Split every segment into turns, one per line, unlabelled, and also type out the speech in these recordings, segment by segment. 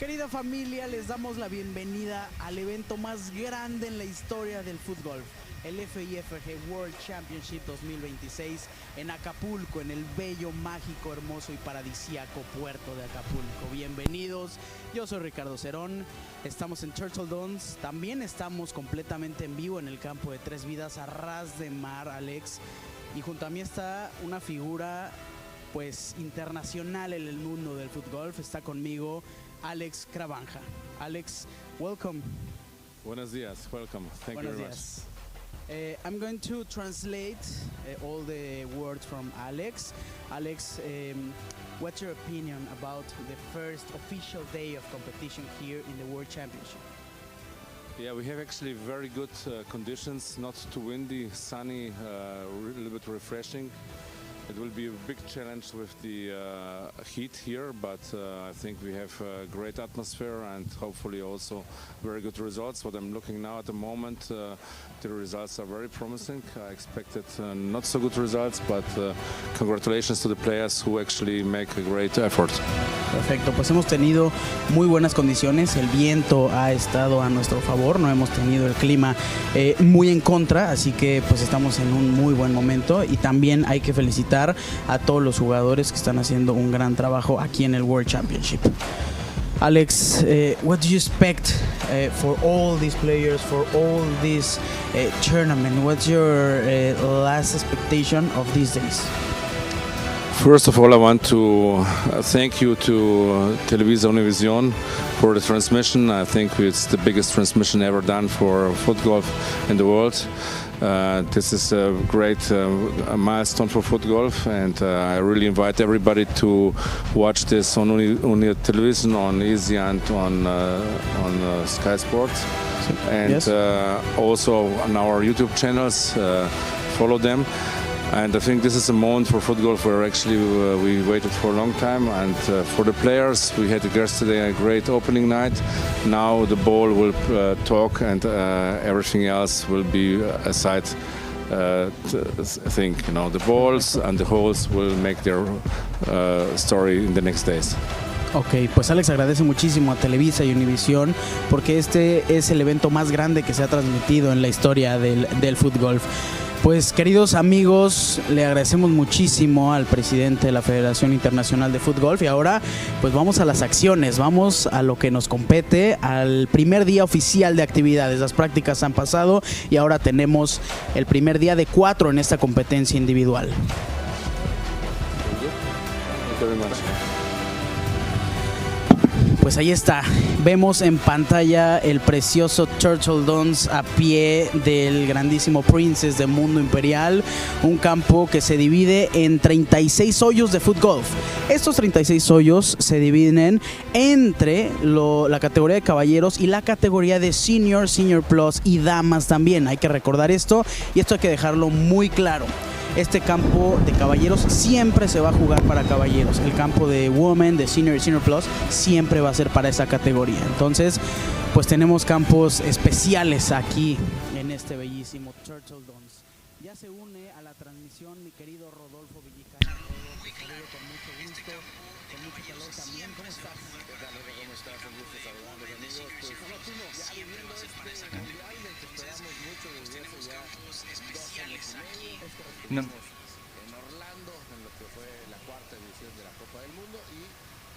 Querida familia, les damos la bienvenida al evento más grande en la historia del FootGolf, el FIFG World Championship 2026 en Acapulco, en el bello, mágico, hermoso y paradisíaco puerto de Acapulco. Bienvenidos, yo soy Ricardo Cerón, estamos en Turtle Downs, también estamos completamente en vivo en el campo de Tres Vidas a ras de mar, Alex, y junto a mí está una figura pues internacional en el mundo del FootGolf. Está conmigo Alex Cravanja. Alex, welcome.
Buenos días, welcome. Thank you very much.
I'm going to translate all the words from Alex. Alex, what's your opinion about the first official day of competition here in the World Championship?
Yeah, we have actually very good conditions, not too windy, sunny, a little bit refreshing. It will be a big challenge with the heat here, but I think we have a great atmosphere and hopefully also very good results. What I'm looking now at the moment, the results are very promising. I expected not so good results, but congratulations to the players who actually make a great effort.
Perfecto, pues hemos tenido muy buenas condiciones, el viento ha estado a nuestro favor, no hemos tenido el clima muy en contra, así que pues estamos en un muy buen momento y también hay que felicitar a todos los jugadores que están haciendo un gran trabajo aquí en el World Championship. Alex, what do you expect for all these players, for all this tournament? What's your last expectation of these days?
First of all, I want to thank you to Televisa Univision for the transmission. I think it's the biggest transmission ever done for FootGolf in the world. This is a great milestone for FootGolf, and I really invite everybody to watch this on Uni Television, on Easy, and on Sky Sports, and
yes.
Also on our YouTube channels. Follow them. And I think this is a moment for FootGolf where actually we waited for a long time, and for the players we had yesterday a great opening night. Now the ball will talk, and everything else will be aside thing. You know, the balls and the holes will make their story in the next days.
Ok, pues Alex agradece muchísimo a Televisa y Univision porque este es el evento más grande que se ha transmitido en la historia del FootGolf. Pues queridos amigos, le agradecemos muchísimo al presidente de la Federación Internacional de FootGolf y ahora pues vamos a las acciones, vamos a lo que nos compete, al primer día oficial de actividades. Las prácticas han pasado y ahora tenemos el primer día de 4 en esta competencia individual. Pues ahí está, vemos en pantalla el precioso Turtle Downs a pie del grandísimo Princess de Mundo Imperial, un campo que se divide en 36 hoyos de FootGolf. Estos 36 hoyos se dividen entre la categoría de caballeros y la categoría de Senior, Senior Plus y damas también. Hay que recordar esto y esto hay que dejarlo muy claro. Este campo de caballeros siempre se va a jugar para caballeros. El campo de Women, de Senior y Senior Plus siempre va a ser para esa categoría. Entonces, pues tenemos campos especiales aquí en este bellísimo Turtle Downs. Ya se une a la transmisión mi querido Rodolfo Villicana. Te saludo con mucho gusto, con mucho calor también. ¿Cómo estás?
¿Qué tal, Rodolfo? ¿Cómo estás? Un gusto saludarlos, amigos. Pues como tú, ya viviendo este mundial del que esperamos mucho desde hace ya 2 años y medio.
No.
En Orlando, en lo que fue la 4ª edición de la Copa del Mundo, y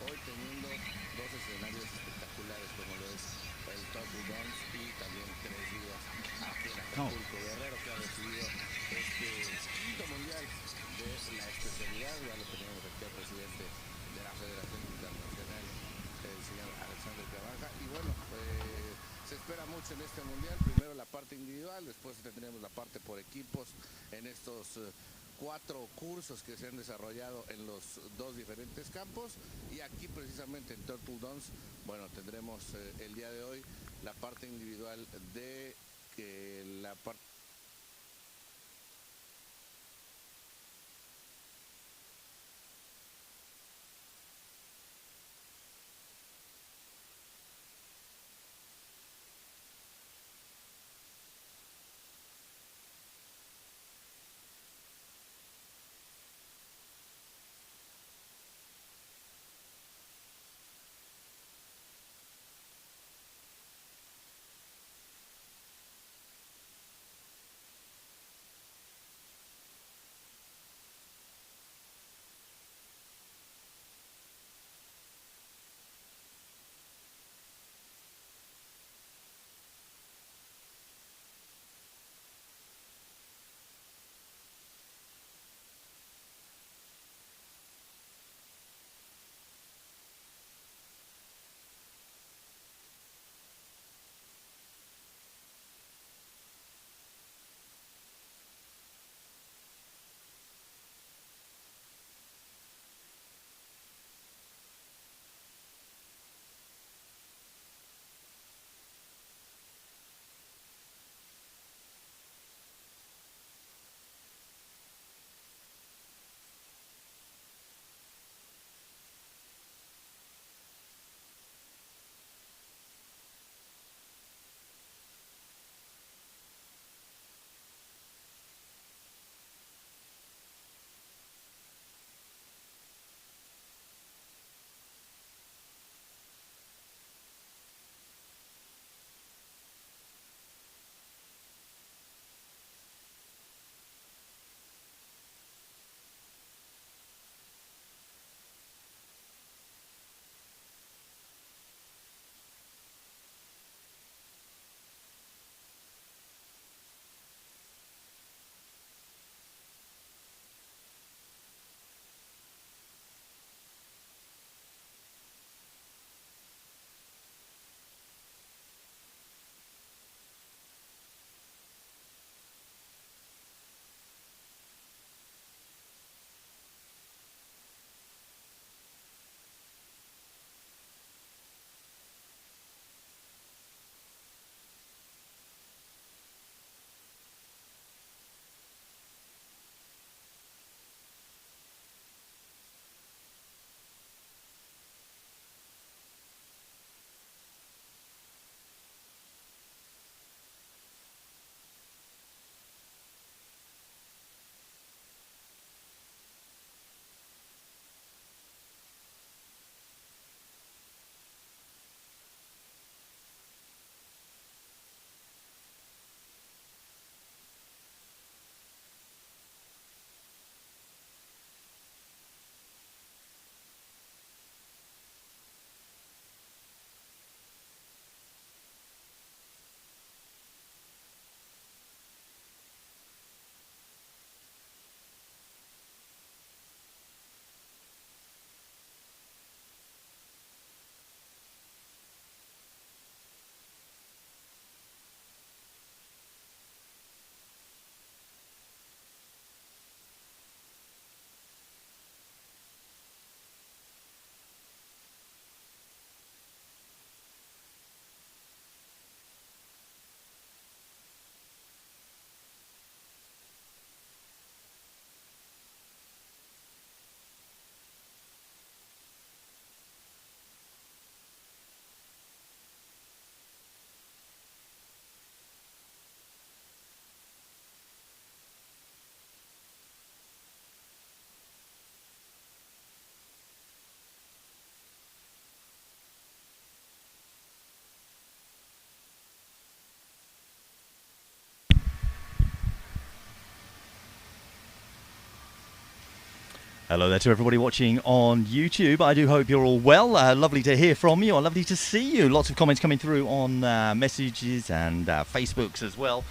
hoy teniendo 2 escenarios espectaculares como lo es el Turtle Downs y también 3 días aquí en Acapulco. Guerrero, que ha recibido este 5º mundial de la especialidad. Ya lo tenemos aquí al presidente de la Federación Internacional, el señor Alexander Cravanja. Y bueno, se espera mucho en este mundial. Primero la parte individual, después tendremos la parte por equipos en estos 4 cursos que se han desarrollado en los 2 diferentes campos. Y aquí precisamente en Turtle Downs, bueno, tendremos el día de hoy la parte individual de la parte
Hello there to everybody watching on YouTube. I do hope you're all well. Lovely to hear from you, or lovely to see you. Lots of comments coming through on messages and Facebooks as well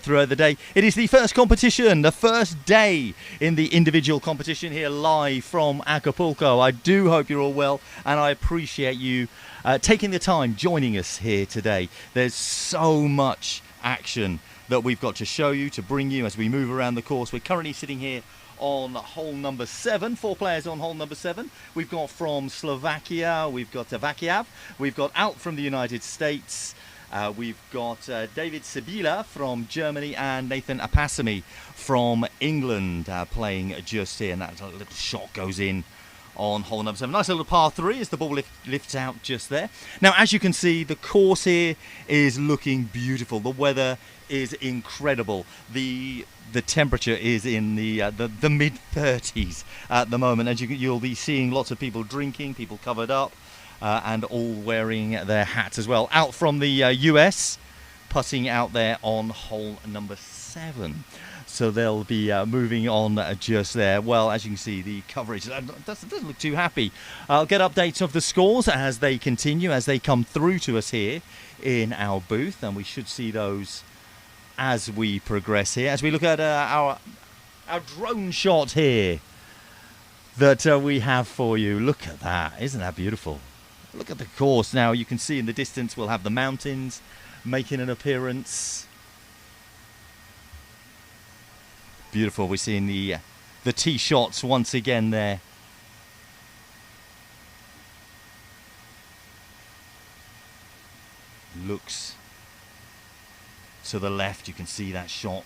throughout the day. It is the first competition, the first day in the individual competition here live from Acapulco. I do hope you're all well, and I appreciate you taking the time joining us here today. There's so much action that we've got to show you, to bring you as we move around the course. We're currently sitting here on hole number 7, 4 players on hole number 7. We've got from Slovakia, we've got Vakiav, we've got out from the United States, we've got David Sibila from Germany, and Nathan Apasami from England playing just here. And that little shot goes in on hole number 7. Nice little par 3 as the ball lifts out just there. Now, as you can see, the course here is looking beautiful. The weather is incredible. The temperature is in the mid 30s at the moment, and you'll be seeing lots of people drinking, people covered up, and all wearing their hats as well. Out from the US, putting out there on hole number 7. So they'll be moving on just there. Well, as you can see, the coverage doesn't look too happy. I'll get updates of the scores as they continue, as they come through to us here in our booth, and we should see those as we progress here. As we look at our drone shot here that we have for you. Look at that. Isn't that beautiful? Look at the course now. You can see in the distance we'll have the mountains making an appearance. Beautiful. We're seeing the tee shots once again there. Looks to the left, you can see that shot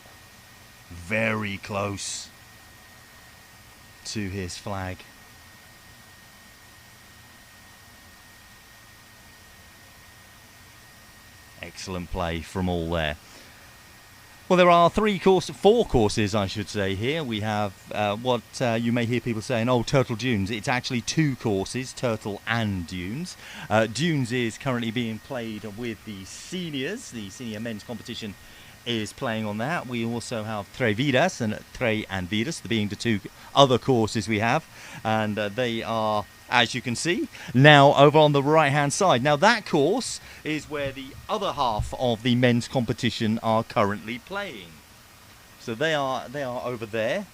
very close to his flag. Excellent play from all there. Well, there are 4 courses, I should say, here. We have what you may hear people saying, oh, Turtle Dunes. It's actually 2 courses, Turtle and Dunes. Dunes is currently being played with the seniors. The senior men's competition is playing on that. We also have Tres Vidas and Tres and Vidas, being the 2 other courses we have. And they are, as you can see, now over on the right-hand side. Now, that course is where the other half of the men's competition are currently playing. So they are over there.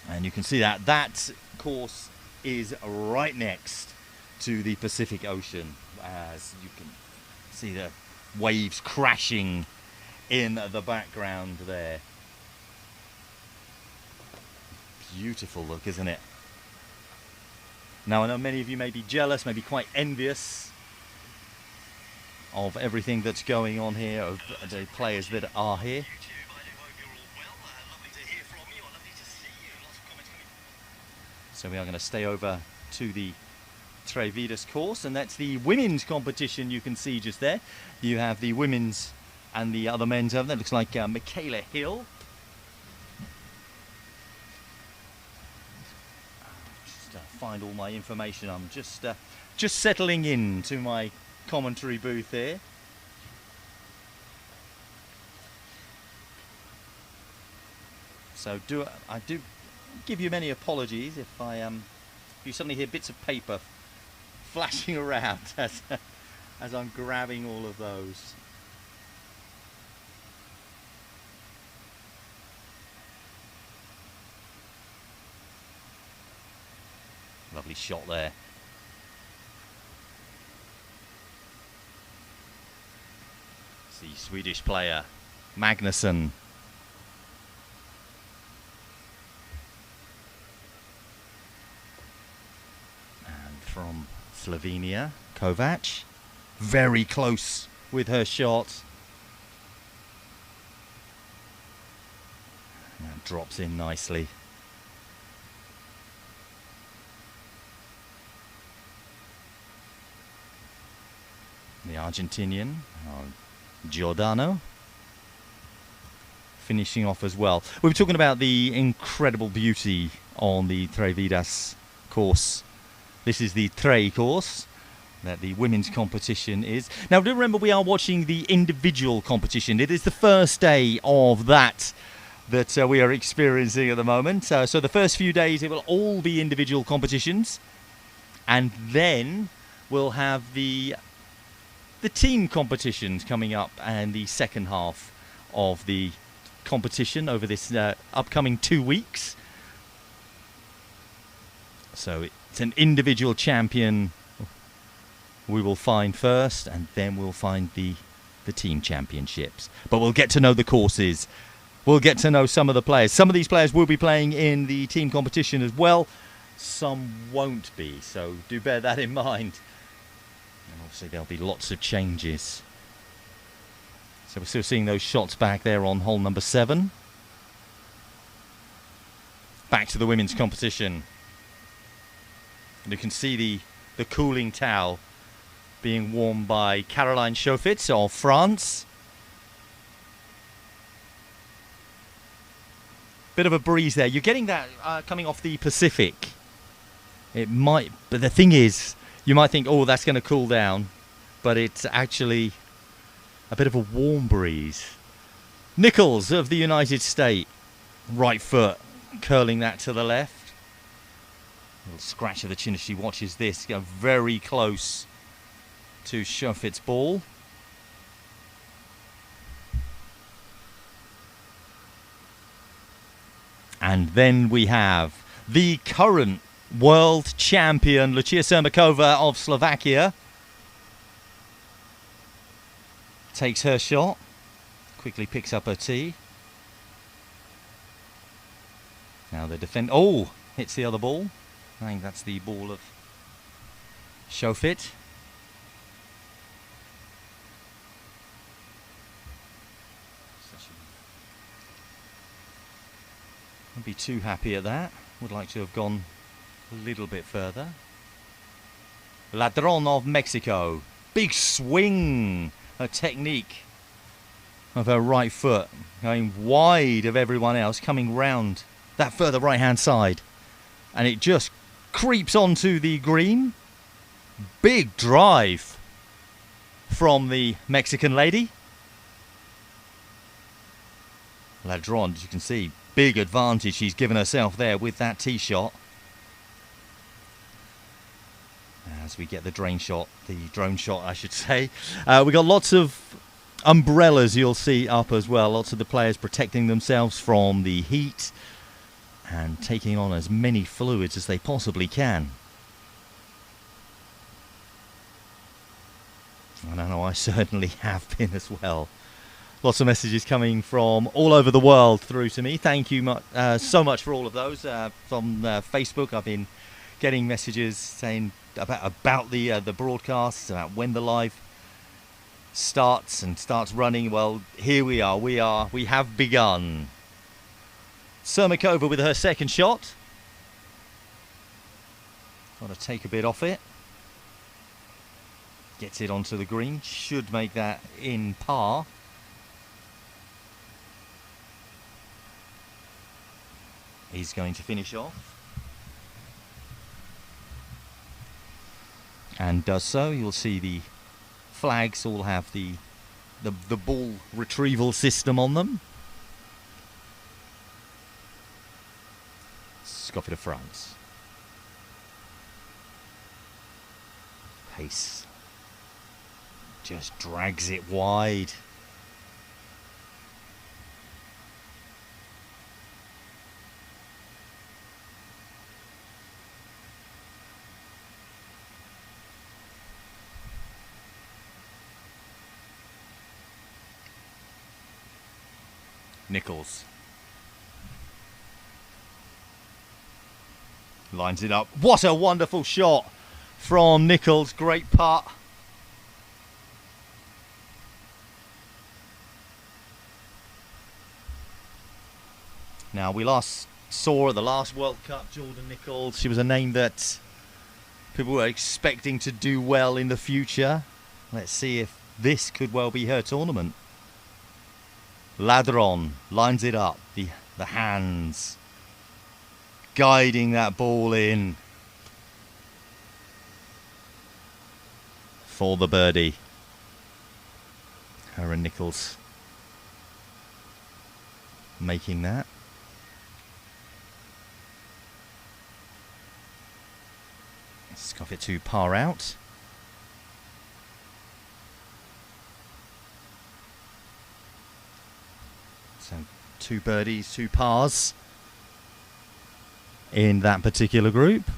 And you can see that course is right next to the Pacific Ocean, as you can see the waves crashing in the background there. Beautiful look, isn't it? Now, I know many of you may be jealous, maybe quite envious of everything that's going on here, of the players that are here. So we are going to stay over to the Tres Vidas course, and that's the women's competition you can see just there. You have the women's and the other men's over there. Looks like Michaela Hill. Find all my information. I'm just settling into my commentary booth here. So I do give you many apologies if you suddenly hear bits of paper flashing around as I'm grabbing all of those. Lovely shot there. It's the Swedish player, Magnusson. And from Slovenia, Kovac. Very close with her shot. And that drops in nicely. The Argentinian, Giordano, finishing off as well. We were talking about the incredible beauty on the Tres Vidas course. This is the Tres course that the women's competition is. Now, do remember we are watching the individual competition. It is the first day of that that we are experiencing at the moment. So the first few days, it will all be individual competitions. And then we'll have the team competitions coming up and the second half of the competition over this upcoming 2 weeks. So it's an individual champion we will find first, and then we'll find the team championships. But we'll get to know the courses. We'll get to know some of the players. Some of these players will be playing in the team competition as well. Some won't be, so do bear that in mind. And obviously there'll be lots of changes. So we're still seeing those shots back there on hole number 7. Back to the women's competition. And you can see the cooling towel being worn by Caroline Chauffit of France. Bit of a breeze there. You're getting that coming off the Pacific. It might, but the thing is, you might think, oh, that's going to cool down, but it's actually a bit of a warm breeze. Nichols of the United States, right foot, curling that to the left. A little scratch of the chin as she watches this, go very close to Chauffit's ball. And then we have the current world champion, Lucia Sermakova of Slovakia. Takes her shot, quickly picks up her tee. Now the hits the other ball. I think that's the ball of Chauffit. Wouldn't be too happy at that. Would like to have gone a little bit further. Ladron of Mexico. Big swing. Her technique of her right foot going wide of everyone else, coming round that further right hand side, and it just creeps onto the green. Big drive from the Mexican lady. Ladron, as you can see, big advantage she's given herself there with that tee shot. As we get the drone shot, I should say. We got lots of umbrellas you'll see up as well. Lots of the players protecting themselves from the heat and taking on as many fluids as they possibly can. I don't know, I certainly have been as well. Lots of messages coming from all over the world through to me. Thank you so much for all of those. From Facebook, I've been getting messages saying about the broadcasts, about when the live starts running. Well, here we are. We have begun. Sermakova with her second shot. Got to take a bit off it. Gets it onto the green. Should make that in par. He's going to finish off. And does so. You'll see the flags all have the ball retrieval system on them. Scoffer de France. Pace. Just drags it wide. Nichols lines it up. What a wonderful shot from Nichols. Great putt. Now, we last saw at the last World Cup Jordan Nichols. She was a name that people were expecting to do well in the future. Let's see if this could well be her tournament. Ladron lines it up, the hands guiding that ball in for the birdie. Her and Nichols making that. Scuff it to par out. So 2 birdies, 2 pars in that particular group.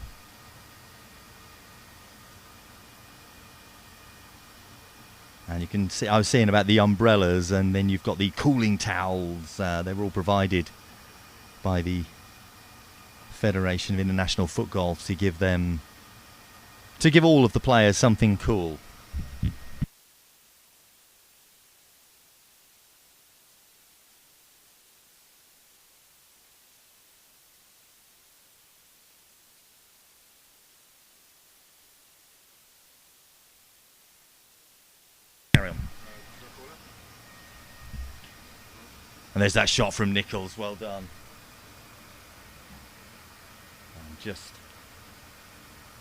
And you can see, I was saying about the umbrellas, and then you've got the cooling towels. They're all provided by the Federation of International FootGolf to give all of the players something cool. Carry on. And there's that shot from Nichols. Well done. And just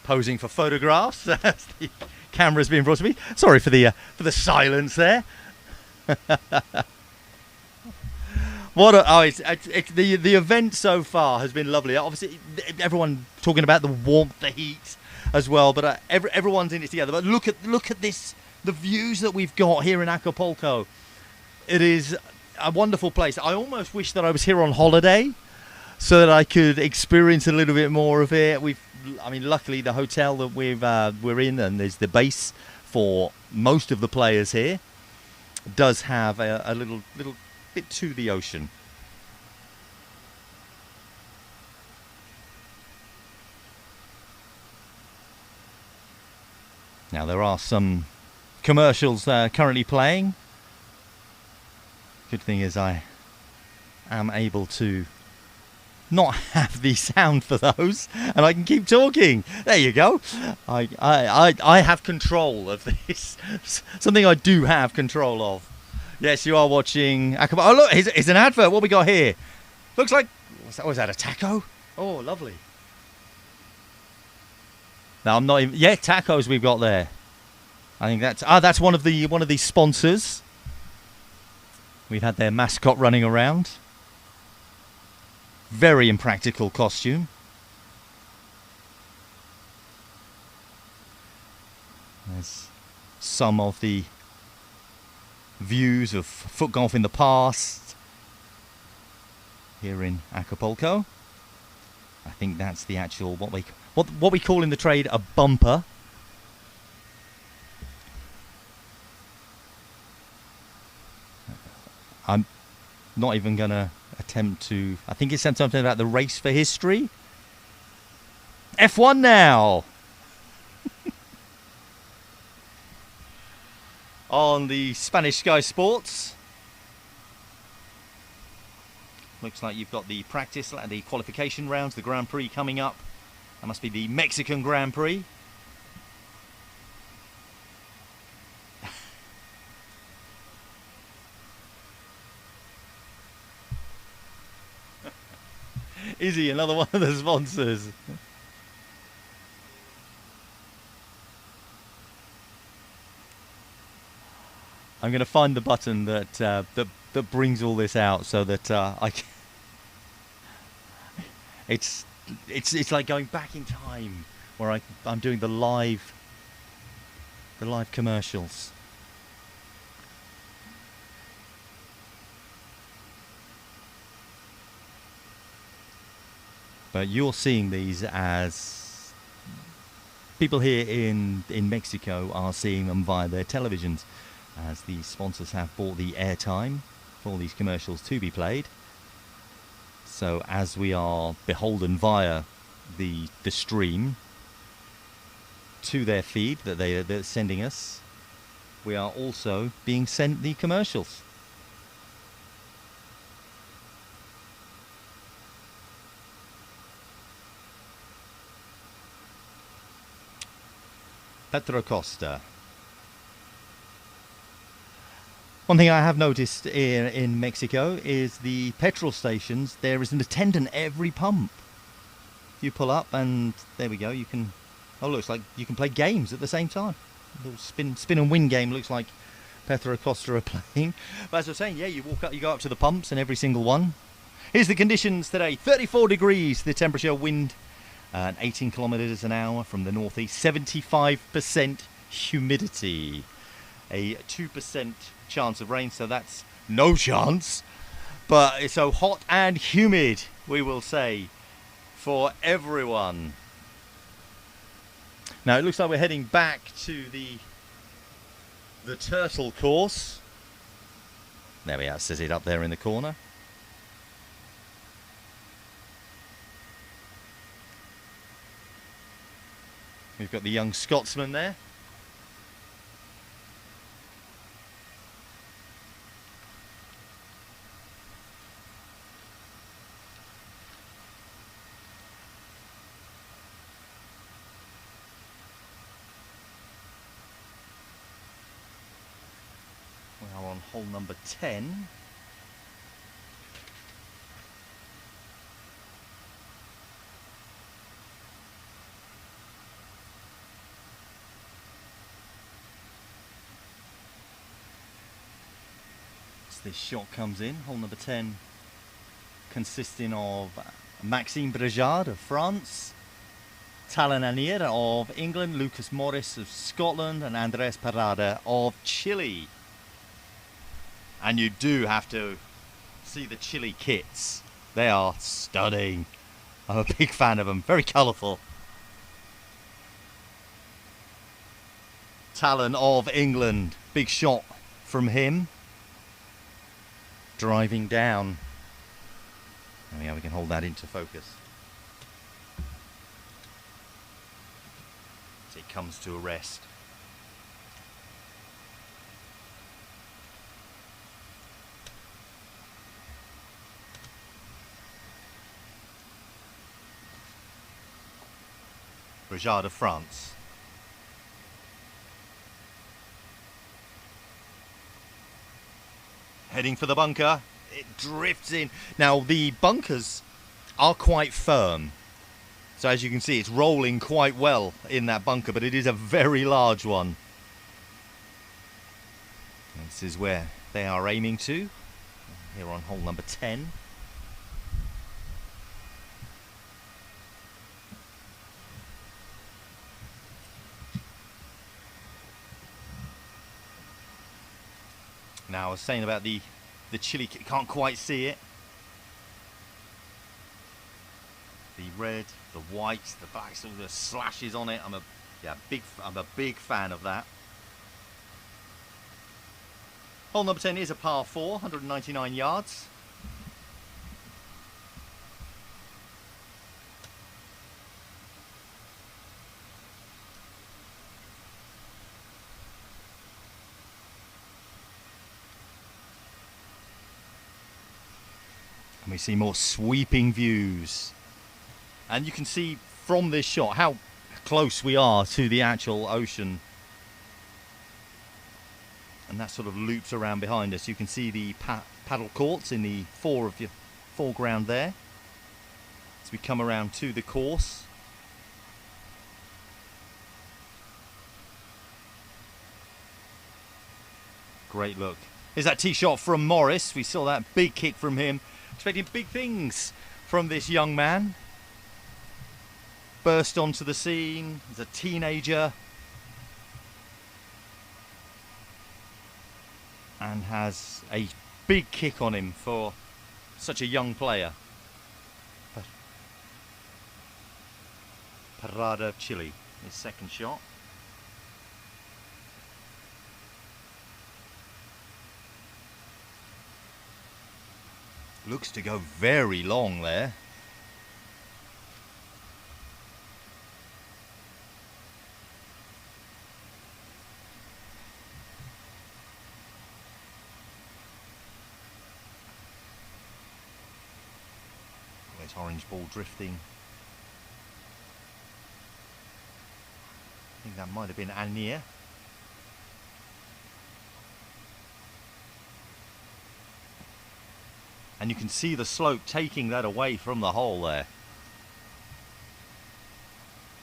posing for photographs as the camera's being brought to me. Sorry for the silence there. The event so far has been lovely. Obviously, everyone talking about the warmth, the heat as well, but everyone's in it together. But look at this, the views that we've got here in Acapulco. It is a wonderful place. I almost wish that I was here on holiday so that I could experience a little bit more of it. Luckily the hotel that we're in, and there's the base for most of the players here, does have a little bit to the ocean. Now there are some commercials currently playing. Good thing is I am able to not have the sound for those, and I can keep talking. There you go. I have control of this. Something I do have control of. Yes, you are watching Acapulco. Oh look, it's an advert. What we got here? Looks like, was that a taco? Oh, lovely. Now I'm not even, yeah, tacos we've got there. I think that's one of the sponsors. We've had their mascot running around. Very impractical costume. There's some of the views of FootGolf in the past here in Acapulco. I think that's the actual what we call in the trade a bumper. I'm not even gonna attempt to. I think it said something about the race for history. F1 now. On the Spanish Sky Sports. Looks like you've got the practice, the qualification rounds, the Grand Prix coming up. That must be the Mexican Grand Prix. Is he another one of the sponsors? I'm going to find the button that that brings all this out, so that I can. It's like going back in time, where I'm doing the live commercials. But you're seeing these as people here in Mexico are seeing them via their televisions, as the sponsors have bought the airtime for these commercials to be played. So as we are beholden via the stream to their feed that they're sending us, we are also being sent the commercials. Pedro Costa. One thing I have noticed in Mexico is the petrol stations. There is an attendant every pump. You pull up and there we go. You can. Oh, looks like you can play games at the same time. A little spin and win game. Looks like Pedro Costa are playing. But as I was saying, yeah, you walk up, you go up to the pumps, and every single one Here's the conditions today. 34 degrees, the temperature, wind 18 kilometres an hour from the northeast, 75% humidity, a 2% chance of rain, so that's no chance. But it's so hot and humid, we will say, for everyone. Now it looks like we're heading back to the turtle course. There we are, it says it up there in the corner. We've got the young Scotsman there. We are on hole number 10. This shot comes in, hole number 10, consisting of Maxime Brejard of France, Talon Anier of England, Lucas Morris of Scotland, and Andres Parada of Chile. And you do have to see the Chile kits. They are stunning. I'm a big fan of them, very colourful. Talon of England, big shot from him. Driving down. There we are, we can hold that into focus. As it comes to a rest. Brejard of France. Heading for the bunker, it drifts in. Now the bunkers are quite firm, so as you can see it's rolling quite well in that bunker, but it is a very large one. This is where they are aiming to, here on hole number 10. Now I was saying about the Chile kit, can't quite see it. The red, the white, the black, all the slashes on it. I'm a big fan of that. Hole number 10 is a par 4, 199 yards. And we see more sweeping views. And you can see from this shot how close we are to the actual ocean. And that sort of loops around behind us. You can see the paddle courts in the foreground there. As we come around to the course. Great look. Here's that tee shot from Morris. We saw that big kick from him. Expecting big things from this young man. Burst onto the scene as a teenager. And has a big kick on him for such a young player. Parada of Chile, his second shot. Looks to go very long there. There's orange ball drifting. I think that might have been Anier. And you can see the slope taking that away from the hole there.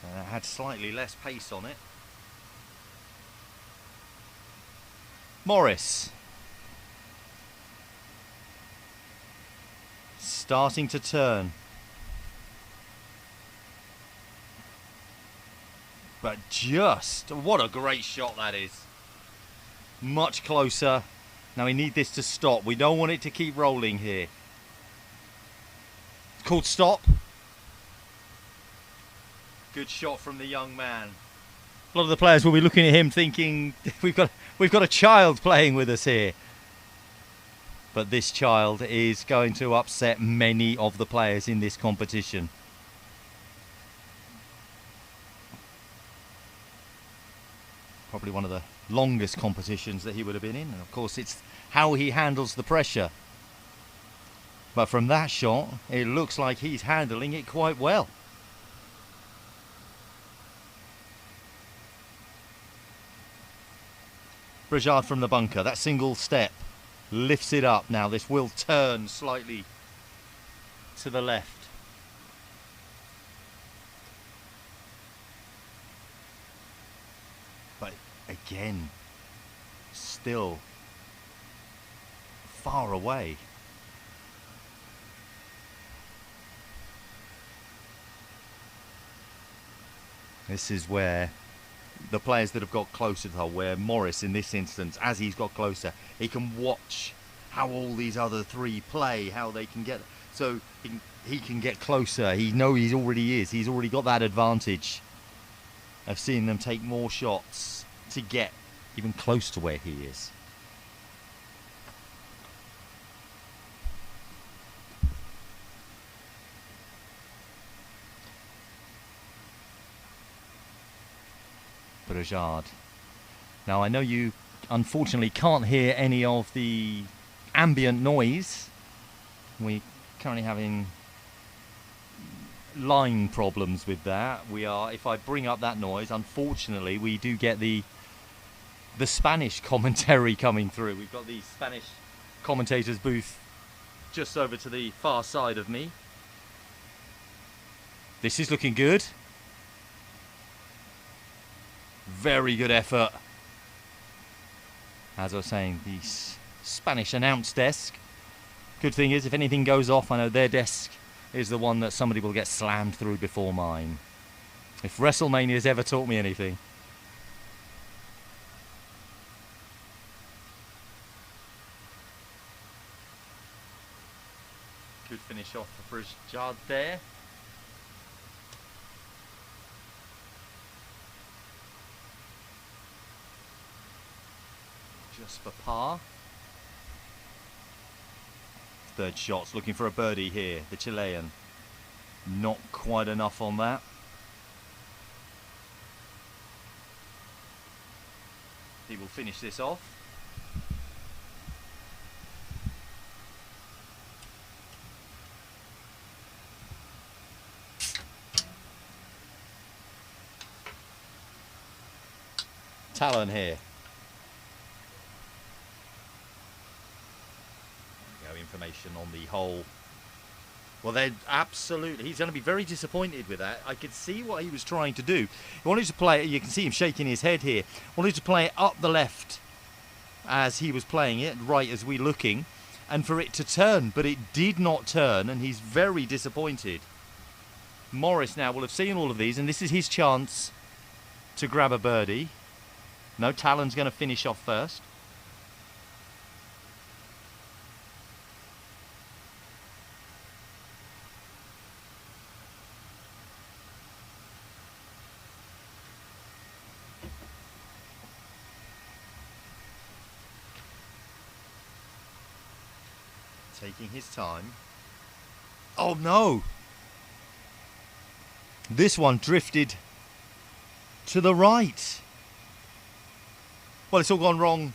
And it had slightly less pace on it. Morris. starting to turn. But just, what a great shot that is. Much closer. Now we need this to stop. We don't want it to keep rolling here. It's called stop. Good shot from the young man. A lot of the players will be looking at him thinking, we've got a child playing with us here. But this child is going to upset many of the players in this competition. Probably one of the longest competitions that he would have been in. And of course, it's how he handles the pressure. But from that shot, it looks like he's handling it quite well. Brajard from the bunker, that single step lifts it up. Now this will turn slightly to the left. But again, still far away. This is where the players that have got closer to the hole, where Morris in this instance, as he's got closer, he can watch how all these other three play, how they can get, so he can get closer. He's already got that advantage of seeing them take more shots to get even close to where he is. Brajard. Now I know you unfortunately can't hear any of the ambient noise. We're currently having line problems with that. If I bring up that noise, unfortunately we do get the Spanish commentary coming through. We've got the Spanish commentators booth just over to the far side of me. This is looking good. Very good effort. As I was saying, the Spanish announce desk. Good thing is, if anything goes off, I know their desk is the one that somebody will get slammed through before mine. If WrestleMania's ever taught me anything. Good finish off for Brajard there. Just for par. Third shot's looking for a birdie here, the Chilean. Not quite enough on that. He will finish this off. Talon here. Information on the hole. Well, they're absolutely, he's going to be very disappointed with that. I could see what he was trying to do. He wanted to play, you can see him shaking his head here, wanted to play it up the left as he was playing it, right as we're looking, and for it to turn, but it did not turn, and he's very disappointed. Morris now will have seen all of these, and this is his chance to grab a birdie. No, Talon's going to finish off first. Taking his time. Oh no! This one drifted to the right. Well, it's all gone wrong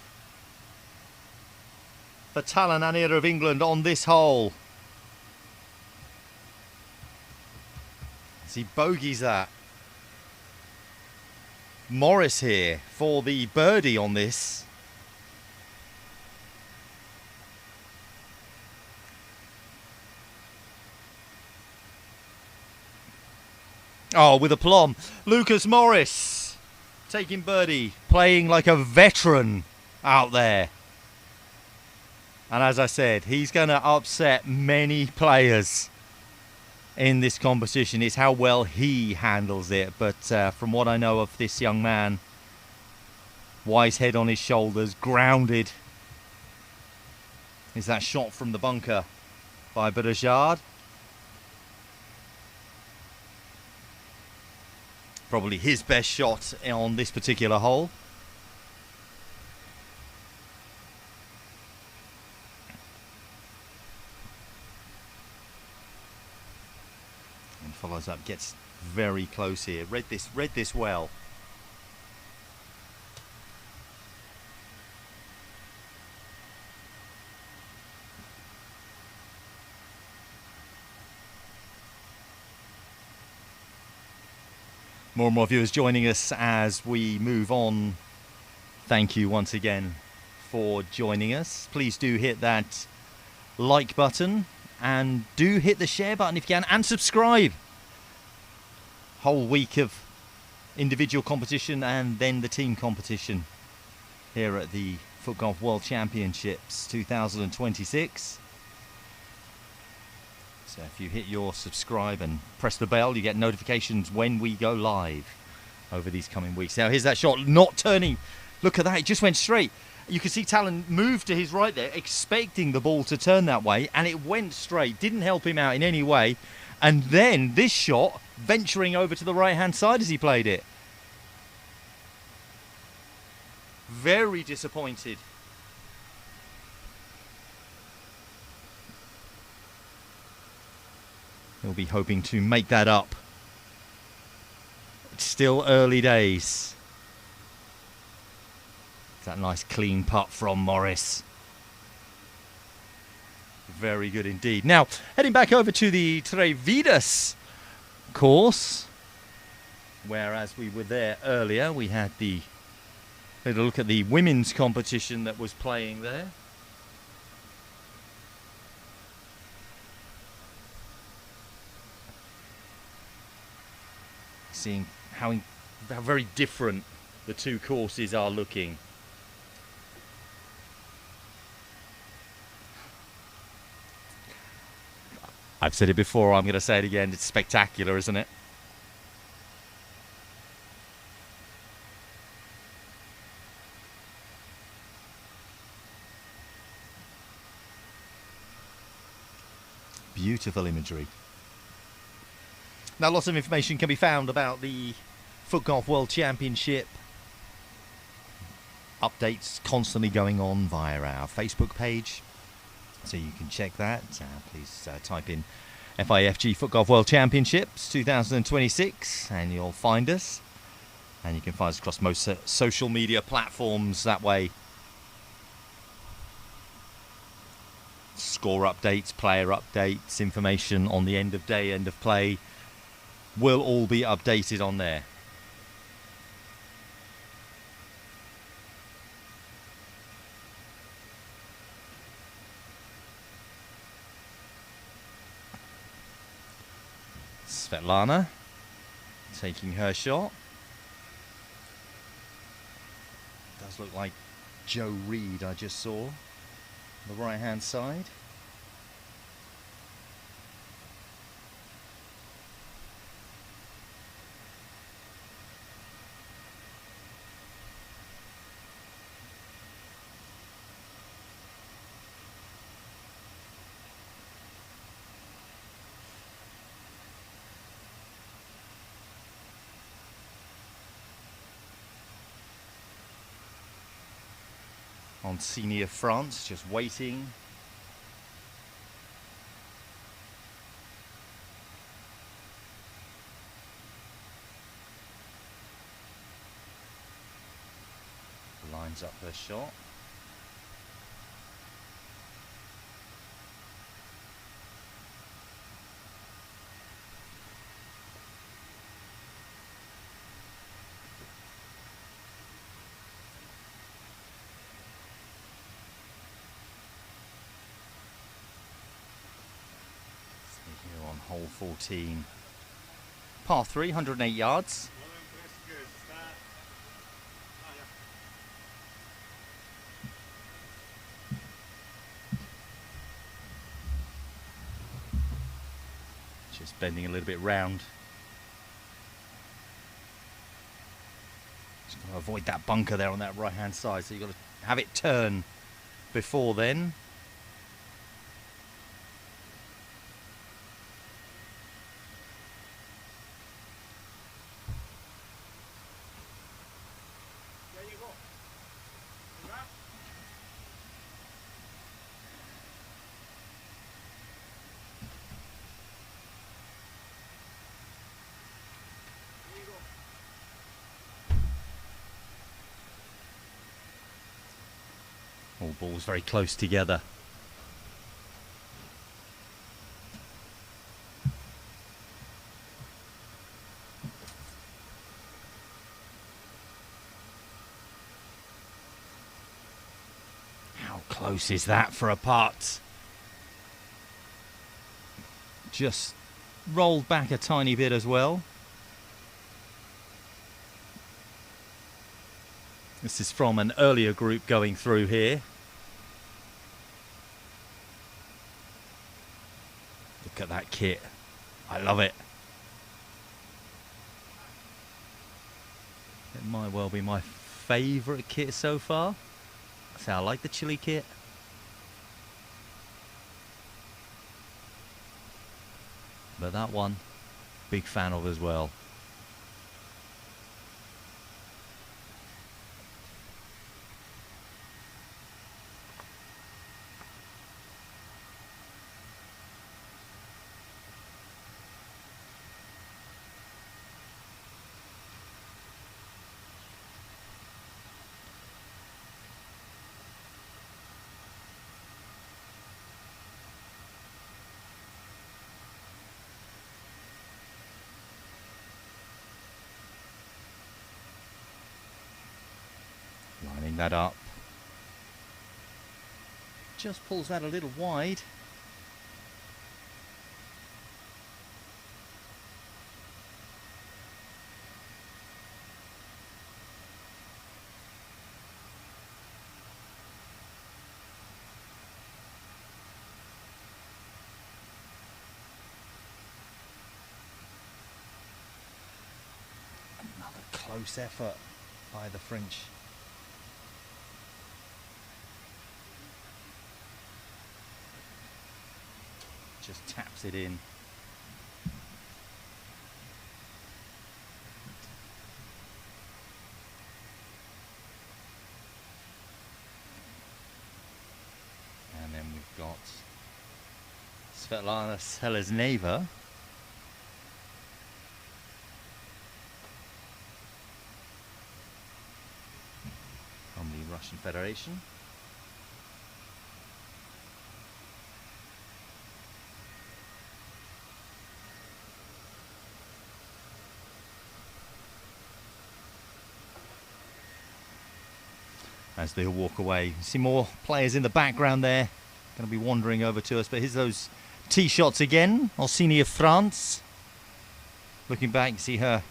for Talon Anir of England on this hole. As he bogeys that. Morris here for the birdie on this. Oh, with aplomb. Lucas Morris taking birdie, playing like a veteran out there. And as I said, he's going to upset many players in this competition. It's how well he handles it. But from what I know of this young man, wise head on his shoulders, grounded, is that shot from the bunker by Bouchard. Probably his best shot on this particular hole. And follows up, gets very close here. Read this well. More and more viewers joining us as we move on. Thank you once again for joining us. Please do hit that like button and do hit the share button if you can, and subscribe. Whole week of individual competition and then the team competition here at the FootGolf World Championships 2026. So if you hit your subscribe and press the bell, you get notifications when we go live over these coming weeks. Now here's that shot, not turning. Look at that, it just went straight. You can see Talon move to his right there, expecting the ball to turn that way, and it went straight. Didn't help him out in any way. And then this shot, venturing over to the right-hand side as he played it. Very disappointed. He'll be hoping to make that up. It's still early days. That nice clean putt from Morris. Very good indeed. Now, heading back over to the Trevidas course, whereas we were there earlier, we had a look at the women's competition that was playing there. Seeing how very different the two courses are looking. I've said it before, I'm going to say it again, it's spectacular, isn't it? Beautiful imagery. Now, lots of information can be found about the FootGolf World Championship. Updates constantly going on via our Facebook page, so you can check that. Please type in FIFG FootGolf World Championships 2026 and you'll find us. And you can find us across most social media platforms that way. Score updates, player updates, information on the end of day, end of play will all be updated on there. Svetlana taking her shot. Does look like Joe Reed I just saw on the right hand side. On Senior France, just waiting. Lines up her shot. Hole 14, par 3, 108 yards. Just bending a little bit round. Just got to avoid that bunker there on that right hand side, so you've got to have it turn before then. All balls very close together. How close is that for a putt? Just rolled back a tiny bit as well. This is from an earlier group going through here. Look at that kit. I love it. It might well be my favourite kit so far. So I like the chili kit. But that one, big fan of as well. Lining that up. Just pulls that a little wide. Another close effort by the French. Just taps it in. And then we've got Svetlana Selezneva. From the Russian Federation. As they walk away, you see more players in the background there, going to be wandering over to us. But here's those tee shots again. Orsini of France. Looking back, you see her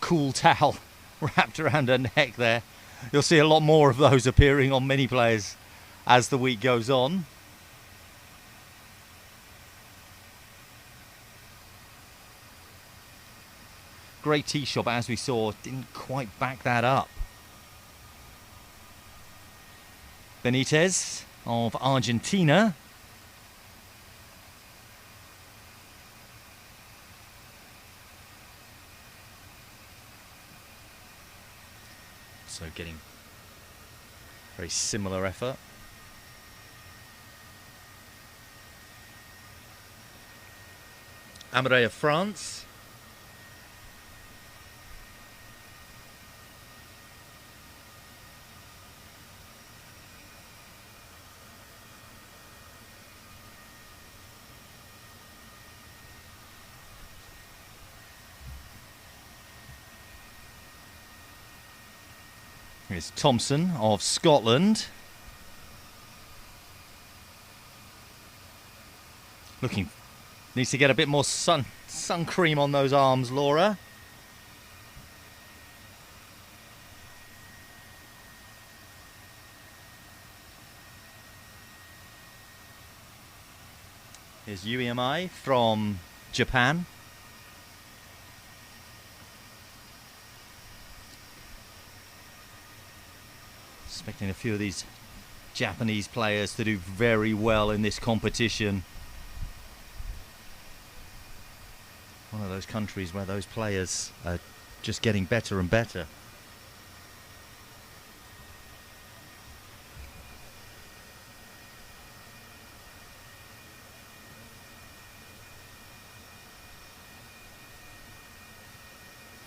cool towel wrapped around her neck there. You'll see a lot more of those appearing on many players as the week goes on. Great tee shot, but as we saw, didn't quite back that up. Benitez of Argentina. So getting very similar effort. Amaret of France. Here's Thompson of Scotland. Needs to get a bit more sun cream on those arms, Laura. Here's UEMI from Japan. Expecting a few of these Japanese players to do very well in this competition. One of those countries where those players are just getting better and better.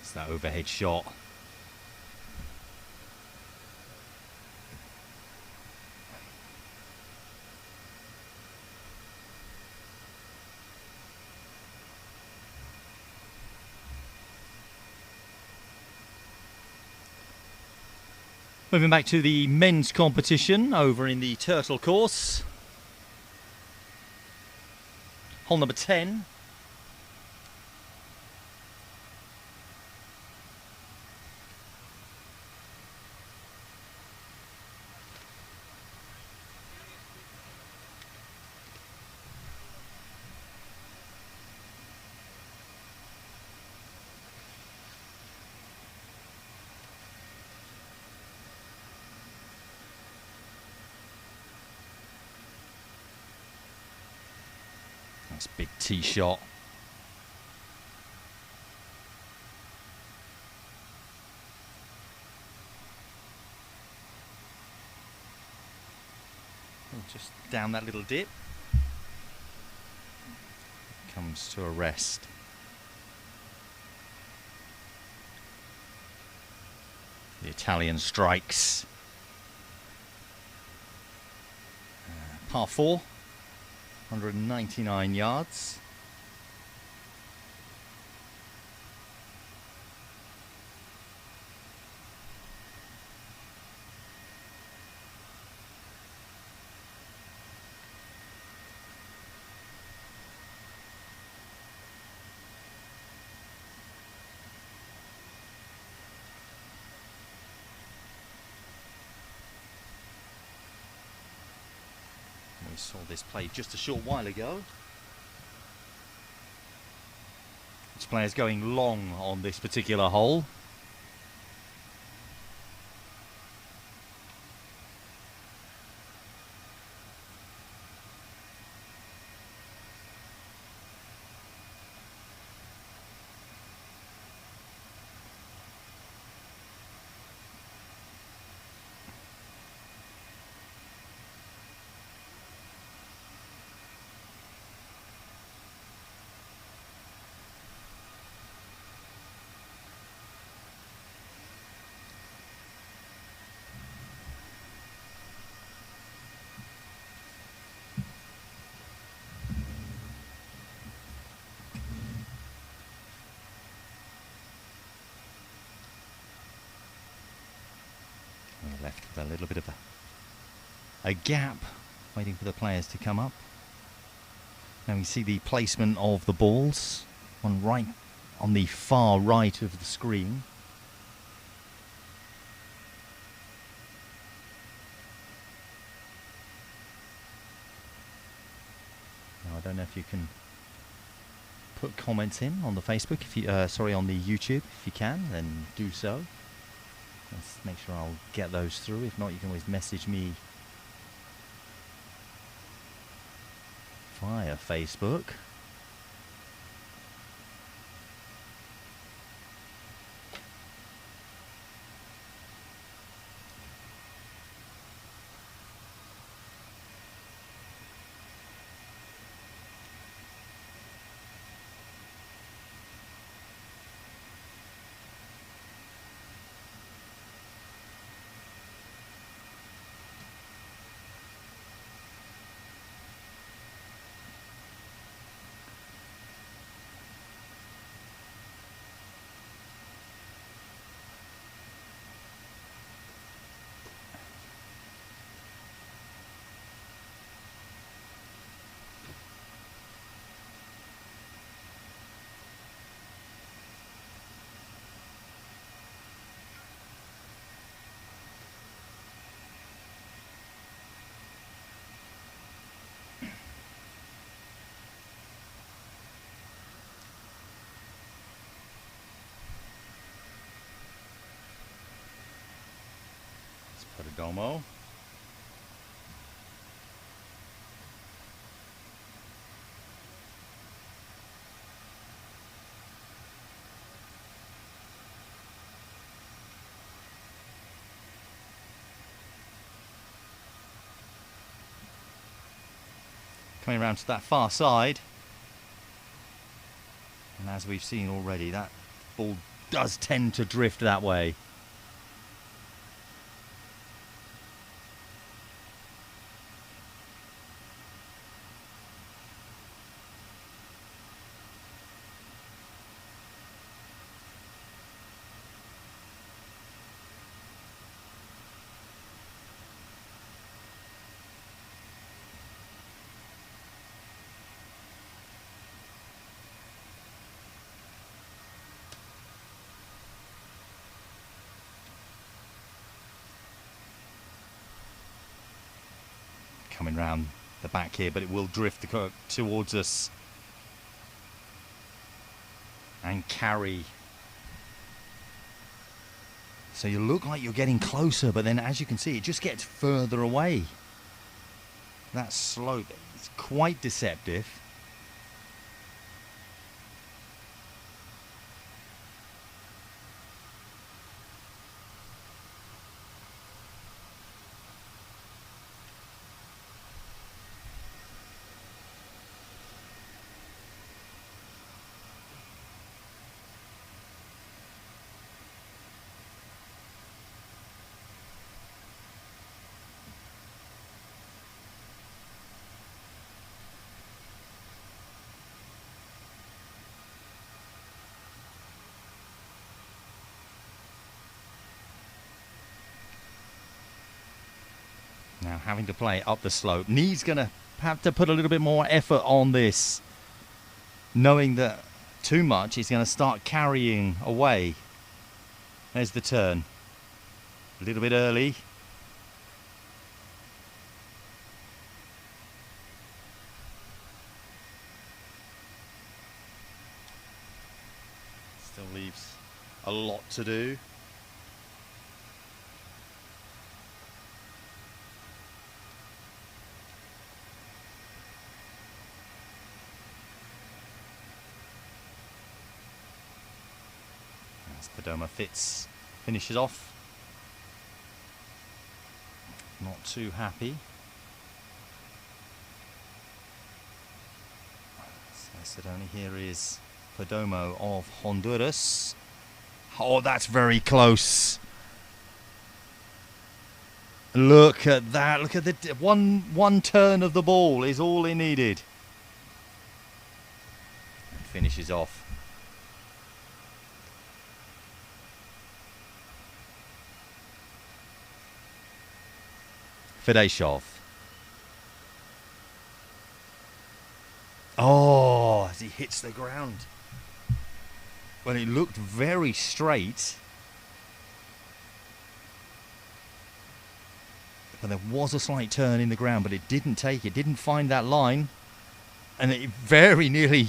It's that overhead shot. Moving back to the men's competition over in the Turtle course. Hole number 10. Nice big tee shot. And just down that little dip. Comes to a rest. The Italian strikes. Par 4. 199 yards. We saw this play just a short while ago. This player's going long on this particular hole. Left with a little bit of a gap, waiting for the players to come up. Now we see the placement of the balls, one right on the far right of the screen. Now I don't know if you can put comments in on the Facebook, if you on the YouTube. If you can, then do so. Let's make sure I'll get those through. If not, you can always message me via Facebook. Perdomo. Coming around to that far side. And as we've seen already, that ball does tend to drift that way. Coming round the back here, but it will drift towards us and carry. So you look like you're getting closer, but then as you can see, it just gets further away. That slope is quite deceptive. Now having to play up the slope. Nee's going to have to put a little bit more effort on this, knowing that too much is going to start carrying away. There's the turn. A little bit early. Still leaves a lot to do. Perdomo finishes off. Not too happy. Sedona here is Perdomo of Honduras. Oh, that's very close. Look at that. Look at the one turn of the ball is all it needed. And finishes off. Fedeshov. Oh, as he hits the ground. Well, it looked very straight. But there was a slight turn in the ground, but it didn't take it, didn't find that line. And it very nearly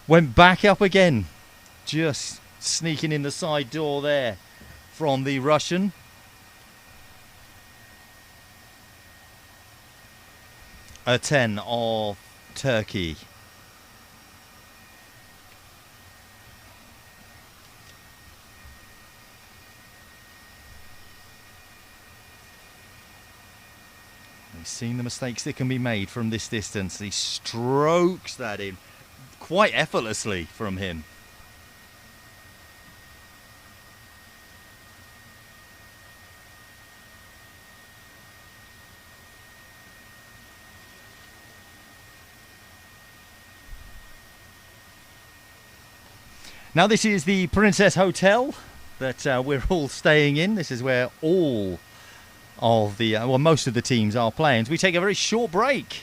went back up again. Just sneaking in the side door there from the Russian. A 10 of Turkey. We've seen the mistakes that can be made from this distance. He strokes that in quite effortlessly from him. Now this is the Princess Hotel that we're all staying in. This is where all of the, well, most of the teams are playing. So we take a very short break.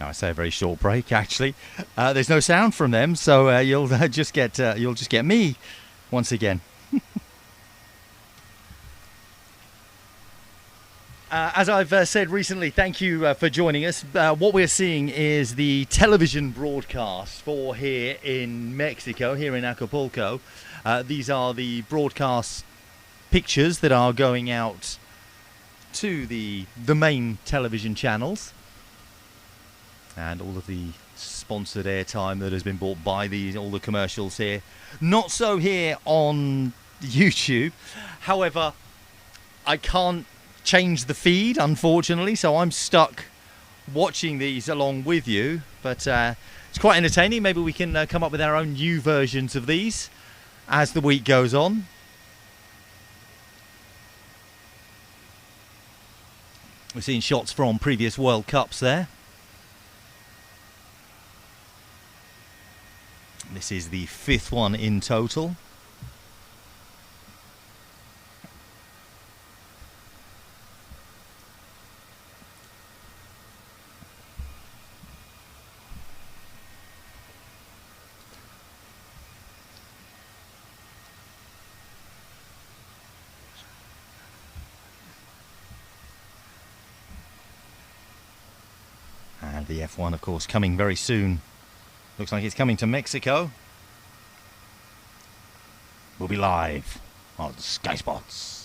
Now I say a very short break. Actually, there's no sound from them, so you'll just get me once again. As I've said recently, thank you for joining us. What we're seeing is the television broadcast for here in Mexico, here in Acapulco. These are the broadcast pictures that are going out to the main television channels. And all of the sponsored airtime that has been bought by all the commercials here. Not so here on YouTube. However, I can't change the feed, unfortunately, so I'm stuck watching these along with you, but it's quite entertaining. Maybe we can come up with our own new versions of these as the week goes on. We're seeing shots from previous World Cups there. This is the 5th one in total. And the F1, of course, coming very soon. Looks like it's coming to Mexico. We'll be live on Sky Sports.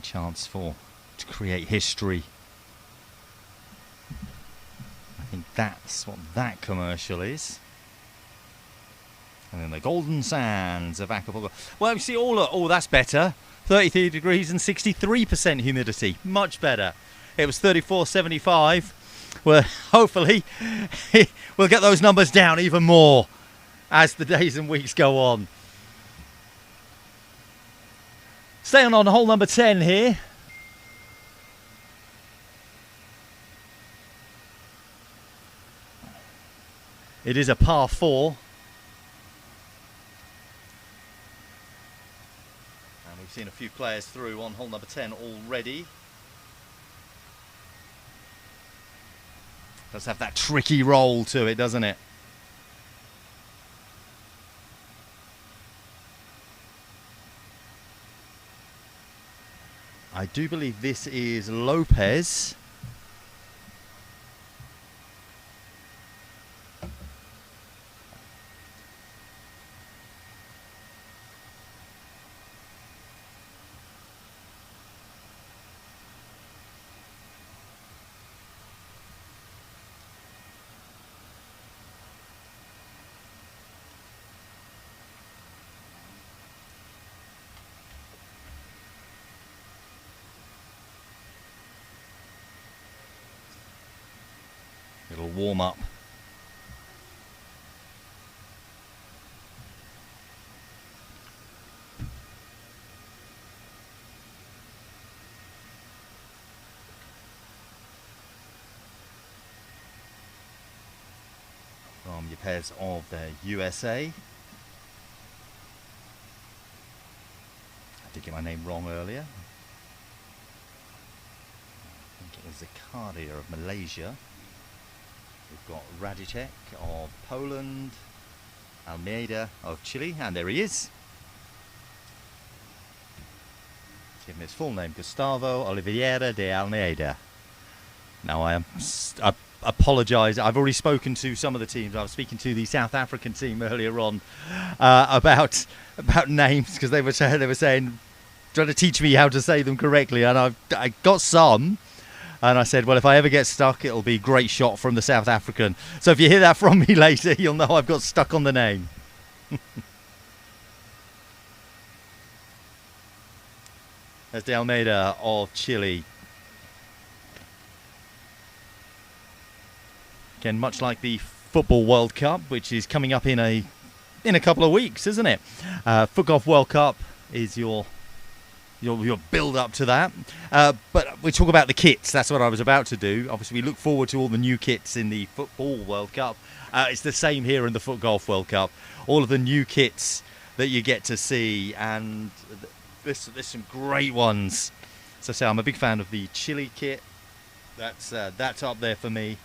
Chance to create history. I think that's what that commercial is. And then the golden sands of Acapulco. Well, you see, that's better. 33 degrees and 63% humidity. Much better. It was 34.75. Well, hopefully we'll get those numbers down even more as the days and weeks go on. Staying on hole number 10 here. It is a par 4. And we've seen a few players through on hole number 10 already. Does have that tricky roll to it, doesn't it? I do believe this is Lopez. Little warm up. From your pairs of the USA. I did get my name wrong earlier. I think it was Zakaria of Malaysia. We've got Radicek of Poland, Almeida of Chile, and there he is. Give him his full name, Gustavo Oliveira de Almeida. Now I apologise. I've already spoken to some of the teams. I was speaking to the South African team earlier on about names, because they were saying trying to teach me how to say them correctly, and I got some. And I said, well, if I ever get stuck, it'll be great shot from the South African. So if you hear that from me later, you'll know I've got stuck on the name. There's De Almeida of Chile. Again, much like the Football World Cup, which is coming up in a couple of weeks, isn't it? FootGolf World Cup is your build up to that. But we talk about the kits. That's what I was about to do. Obviously, we look forward to all the new kits in the Football World Cup. It's the same here in the FootGolf World Cup. All of the new kits that you get to see, and there's some great ones. So I say I'm a big fan of the Chile kit. That's up there for me.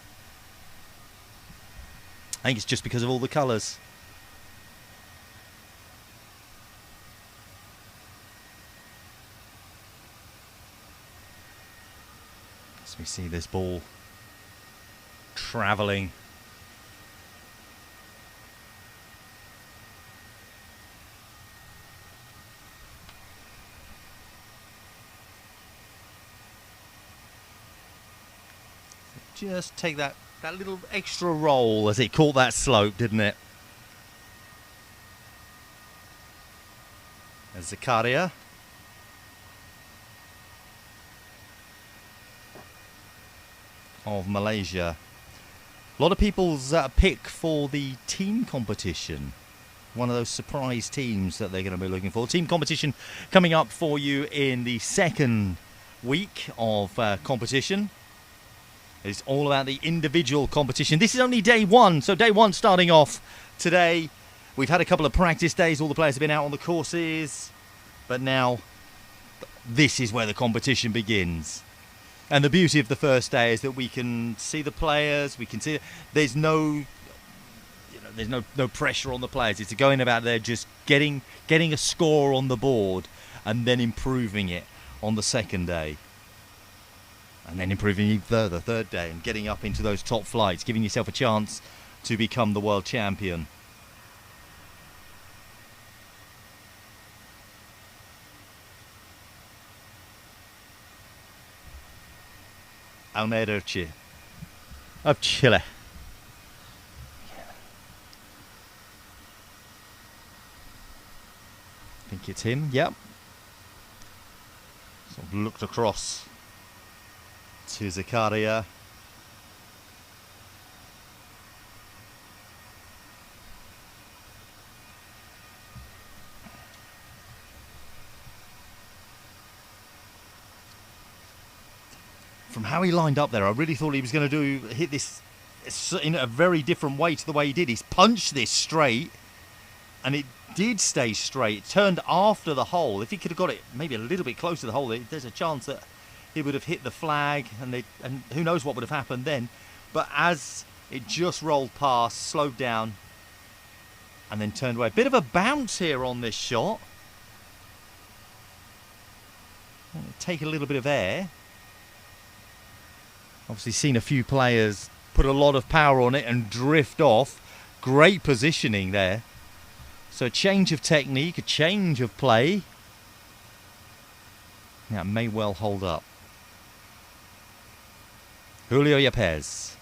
I think it's just because of all the colours. As we see this ball travelling. Just take that little extra roll as it caught that slope, didn't it? There's Zakaria. Of Malaysia. A lot of people's pick for the team competition. One of those surprise teams that they're going to be looking for. Team competition coming up for you in the second week of competition. It's all about the individual competition. This is only day one, so day one starting off today. We've had a couple of practice days. All the players have been out on the courses. But now, this is where the competition begins. And the beauty of the first day is that we can see the players. We can see there's no pressure on the players. It's going about there just getting a score on the board and then improving it on the second day. And then improving even further, third day, and getting up into those top flights, giving yourself a chance to become the world champion. Almeida of Chile. I think it's him, yep. Sort of looked across to Zakaria. From how he lined up there, I really thought he was going to hit this in a very different way to the way he did. He's punched this straight, and it did stay straight. It turned after the hole. If he could have got it maybe a little bit closer to the hole, there's a chance that he would have hit the flag, and who knows what would have happened then. But as it just rolled past, slowed down, and then turned away. A bit of a bounce here on this shot. Take a little bit of air. Obviously seen a few players put a lot of power on it and drift off. Great positioning there. So a change of technique, a change of play. Yeah, may well hold up. Julio Yepes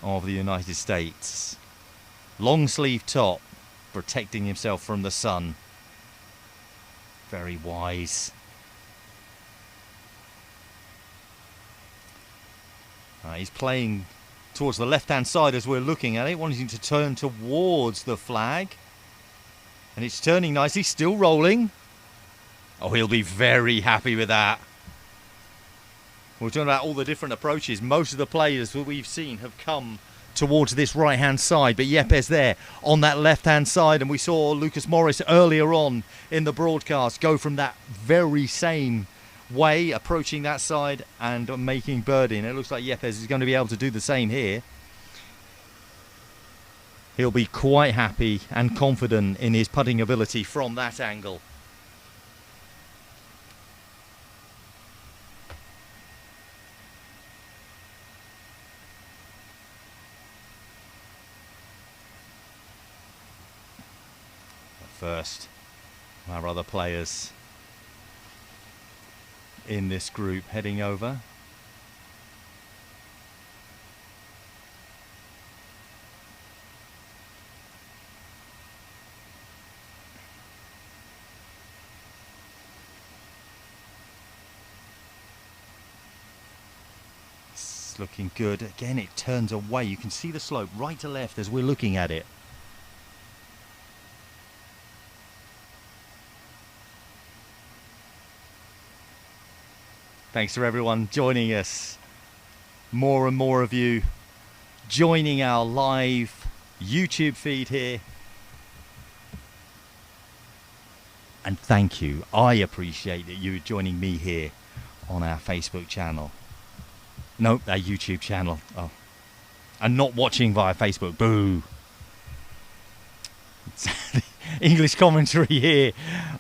of the United States. Long sleeve top, protecting himself from the sun. Very wise. He's playing towards the left-hand side as we're looking at it, wanting to turn towards the flag. And it's turning nicely, still rolling. Oh, he'll be very happy with that. We're talking about all the different approaches. Most of the players that we've seen have come towards this right-hand side, but Yepes there on that left-hand side, and we saw Lucas Morris earlier on in the broadcast go from that very same way, approaching that side and making birdie. And it looks like Yepes is going to be able to do the same here. He'll be quite happy and confident in his putting ability from that angle. First, our other players in this group heading over. It's looking good. Again, it turns away. You can see the slope right to left as we're looking at it. Thanks for everyone joining us. More and more of you joining our live YouTube feed here. And thank you. I appreciate that you joining me here on our Facebook channel. No, our YouTube channel. Oh. And not watching via Facebook. Boo. It's the English commentary here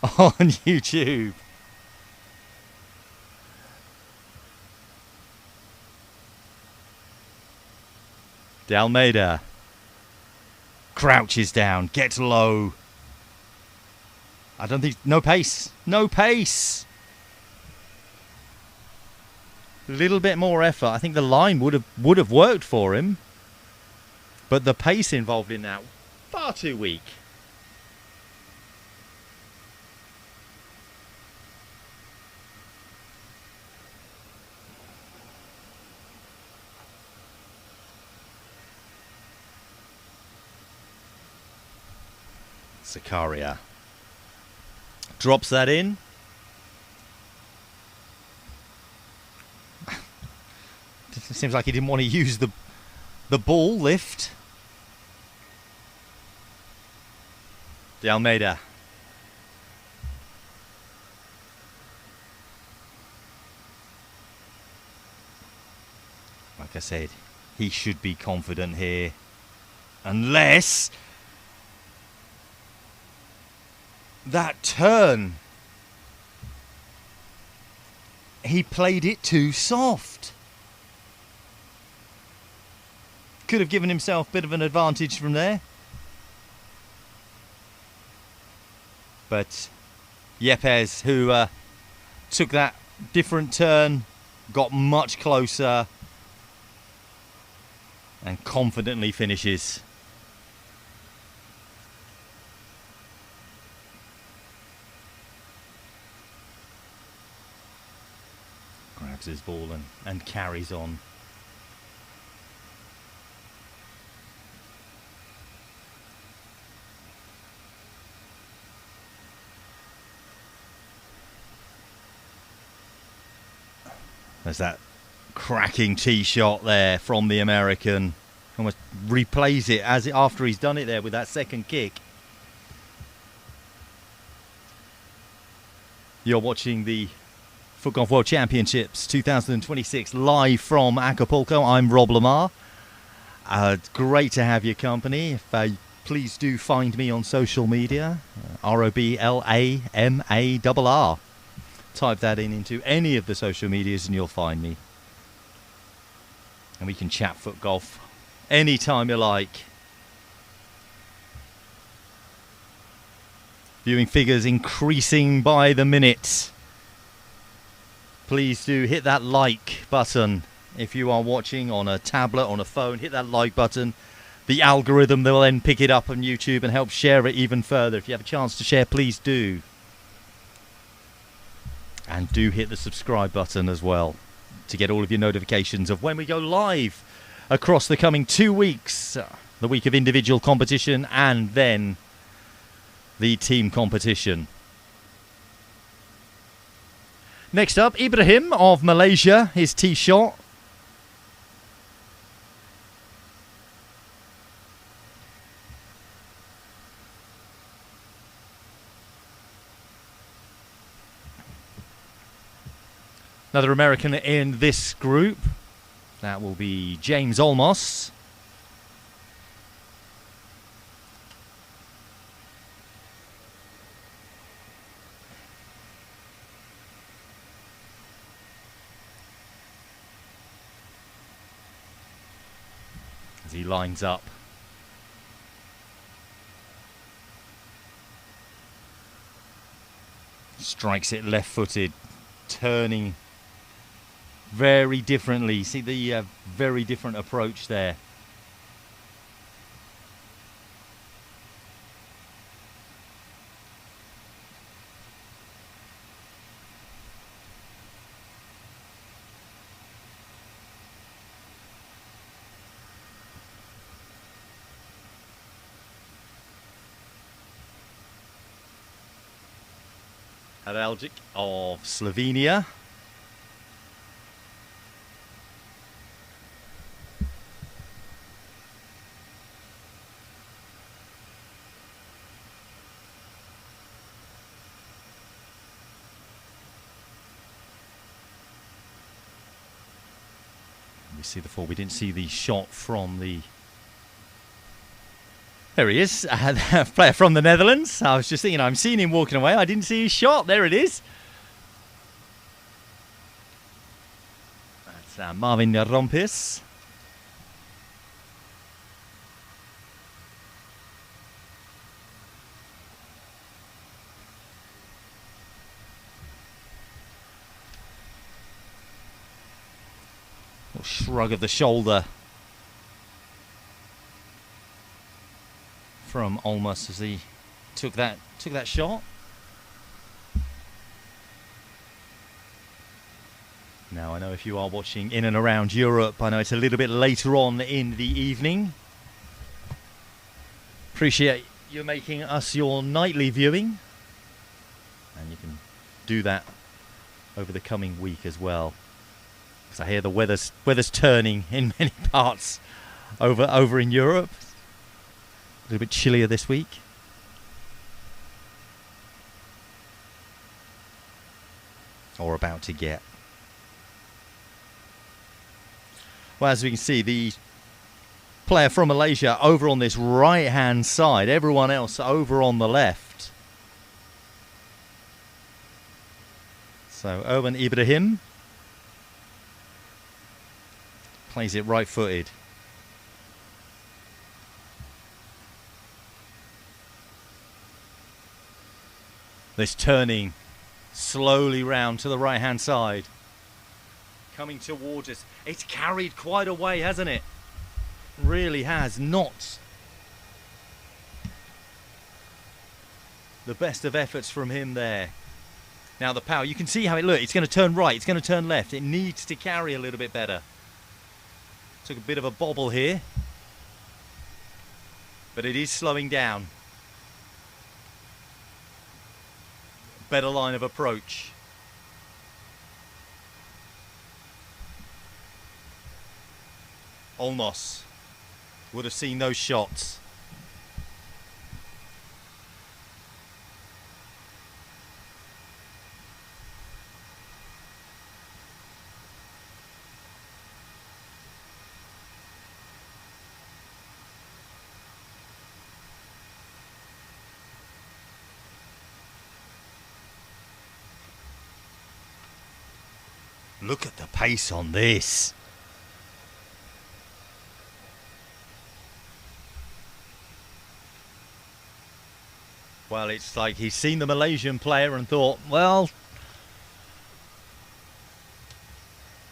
on YouTube. De Almeida crouches down, gets low. I don't think, no pace, no pace. A little bit more effort. I think the line would have worked for him, but the pace involved in that far too weak. Zakaria drops that in. It seems like he didn't want to use the ball lift. De Almeida. Like I said, he should be confident here. Unless that turn, he played it too soft. Could have given himself a bit of an advantage from there. But Yepes, who took that different turn, got much closer and confidently finishes. Grabs his ball and carries on. There's that cracking tee shot there from the American. Almost replays it after he's done it there with that second kick. You're watching the FootGolf World Championships 2026 live from Acapulco. I'm Rob Lamar. It's great to have your company. Please do find me on social media. ROBLAMARR. Type that into any of the social medias and you'll find me. And we can chat FootGolf anytime you like. Viewing figures increasing by the minute. Please do hit that like button. If you are watching on a tablet, on a phone, hit that like button. The algorithm will then pick it up on YouTube and help share it even further. If you have a chance to share, please do. And do hit the subscribe button as well to get all of your notifications of when we go live across the coming 2 weeks. The week of individual competition and then the team competition. Next up, Ibrahim of Malaysia, his tee shot. Another American in this group. That will be James Olmos. As he lines up. Strikes it left-footed, turning very differently. See the very different approach there. Hadaljic of Slovenia. We see the fall. We didn't see the shot from the... There he is, a player from the Netherlands. I was just thinking, I'm seeing him walking away. I didn't see his shot. There it is. That's Marvin Rompis. Little shrug of the shoulder from Olmos as he took that shot. Now I know if you are watching in and around Europe, I know it's a little bit later on in the evening. Appreciate you making us your nightly viewing, and you can do that over the coming week as well. Because I hear the weather's turning in many parts over in Europe. A little bit chillier this week. Or about to get. Well, as we can see, the player from Malaysia over on this right-hand side. Everyone else over on the left. So, Owen Ibrahim plays it right-footed. This turning slowly round to the right-hand side. Coming towards us. It's carried quite a way, hasn't it? Really has. Not the best of efforts from him there. Now the power. You can see how it looks. It's going to turn right. It's going to turn left. It needs to carry a little bit better. Took a bit of a bobble here. But it is slowing down. Better line of approach. Olmos would have seen those shots. Look at the pace on this. Well, it's like he's seen the Malaysian player and thought, well,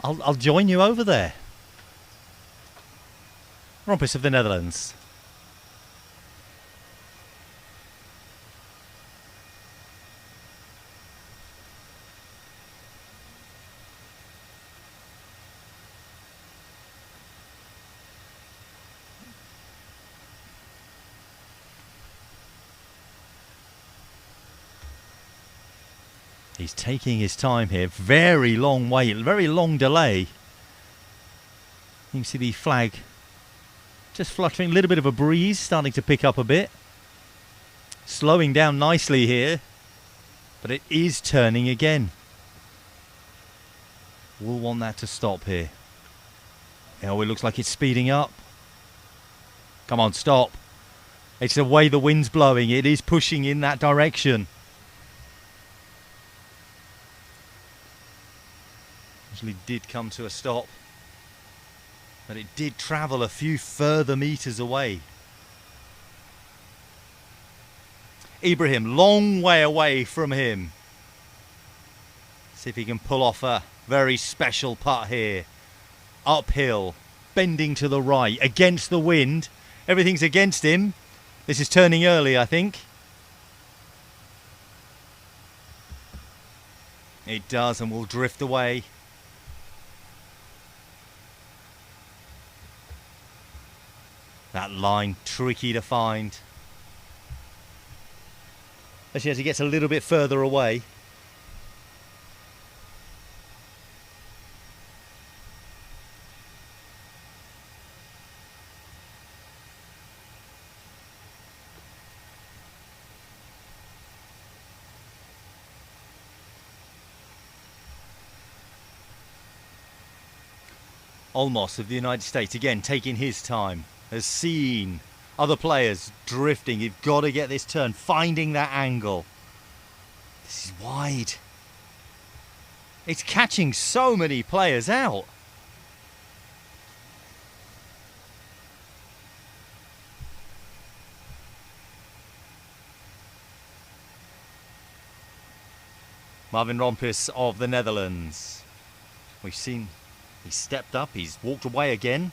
I'll join you over there. Rompis of the Netherlands. He's taking his time here. Very long wait, very long delay. You can see the flag just fluttering. A little bit of a breeze starting to pick up a bit. Slowing down nicely here. But it is turning again. We'll want that to stop here. Oh, it looks like it's speeding up. Come on, stop. It's the way the wind's blowing. It is pushing in that direction. Actually did come to a stop, but it did travel a few further meters away. Ibrahim, long way away from him. See if he can pull off a very special putt here. Uphill, bending to the right, against the wind. Everything's against him. This is turning early, I think. It does, and will drift away. That line, tricky to find. Actually, as he gets a little bit further away, Olmos of the United States, again, taking his time, has seen other players drifting. You've got to get this turn, finding that angle. This is wide. It's catching so many players out. Marvin Rompis of the Netherlands. We've seen he's stepped up, he's walked away again.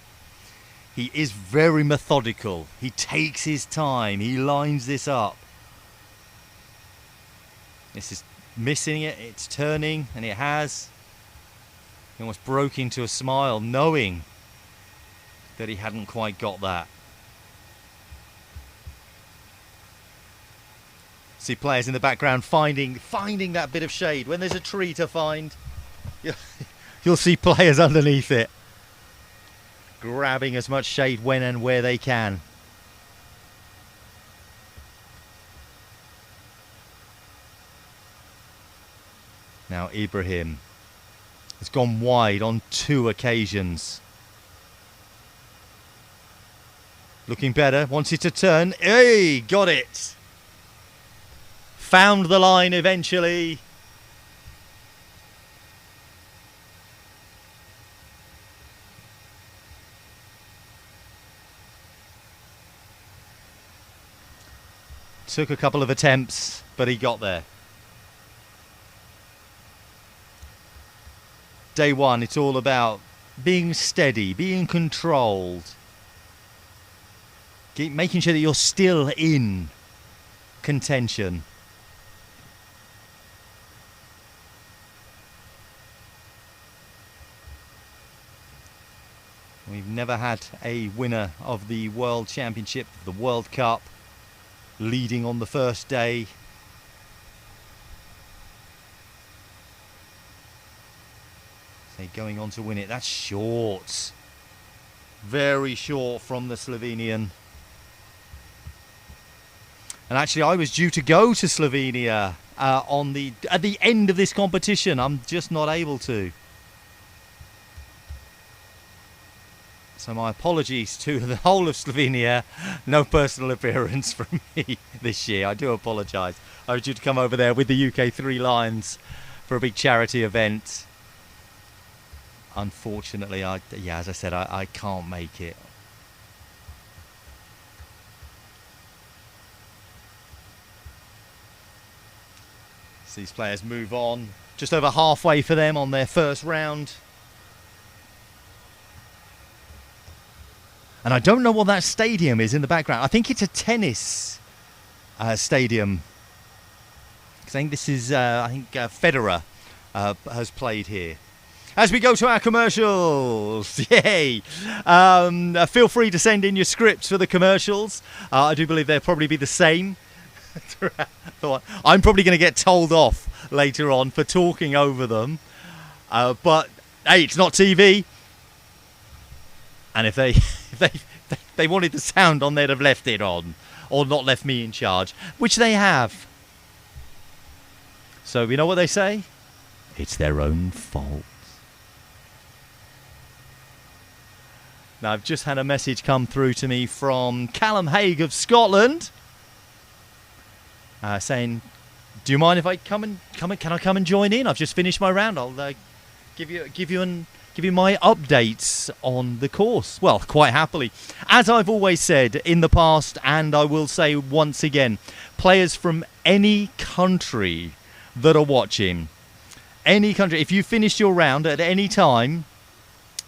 He is very methodical. He takes his time, he lines this up. This is missing it, it's turning, and it has. He almost broke into a smile, knowing that he hadn't quite got that. See players in the background finding that bit of shade. When there's a tree to find, you'll see players underneath it, grabbing as much shade when and where they can. Now Ibrahim has gone wide on 2 occasions. Looking better, wanted to turn. Hey, got it! Found the line eventually. Took a couple of attempts, but he got there. Day one, it's all about being steady, being controlled. Making sure that you're still in contention. We've never had a winner of the World Championship, the World Cup, leading on the first day. So going on to win it. That's short. Very short from the Slovenian. And actually I was due to go to Slovenia at the end of this competition. I'm just not able to. So my apologies to the whole of Slovenia. No personal appearance from me this year. I do apologise. I was due to come over there with the UK Three Lions for a big charity event. Unfortunately, as I said, I can't make it. So these players move on. Just over halfway for them on their first round. And I don't know what that stadium is in the background. I think it's a tennis stadium. I think this is, Federer has played here. As we go to our commercials, yay! Feel free to send in your scripts for the commercials. I do believe they'll probably be the same. I'm probably going to get told off later on for talking over them. But, hey, it's not TV. And if they wanted the sound on, they'd have left it on, or not left me in charge, which they have. So you know what they say? It's their own fault. Now I've just had a message come through to me from Callum Haig of Scotland, saying, "Do you mind if I can I come and join in? I've just finished my round. I'll give you my updates on the course." Well, quite happily. As I've always said in the past, and I will say once again, players from any country that are watching, any country, if you finished your round at any time,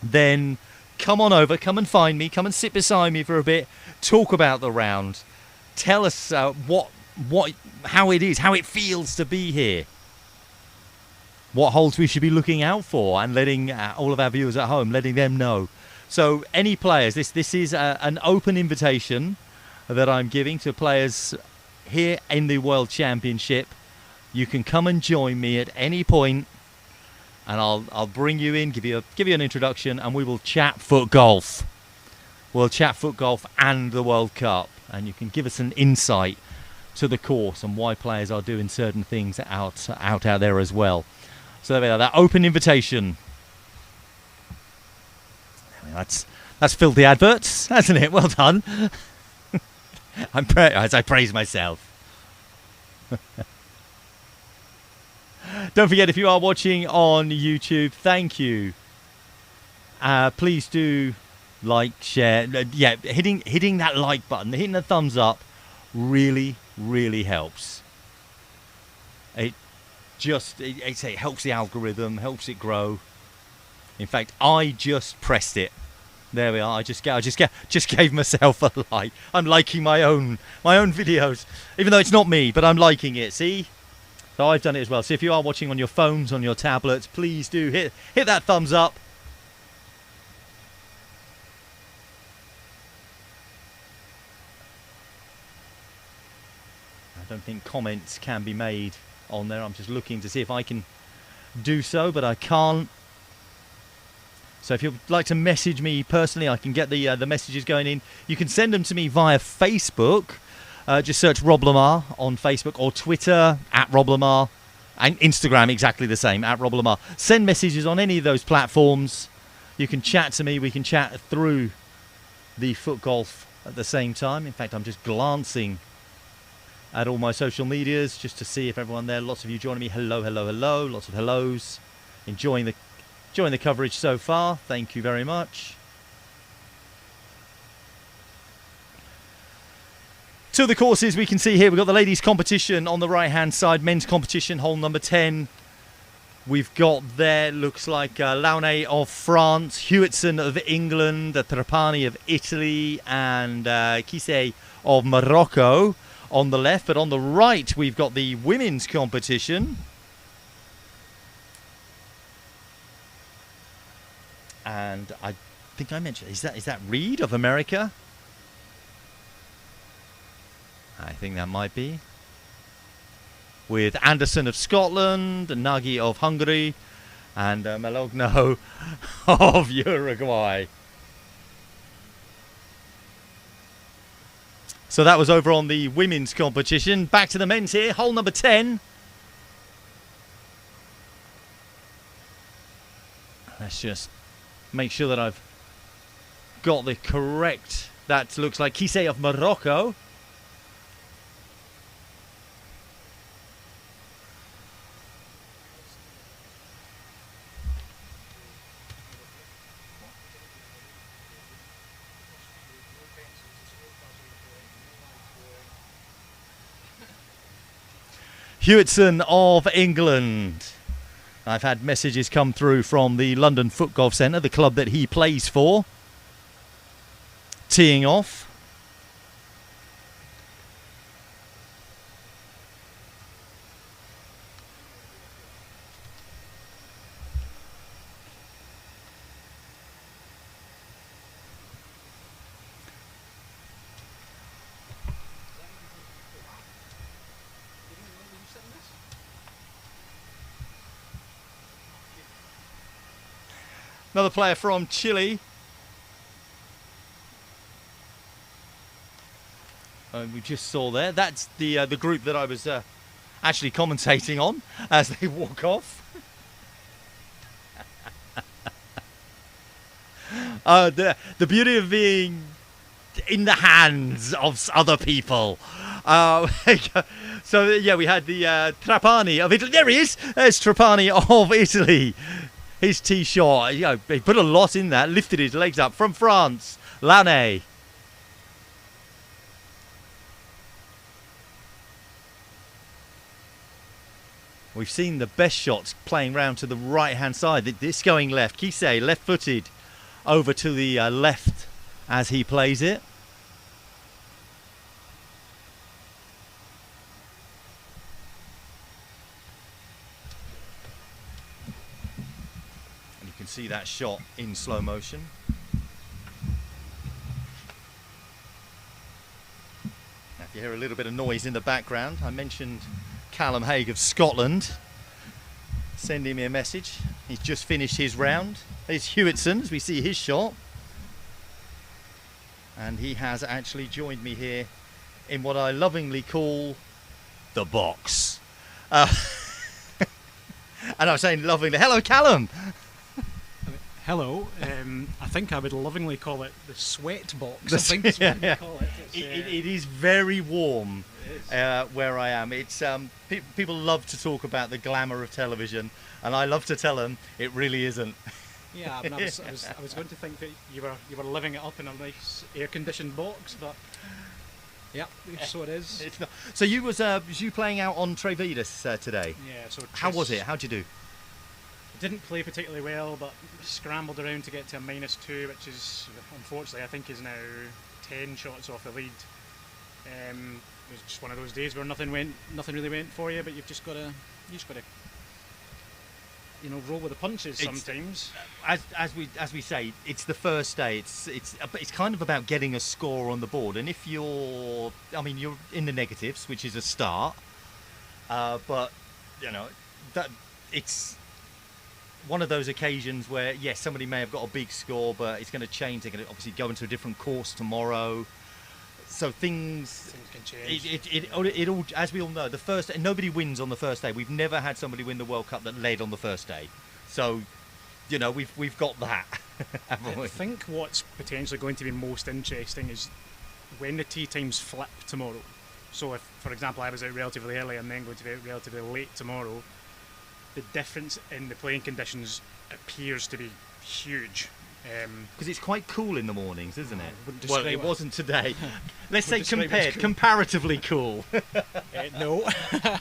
then come on over, come and find me, come and sit beside me for a bit, talk about the round, tell us how it is, how it feels to be here, what holes we should be looking out for, and letting all of our viewers at home, letting them know. So any players, this is an open invitation that I'm giving to players here in the World Championship. You can come and join me at any point, and I'll bring you in, give you an introduction, and we will chat FootGolf. We'll chat FootGolf and the World Cup, and you can give us an insight to the course and why players are doing certain things out there as well. So there we are, that open invitation. That's filled the adverts, hasn't it? Well done. As I praise myself. Don't forget, if you are watching on YouTube, thank you. Please do like, share. Yeah, hitting that like button, hitting the thumbs up really, really helps. It helps the algorithm, helps it grow. In fact, I just pressed it. There we are. I just gave myself a like. I'm liking my own videos, even though it's not me, but I'm liking it. See? So I've done it as well. So if you are watching on your phones, on your tablets, please do hit that thumbs up. I don't think comments can be made on there. I'm just looking to see if I can do so, but I can't. So if you'd like to message me personally, I can get the messages going in. You can send them to me via Facebook. Just search Rob Lamar on Facebook, or Twitter @RobLamar, and Instagram exactly the same @RobLamar. Send messages on any of those platforms. You can chat to me. We can chat through the FootGolf at the same time. In fact, I'm just glancing at all my social medias just to see if everyone there. Lots of you joining me. Hello, hello, hello. Lots of hellos. Enjoying the coverage so far. Thank you very much. To the courses we can see here, we've got the ladies competition on the right hand side, men's competition, hole number 10. We've got there, looks like Launay of France, Hewitson of England, Trapani of Italy, and Kisei of Morocco on the left. But on the right, we've got the women's competition. And I think I mentioned, is that Reed of America? I think that might be. With Anderson of Scotland, Nagy of Hungary, and Malogno of Uruguay. So that was over on the women's competition. Back to the men's here, hole number 10. Let's just make sure that I've got the correct. That looks like Kisei of Morocco. Hewitson of England. I've had messages come through from the London FootGolf Centre, the club that he plays for. Teeing off. Another player from Chile. We just saw there. That's the group that I was actually commentating on as they walk off. The beauty of being in the hands of other people. So yeah, we had the Trapani of Italy. There he is. There's Trapani of Italy. His tee shot, you know, he put a lot in that, lifted his legs up. From France, Launay. We've seen the best shots playing round to the right-hand side. This going left. Kisei, left-footed, over to the left as he plays it. See that shot in slow motion. Now, if you hear a little bit of noise in the background, I mentioned Callum Haig of Scotland sending me a message. He's just finished his round. There's Hewitson as we see his shot, and he has actually joined me here in what I lovingly call the box. And I'm saying lovingly, hello Callum.
Hello. I think I would lovingly call it the sweat box. I think that's what we call it.
It is very warm where I am. It's people love to talk about the glamour of television, and I love to tell them it really isn't.
Yeah, I mean, I was going to think that you were living it up in a nice air-conditioned box, but yeah, so it is.
It's not. So was you playing out on Trevidas today?
Yeah. So
how was it? How'd you do?
Didn't play particularly well, but scrambled around to get to a -2, which is unfortunately I think is now 10 shots off the lead. It was just one of those days where nothing really went for you, but you've just got to roll with the punches sometimes.
As we say, it's the first day. It's kind of about getting a score on the board, and if you're in the negatives, which is a start, but that it's one of those occasions where yes, somebody may have got a big score, but it's going to change. They're going to obviously go into a different course tomorrow, so things
can change.
It all, as we all know, the first nobody wins on the first day. We've never had somebody win the World Cup that led on the first day, so we've got that. Haven't we?
I think what's potentially going to be most interesting is when the tee times flip tomorrow. So if, for example, I was out relatively early and then going to be out relatively late tomorrow, the difference in the playing conditions appears to be huge.
Because it's quite cool in the mornings, isn't it?
Well,
it wasn't today. Let's say
cool.
comparatively cool.
No, I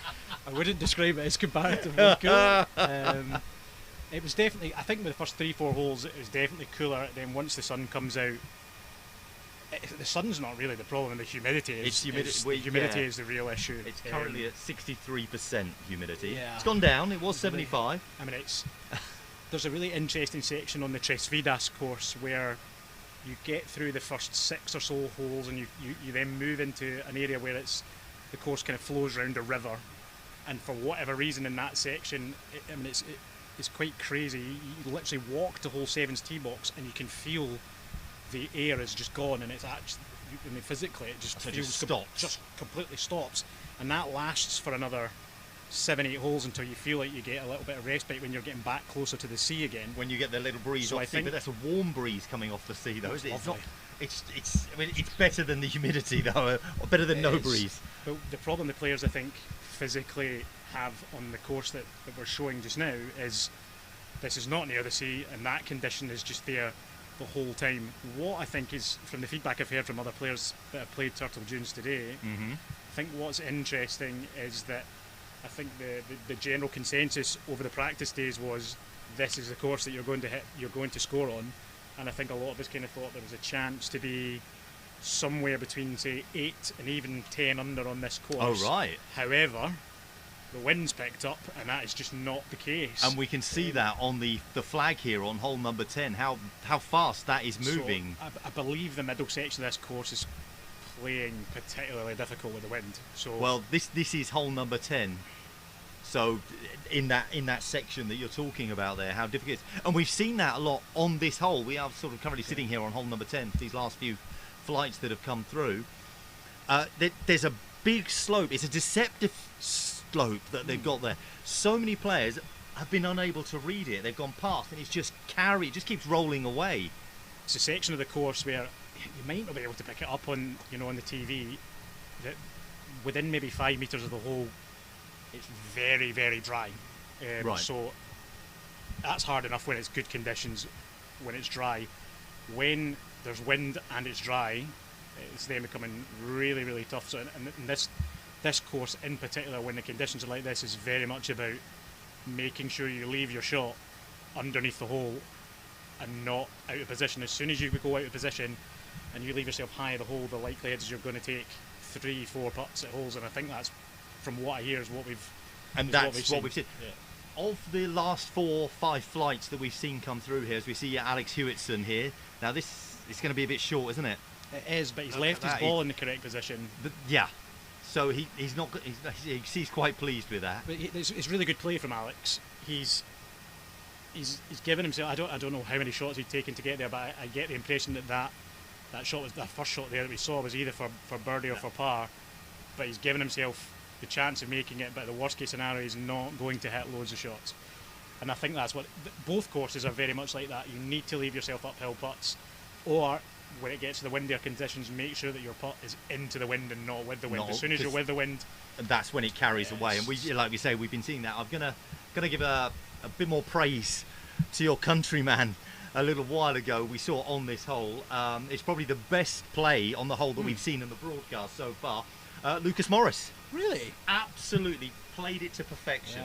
wouldn't describe it as comparatively cool. It was definitely, I think with the first 3-4 holes it was definitely cooler. Then once the sun comes out, the sun's not really the problem, the humidity is. Humidity is the real issue.
It's currently at 63% humidity.
Yeah.
It's gone down, it was 75.
I mean, there's a really interesting section on the Tresvidas course where you get through the first 6 or so holes and you then move into an area where the course kind of flows around a river, and for whatever reason in that section, it's quite crazy. You literally walk to hole 7's tee box and you can feel the air is just gone, and it's actually, physically it just completely stops, and that lasts for another 7-8 holes until you feel like you get a little bit of respite when you're getting back closer to the sea again.
When you get the little breeze off the sea, but that's a warm breeze coming off the sea, though, isn't it? It's better than the humidity, though, or better than no breeze.
But the problem the players, I think, physically have on the course that we're showing just now is this is not near the sea, and that condition is just there the whole time. What I think is, from the feedback I've heard from other players that have played Turtle Dunes today, I think what's interesting is that I think the general consensus over the practice days was this is the course that you're going to hit, you're going to score on, and I think a lot of us kind of thought there was a chance to be somewhere between, say, 8 and even 10 under on this course.
Oh, right.
However, the wind's picked up, and that is just not the case.
And we can see that on the flag here on hole number 10, how fast that is moving.
So I believe the middle section of this course is playing particularly difficult with the wind. So
well, this is hole number 10. So in that section that you're talking about there, how difficult it is. And we've seen that a lot on this hole. We are sort of currently sitting here on hole number 10, these last few flights that have come through. There's a big slope. It's a deceptive slope that they've got there. So many players have been unable to read it. They've gone past, and it just keeps rolling away.
It's a section of the course where you might not be able to pick it up on on the TV. That within maybe 5 meters of the hole, it's very, very dry.
Right.
So that's hard enough when it's good conditions. When it's dry, when there's wind and it's dry, it's then becoming really, really tough. So, and this course in particular, when the conditions are like this, is very much about making sure you leave your shot underneath the hole and not out of position. As soon as you go out of position and you leave yourself high of the hole, the likelihood is you're going to take 3-4 putts at holes, and I think that's, from what I hear, is what we've seen. Yeah.
Of the last 4 or 5 flights that we've seen come through here, as we see Alex Hewitson here, now this is going to be a bit short, isn't it?
It is, but he's left his ball in the correct position.
Yeah. So he's quite pleased with that.
But it's really good play from Alex. He's given himself. I don't know how many shots he'd taken to get there, but I get the impression that shot was, that first shot there that we saw, was either for birdie or for par. But he's given himself the chance of making it. But the worst case scenario is not going to hit loads of shots. And I think that's what both courses are very much like that. You need to leave yourself uphill putts, or when it gets to the windier conditions, make sure that your putt is into the wind and not with the wind.
No,
as soon as you're with the wind,
and that's when it carries away. And we, like we say, we've been seeing that. I'm gonna give a bit more praise to your countryman. A little while ago, we saw on this hole. It's probably the best play on the hole that we've seen in the broadcast so far. Lucas Morris.
Really?
Absolutely played it to perfection.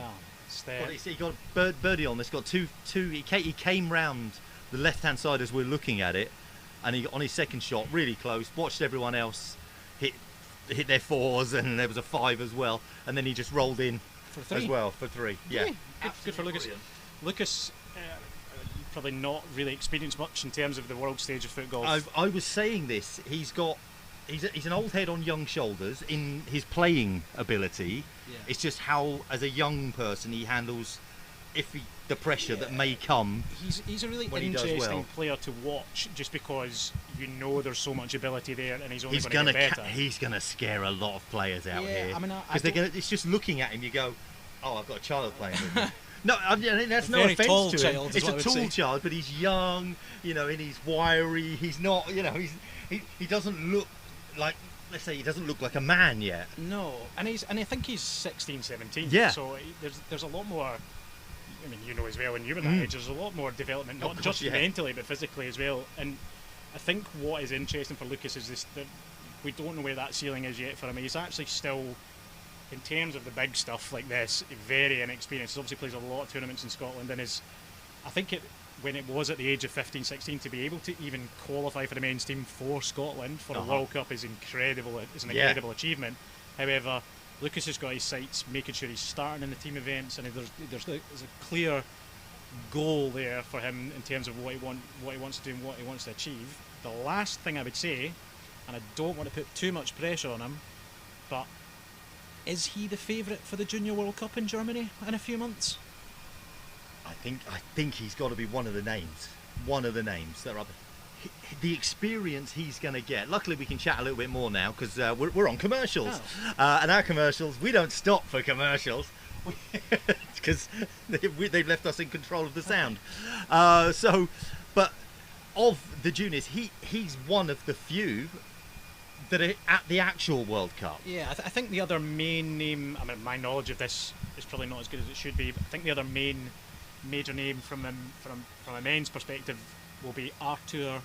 yeah,
He got a birdie on this. Got two. He came round the left-hand side as we're looking at it, and he on his second shot, really close. Watched everyone else hit their fours, and there was a 5 as well, and then he just rolled in
for 3
as well for 3. Yeah,
good for Lucas.
Brilliant.
Lucas, probably not really experienced much in terms of the world stage of foot golf.
I was saying this. He's an old head on young shoulders in his playing ability.
Yeah.
It's just how, as a young person, he handles the pressure that may come.
He's a really
when he does
interesting
well.
player to watch, just because you know there's so much ability there, and he's only
He's
going to get better.
he's gonna scare a lot of players out
Yeah,
here.
I mean, I
because
don't-
it's just looking at him, you go, "Oh, I've got a child playing with me." No, that's
A
no
very
offense
tall
to
child
him.
is
It's
what I
a
would
tall
say.
child, but he's young, and he's wiry. He's not, he doesn't look like, let's say, he doesn't look like a man yet.
No, and I think he's 16, 17.
Yeah.
So there's a lot more. I mean, you know as well, when you were that age, there's a lot more development,
Of
not
course,
just
yeah.
mentally but physically as well. And I think what is interesting for Lucas is this: that we don't know where that ceiling is yet for him. He's actually still, in terms of the big stuff like this, very inexperienced. He obviously plays a lot of tournaments in Scotland, and when it was at the age of 15, 16, to be able to even qualify for the men's team for Scotland for a World Cup is incredible. It's an incredible achievement. However, Lucas has got his sights making sure he's starting in the team events, and there's a clear goal there for him in terms of what he wants to do and what he wants to achieve. The last thing I would say, and I don't want to put too much pressure on him, but is he the favourite for the Junior World Cup in Germany in a few months?
I think he's got to be one of the names. One of the names that are up. The experience he's going to get. Luckily, we can chat a little bit more now because we're on commercials, and our commercials, we don't stop for commercials because they've left us in control of the sound. But of the juniors, he's one of the few that are at the actual World Cup.
Yeah, I think the other main name, I mean, my knowledge of this is probably not as good as it should be, but I think the other major name from a men's perspective will be Artur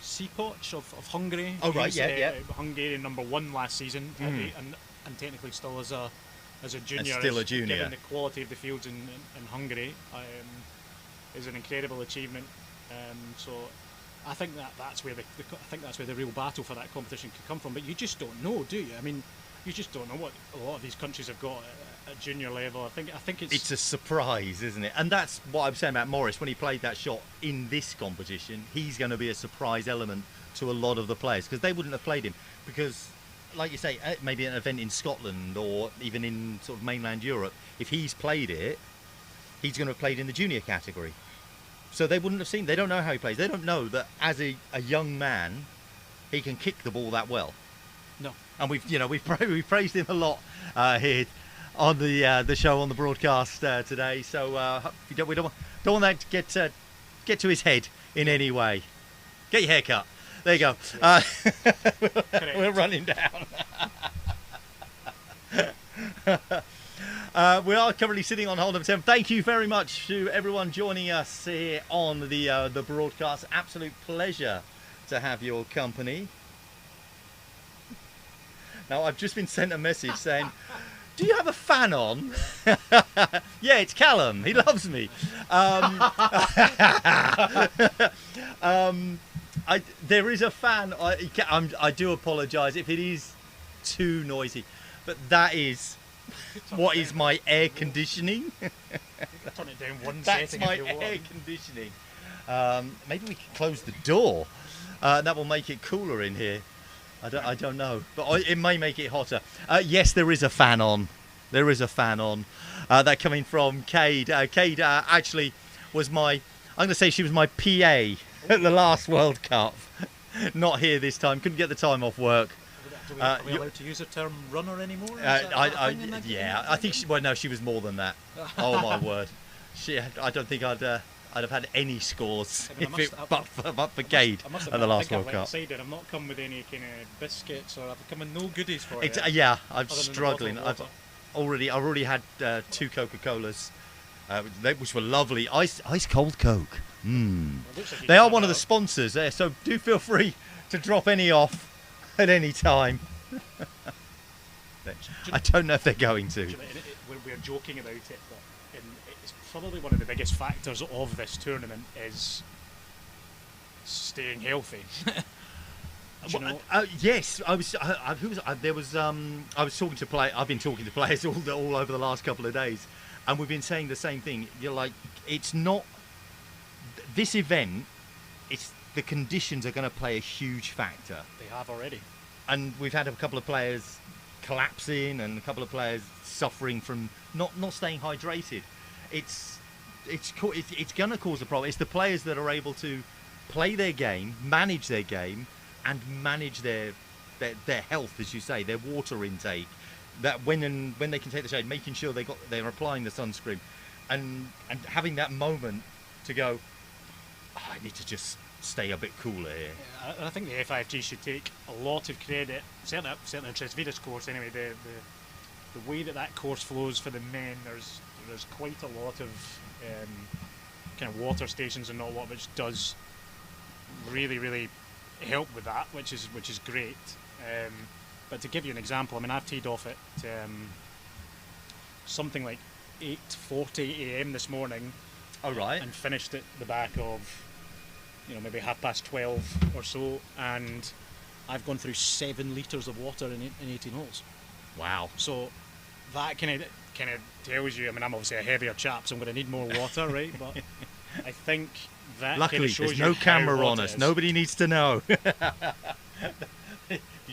Sipoc of Hungary.
Oh, right,
He's,
yeah.
Hungarian #1 last season, and technically still as a junior.
And still a junior.
Given the quality of the fields in Hungary, is an incredible achievement. So I think that's where the real battle for that competition could come from. But you just don't know, do you? I mean, you just don't know what a lot of these countries have got at junior level. I think
It's a surprise, isn't it? And that's what I'm saying about Morris. When he played that shot in this competition, he's going to be a surprise element to a lot of the players because they wouldn't have played him. Because, like you say, maybe an event in Scotland or even in sort of mainland Europe, if he's played it, he's going to have played in the junior category. So they wouldn't have seen. They don't know how he plays. They don't know that as a young man, he can kick the ball that well.
no.
And we've praised him a lot here on the show, on the broadcast today. So we don't want that to get to his head in any way. Get your hair cut. There you go. We're running down. We are currently sitting on hole number 10. Thank you very much to everyone joining us here on the broadcast. Absolute pleasure to have your company. Now, I've just been sent a message saying, do you have a fan on? Yeah, it's Callum. He loves me. There is a fan. I do apologise if it is too noisy, but that is what is my air conditioning.
Turn it down one
That's
setting
my
if you want.
air conditioning. Maybe we can close the door. That will make it cooler in here. I don't know, but it may make it hotter. Yes, there is a fan on. There is a fan on. That coming from Cade. Cade actually was I'm going to say she was my PA at the last World Cup. Not here this time. Couldn't get the time off work.
Are we allowed to use the term runner anymore? Is that a thing in that game?
I think she was more than that. Oh my word. I don't think I'd have had any scores
I mean,
but for Gade at the last World Cup.
I'm not come with any kind of biscuits, or I've come with no goodies for you.
Yeah, I'm
other than the
struggling.
bottle of
I've already had 2 Coca-Colas, which were lovely. Ice cold Coke.
Well, it looks like you
They
can
are
have
one of the
a-
sponsors there, so do feel free to drop any off at any time. I don't know if they're going to.
We're joking about it, but it's probably one of the biggest factors of this tournament is staying healthy. Do you know?
Yes, I was. There was. I was talking to play. I've been talking to players all over the last couple of days, and we've been saying the same thing. You're like, it's not this event. It's the conditions are going to play a huge factor,
They have already.
and we've had a couple of players collapsing and a couple of players suffering from not staying hydrated. It's going to cause a problem. It's the players that are able to play their game, manage their game, and manage their health, as you say, their water intake. That when they can take the shade, making sure they're applying the sunscreen, and having that moment to go, I need to just stay a bit cooler here.
I think the FIFG should take a lot of credit, certainly on Tresvidas course anyway, the way that course flows for the men. There's quite a lot of kind of water stations and all what, which does really help with that, which is great. But to give you an example, I mean, I've teed off at something like 8:40 a.m. this morning.
Oh, right.
And finished at the back of, maybe 12:30 or so, and I've gone through 7 litres of water in 18 holes.
Wow.
So that kind of tells you. I mean, I'm obviously a heavier chap, so I'm going to need more water, right? But I think that
Luckily,
kind of shows
there's
you
no
how
camera
hot
on
it
us.
is.
Nobody needs to know. You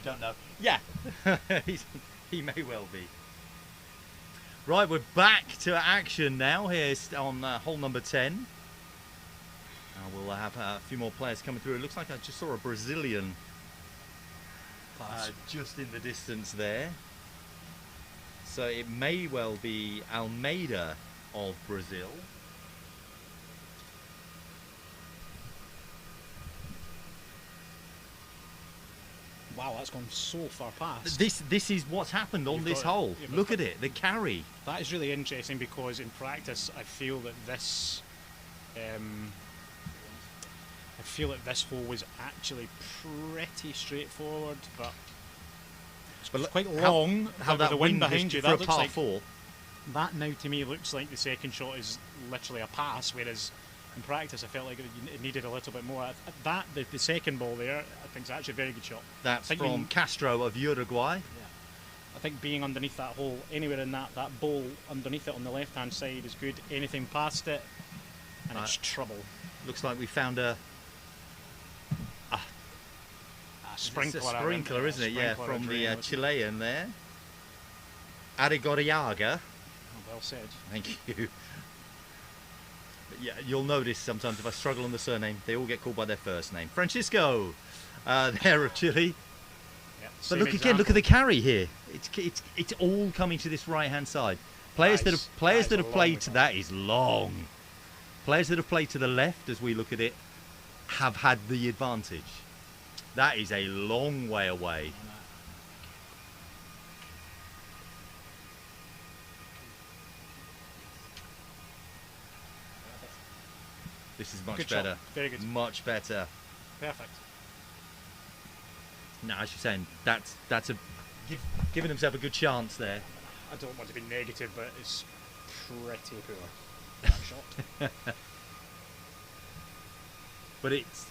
don't know. Yeah. He may well be. Right, we're back to action now here on hole number 10. We'll have a few more players coming through. It looks like I just saw a Brazilian just in the distance there. So it may well be Almeida of Brazil.
Wow, that's gone so far past.
This is what's happened on
You've
this
got it.
hole.
You've
Look
got
at it, the carry.
That is really interesting because in practice, I feel that this hole was actually pretty straightforward, but it's quite long.
How
with
that
the wind
was
behind you,
for
that
a
looks
par
like
4.
that now to me looks like the second shot is literally a pass, whereas in practice I felt like it needed a little bit more. The second ball there, I think is actually a very good shot.
That's
I think
from Castro of Uruguay.
I think being underneath that hole, anywhere in that bowl underneath it on the left hand side is good. Anything past it, and it's trouble.
Looks like we found a
Sprinkler,
it's a sprinkler, isn't it? Yeah,
Sprinkler
from
drain.
the Chilean there. Arigoriaga.
Oh, well said.
Thank you. But yeah, you'll notice sometimes if I struggle on the surname, they all get called by their first name. Francisco, there of Chile.
Yeah,
But
same
look again,
example.
look at the carry here. It's all coming to this right hand side. Players that have played to that is long. Players that have played to the left, as we look at it, have had the advantage. That is a long way away. This is much
Good shot.
better.
Very good.
Much better.
Perfect.
No, as you're saying, that's giving himself a good chance there.
I don't want to be negative, but it's pretty poor. That shot.
But it's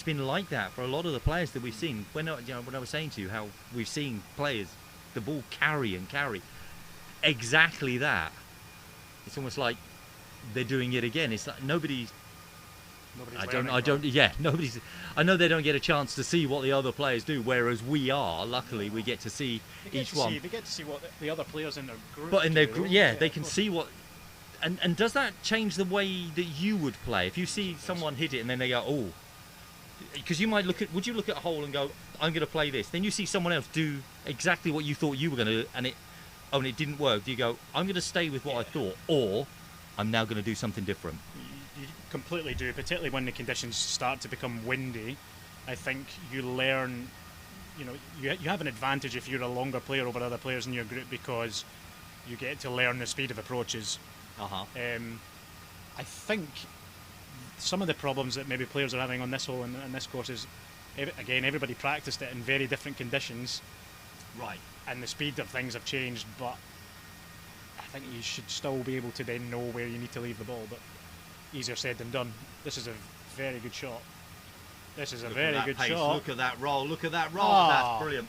been like that for a lot of the players that we've seen. When I was saying to you how we've seen players, the ball carry and carry, exactly that. It's almost like they're doing it again. It's like nobody's. Nobody's. I know they don't get a chance to see what the other players do, whereas we are. Luckily, we get to see each one.
They get to see what the other players in their group.
But in their
do.
they can see what. And does that change the way that you would play? If you see someone hit it and then they go, oh, because you might would you look at a hole and go, I'm going to play this? Then you see someone else do exactly what you thought you were going to do, and it oh, and it didn't work, do you go, I'm going to stay with what I thought, or I'm now going to do something different?
You completely do, particularly when the conditions start to become windy. I think you learn, you have an advantage if you're a longer player over other players in your group because you get to learn the speed of approaches. I think some of the problems that maybe players are having on this hole and this course is, again, everybody practiced it in very different conditions.
Right.
And the speed of things have changed, but I think you should still be able to then know where you need to leave the ball, but easier said than done. This is a very good shot. This is a very good shot.
Look at that roll, look at that roll.
Oh.
That's brilliant.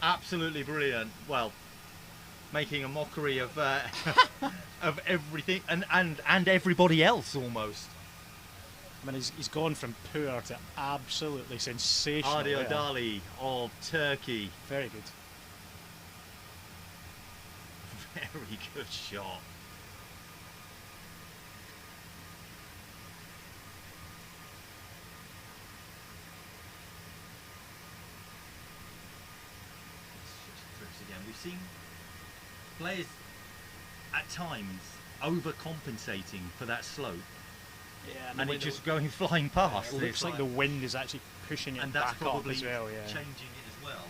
Absolutely brilliant. Well, making a mockery of of everything and everybody else almost.
I mean, he's gone from poor to absolutely sensational.
Adi Odali of Turkey.
Very good.
Very good shot. Again, we've seen players at times overcompensating for that slope.
Yeah,
and it just going flying past.
It looks like the wind is actually pushing it
and that's
back
probably
up as well. Yeah,
changing it as well.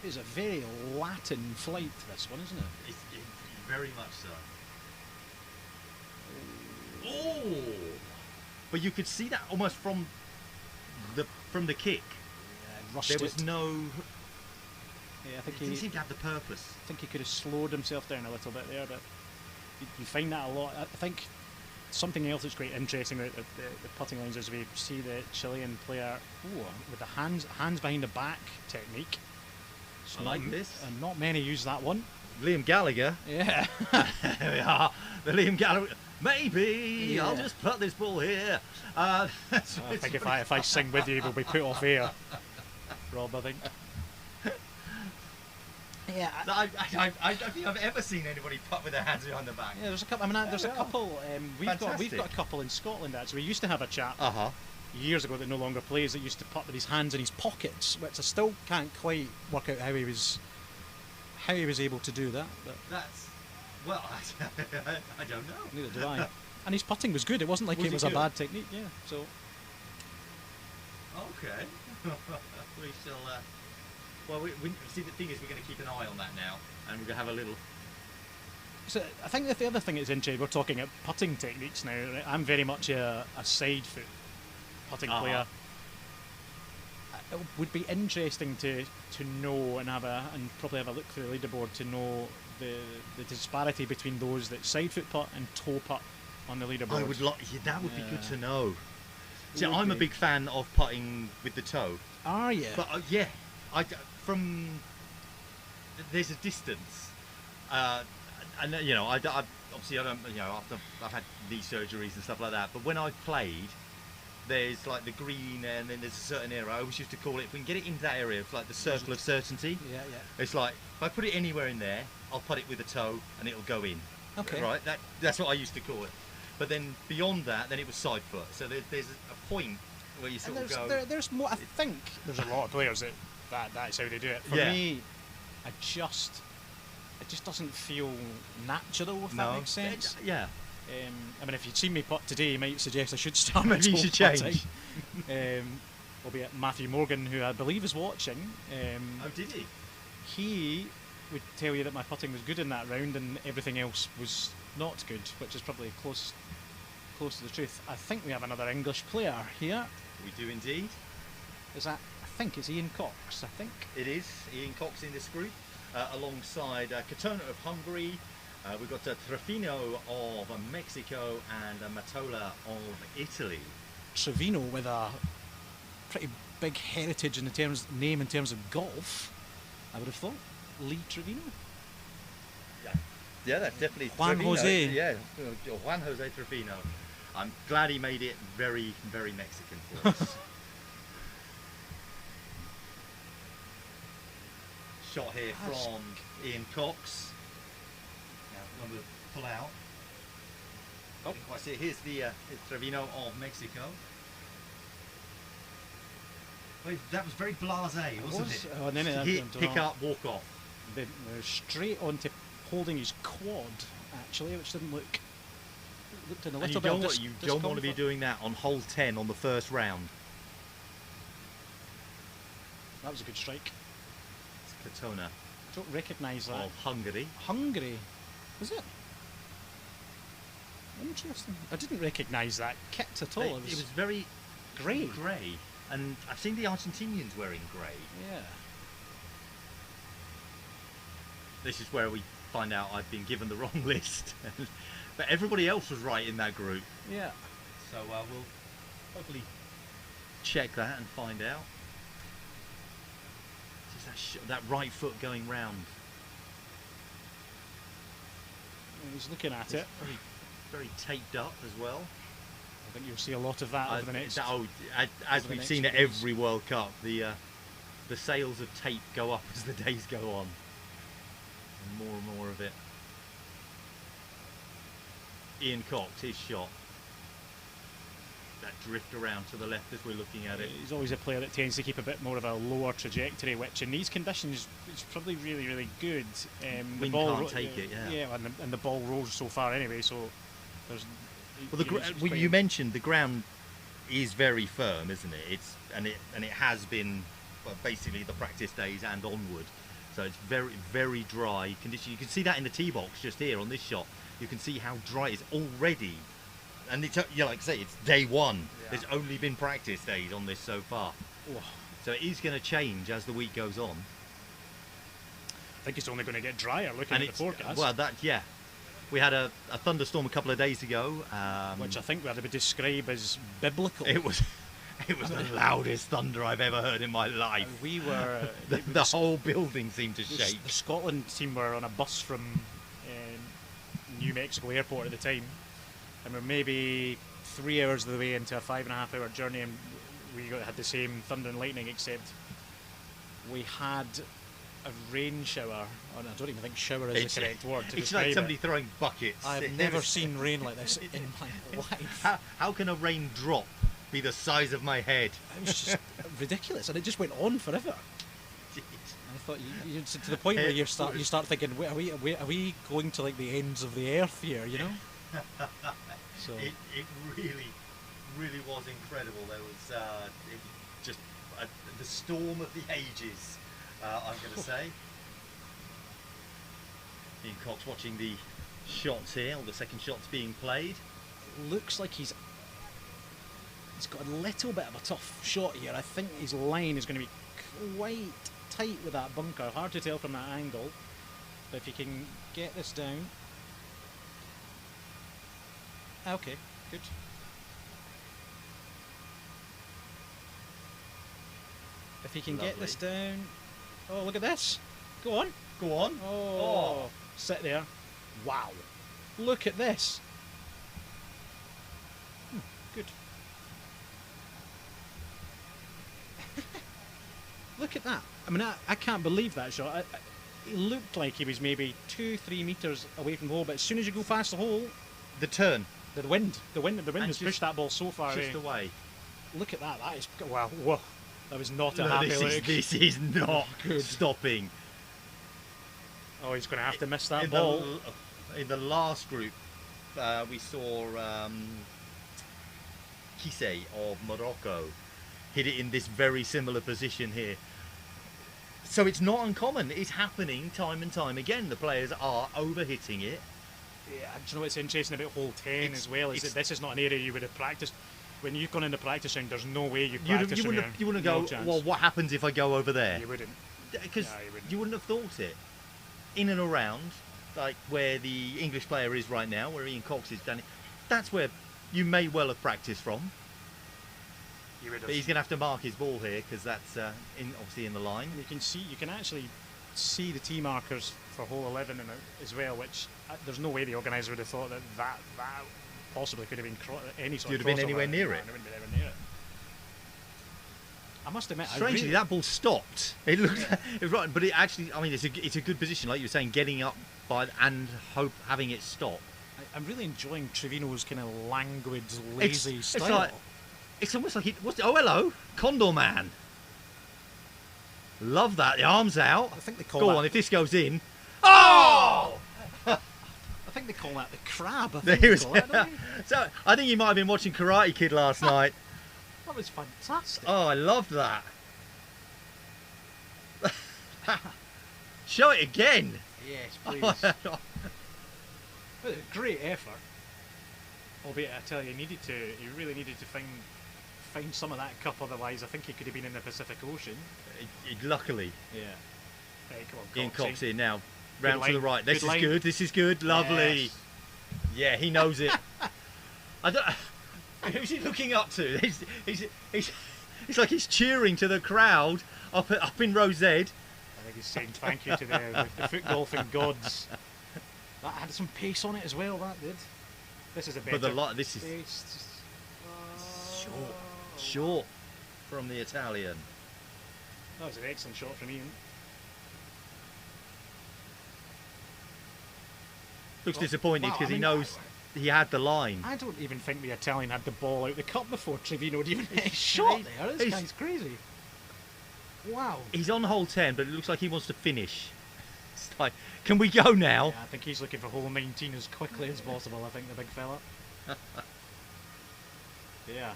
It's a very Latin flight, this one, isn't it?
It's very much so. Oh! But you could see that almost from the kick.
Yeah, rushed
there was
it.
no.
Yeah, I think
he didn't seem to have the purpose.
I think he could have slowed himself down a little bit there, but you find that a lot. I think something else that's quite interesting about the putting lines is we see the Chilean player with the hands behind the back technique.
I like this.
And not many use that one.
Liam Gallagher.
Yeah.
There we are. The Liam Gallagher. Maybe I'll just put this ball here. I
think if I sing with you, we'll be put off air. Rob, I think. Yeah.
I don't think I've ever seen anybody putt with their hands behind the back.
Yeah, there's a couple. I mean, there's a couple. We've got a couple in Scotland actually. We used to have a chap years ago that no longer plays that used to putt with his hands in his pockets, which I still can't quite work out how he was able to do that. But
that's I don't know.
Neither do I. And his putting was good. It wasn't like it was a bad technique. Yeah. So.
Okay. We shall. Well, we see. The thing is, we're going to keep an eye on that now, and we're going to have a little.
So I think the other thing that's interesting, we're talking about putting techniques now. Right? I'm very much a side foot putting player. It would be interesting to know and probably have a look through the leaderboard to know the disparity between those that side foot putt and toe putt on the leaderboard.
I would that would be good to know. See, I'm a big fan of putting with the toe.
Are you?
But there's a distance, and I obviously I don't, I've had knee surgeries and stuff like that. But when I've played, there's like the green, and then there's a certain area. I always used to call it. If we can get it into that area, it's like the circle of certainty.
Yeah.
It's like if I put it anywhere in there, I'll put it with a toe, and it'll go in.
Okay.
Right. That's what I used to call it. But then beyond that, then it was side foot. So there's a point where you sort of go.
There's more. I think there's a lot of players that's how they do it. For me, it just doesn't feel natural. If that makes sense.
Yeah.
I mean, if you'd seen me putt today, you might suggest I should start.
Maybe you should change.
Albeit Matthew Morgan, who I believe is watching.
Oh, did he?
He would tell you that my putting was good in that round, and everything else was not good, which is probably close to the truth. I think we have another English player here.
We do indeed.
Is that? I think it's Ian Cox. I think
it is Ian Cox in this group, alongside Katona of Hungary. We've got Trevino of Mexico and Matola of Italy.
Trevino with a pretty big heritage in terms of golf, I would have thought. Lee Trevino.
Yeah, that's definitely
Juan
Trevino.
Jose.
Yeah, Juan Jose Trevino. I'm glad he made it very, very Mexican for us. Shot here from Ian Cox. Now, I'm going to pull out. Oh, I see. Here's the Trevino of Mexico. Well, that was very blasé, wasn't it?
Oh, and then
Hit, pick up, walk off.
Then straight onto holding his quad, actually, which didn't looked in a
And
little bit.
you don't want to be doing that on hole 10 on the first round.
That was a good strike.
It's Katona
I don't recognise that.
of Hungary.
Hungary, was it? Interesting. I didn't recognise that kit at all.
It was very
grey.
grey, and I've seen the Argentinians wearing grey.
Yeah.
This is where we find out I've been given the wrong list, but everybody else was right in that group.
Yeah.
So we'll hopefully check that and find out. Just that right foot going round.
He's looking at it.
Very, very taped up as well.
I think you'll see a lot of that over the next.
As
the
we've
next
seen at
few days.
every World Cup, the sales of tape go up as the days go on, and more of it. Ian Cox, his shot. That drift around to the left as we're looking at it.
He's always a player that tends to keep a bit more of a lower trajectory, which in these conditions is probably really, really good. The
Wind
ball
can't take it, yeah.
Yeah, and the ball rolls so far anyway, so there's.
Well, you mentioned the ground is very firm, isn't it? And it has been, well, basically the practice days and onward. So it's very, very dry condition. You can see that in the tee box just here on this shot. You can see how dry it is already. And it's, like I say, it's day one. Yeah. There's only been practice days on this so far.
Oh.
So it is going to change as the week goes on.
I think it's only going to get drier looking at the forecast.
Well, yeah. We had a thunderstorm a couple of days ago.
Which I think we had to describe as biblical.
It was the loudest thunder I've ever heard in my life.
We were...
the whole building seemed to shake.
The Scotland team were on a bus from New Mexico airport at the time. And we're maybe 3 hours of the way into a 5.5 hour journey, and we had the same thunder and lightning, except we had a rain shower. I don't even think shower is the correct word to
It's
describe
like somebody
it.
throwing buckets.
I've never seen rain like this in my life.
How can a rain drop be the size of my head?
It was just ridiculous, and it just went on forever. And I thought you to the point where you start thinking, wait, are we going to like the ends of the earth here? You know. So
it really was incredible. There was it was just the storm of the ages, I'm going to say. Ian Cox watching the shots here, or the second shots being played.
Looks like he's got a little bit of a tough shot here. I think his line is going to be quite tight with that bunker. Hard to tell from that angle, but if he can get this down. Okay, good. If he can get this down. Oh, look at this. Go on.
Go on.
Oh, sit there. Wow. Look at this. Good. Look at that. I mean, I can't believe that shot. It looked like he was maybe 2-3 metres away from the hole, but as soon as you go past the hole,
The turn.
the wind has pushed that ball so far
Just
away.
away.
Look at that. That is, wow, whoa. That was not a happy look.
This is not
Good.
stopping.
Oh, he's going to have to miss that
in
ball.
In the last group, we saw Kisei of Morocco hit it in this very similar position here. So it's not uncommon. It's happening time and time again. The players are overhitting it.
Yeah, do you know what's interesting about hole 10 as well is that this is not an area you would have practiced. When you've gone into practice round, there's no way you practice.
You wouldn't go, well, what happens if I go over there?
You wouldn't.
Because
No, you wouldn't.
you wouldn't have thought it. In and around, like where the English player is right now, where Ian Cox is standing, that's where you may well have practiced from.
You would have.
But he's going to have to mark his ball here because that's obviously in the line.
You can actually see the tee markers for hole 11 as well, which there's no way the organiser would have thought that possibly could have been any sort
You'd
of
have been
crossover.
anywhere near
No,
it.
it wouldn't have been anywhere near it. I must admit,
Strangely, that ball stopped. It looked it was right, but it actually, I mean, it's a good position, like you were saying, getting up by and having it stop.
I'm really enjoying Trevino's kind of languid, lazy style.
It's almost like oh hello, Condor Man. Love that. The arms out.
I think they call
Go
that.
on, if this goes in. Oh!
I think they call that the crab. I
There
think they
was,
call it, don't they?
so I think you might have been watching Karate Kid last night.
That was fantastic.
Oh, I loved that. Show it again.
Yes, please. Well, great effort. Albeit, I tell you, he really needed to find some of that cup. Otherwise, I think he could have been in the Pacific Ocean.
Luckily,
Yeah. Right, come on,
Ian
Coxie.
Cox in now. Round to the
line.
right.
Good
This is
line.
good. This is good. Lovely.
Yes.
Yeah, he knows it. I don't. Who's he looking up to? It's like he's cheering to the crowd up in Row Z.
I think he's saying thank you to the foot golfing gods. That had some pace on it as well. That did. This is a better.
But this is
pace.
short from the Italian.
That was an excellent shot from Ian.
Looks
Well,
disappointed
wow,
because
I
he
mean,
knows he had the line.
I don't even think the Italian had the ball out the cup before Trevino had even hit a shot there. This guy's crazy. Wow.
He's on hole 10, but it looks like he wants to finish. It's like, can we go now?
Yeah, I think he's looking for hole 19 as quickly as possible, I think, the big fella. Yeah.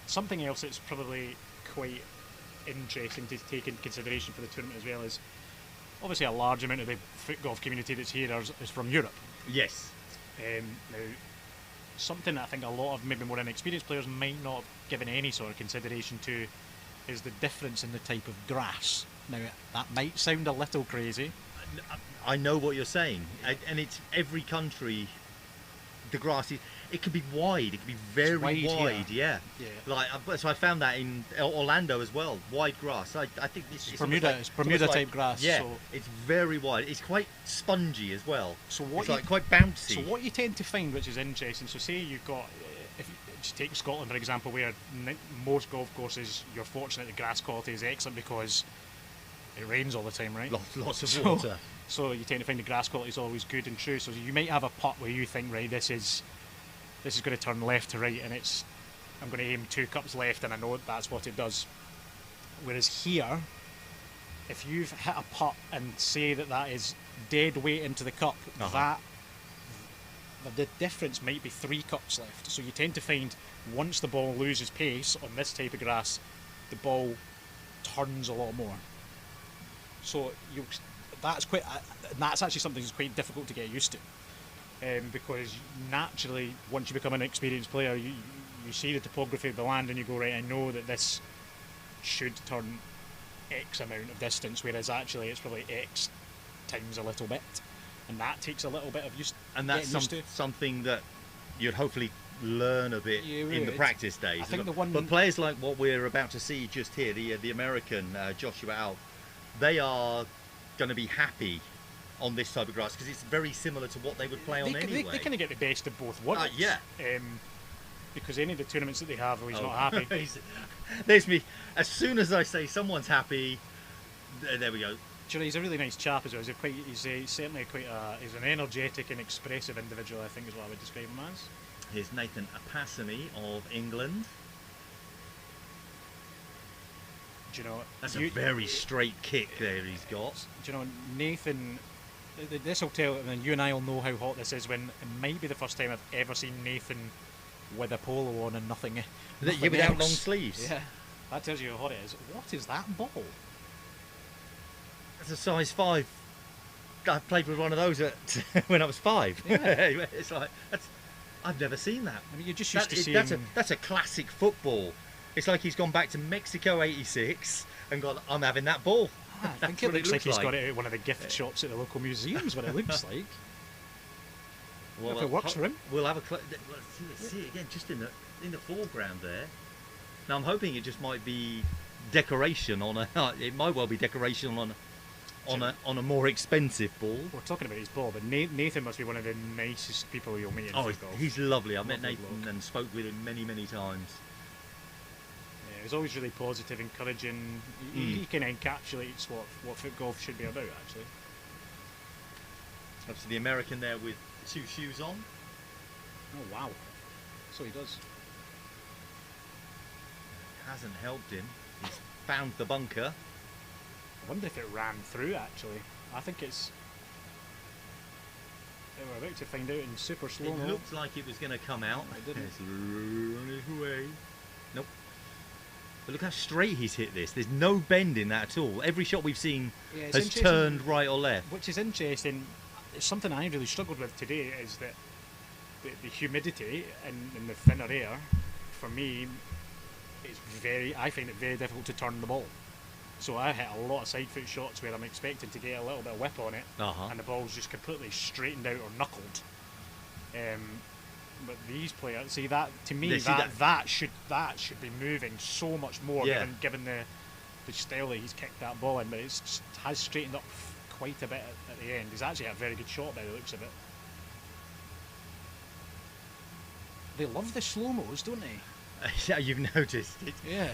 Something else that's probably quite interesting to take into consideration for the tournament as well is obviously a large amount of the foot golf community that's here is from Europe.
Yes.
Now, something that I think a lot of maybe more inexperienced players might not have given any sort of consideration to is the difference in the type of grass. Now, that might sound a little crazy.
I know what you're saying, and it's every country. The grass it can be wide. It can be very
wide,
yeah.
Yeah.
Like so, I found that in Orlando as well. Wide grass. I think this is
Bermuda.
almost
It's Bermuda
almost
type grass.
Yeah,
So,
it's very wide. It's quite spongy as well.
so what
It's
you
like quite bouncy.
So what you tend to find, which is interesting, so say you've got, if you just take Scotland for example, where most golf courses, you're fortunate the grass quality is excellent because it rains all the time, right?
Lots of
So-
water.
So you tend to find the grass quality is always good and true. So you might have a putt where you think, right, this is going to turn left to right, and I'm going to aim 2 cups left, and I know that's what it does. Whereas here, if you've hit a putt and say that is dead weight into the cup,
Uh-huh.
the difference might be 3 cups left. So you tend to find once the ball loses pace on this type of grass, the ball turns a lot more. So that's actually something that's quite difficult to get used to. Because naturally, once you become an experienced player, you see the topography of the land and you go, right, I know that this should turn X amount of distance, whereas actually it's probably X times a little bit. And that takes a little bit of
And that's
getting used to.
something that you'd hopefully learn a bit
Yeah,
in
really.
the practice days.
I think the one-
But players like what we're about to see just here, the American Joshua Alp, they are going to be happy on this type of grass because it's very similar to what they would play on anyway.
They kind of get the best of both worlds.
Yeah.
Because any of the tournaments that they have, he's not happy.
There's me. As soon as I say someone's happy, there we go.
Do you know, he's a really nice chap as well. He's certainly he's an energetic and expressive individual, I think is what I would describe him as.
Here's Nathan Apasami of England.
Do you know?
That's a very straight kick there he's got.
Do you know, Nathan? This will tell, and you and I will know how hot this is when it might be the first time I've ever seen Nathan with a polo on and nothing.
Yeah, without
else.
long sleeves.
Yeah, that tells you how hot it is. What is that ball?
That's a size 5. I played with one of those when I was 5.
Yeah.
It's like I've never seen that.
I mean, you're just used to seeing.
That's a classic football. It's like he's gone back to Mexico '86 and gone, I'm having that ball.
I think it looks like he's got it at one of the gift shops at the local museums. What it looks like.
Well,
If it works for him.
We'll have let's see it again, just in the foreground there. Now I'm hoping it just might be decoration on a. It might well be decoration on a more expensive ball.
We're talking about his ball, but Nathan must be one of the nicest people you'll meet in
Oh,
football.
he's lovely. I met
Lovely
Nathan
bloke.
and spoke with him many times.
Yeah, he's always really positive, encouraging. He kind of encapsulates what foot golf should be about, actually.
Obviously, the American there with 2 shoes on.
Oh wow! So he does.
Hasn't helped him. He's found the bunker.
I wonder if it ran through, actually. I think it's... We're about to find out in super slow-mo.
It looked like it was going to come out.
It didn't.
It's on its way. Nope. But look how straight he's hit this. There's no bend in that at all. Every shot we've seen
Yeah, it's
has
interesting.
turned right or left.
Which is interesting. It's something I really struggled with today, is that the humidity in the thinner air, for me, is I find it very difficult to turn the ball. So I hit a lot of side foot shots where I'm expecting to get a little bit of whip on it, and the ball's just completely straightened out or knuckled. But these players, see that to me,
Yeah,
that should be moving so much more,
Yeah.
given the style that he's kicked that ball in. But it has straightened up quite a bit at the end. He's actually had a very good shot by the looks of it. They love the slow-mos, don't they?
Yeah, you've noticed it.
Yeah.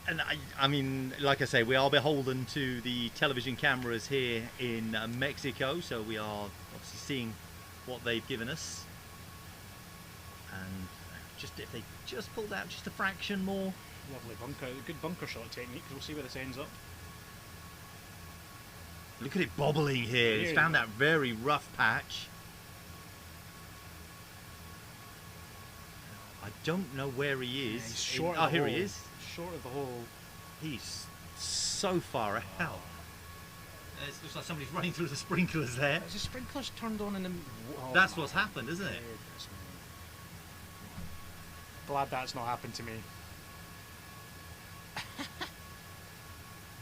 And I mean, like I say, we are beholden to the television cameras here in Mexico, so we are obviously seeing what they've given us. And just if they just pulled out just a fraction more.
Lovely bunker, good bunker shot technique. We'll see where this ends up.
Look at it bobbling here. It's found that very rough patch. I don't know where he is.
Yeah, he's short
Oh,
of the
here he
hole.
is.
Short of the hole.
He's so far out. It looks like somebody's running through the sprinklers there.
Is the sprinklers turned on in the... Oh,
That's what's happened, isn't it?
goodness me. Glad that's not happened to me.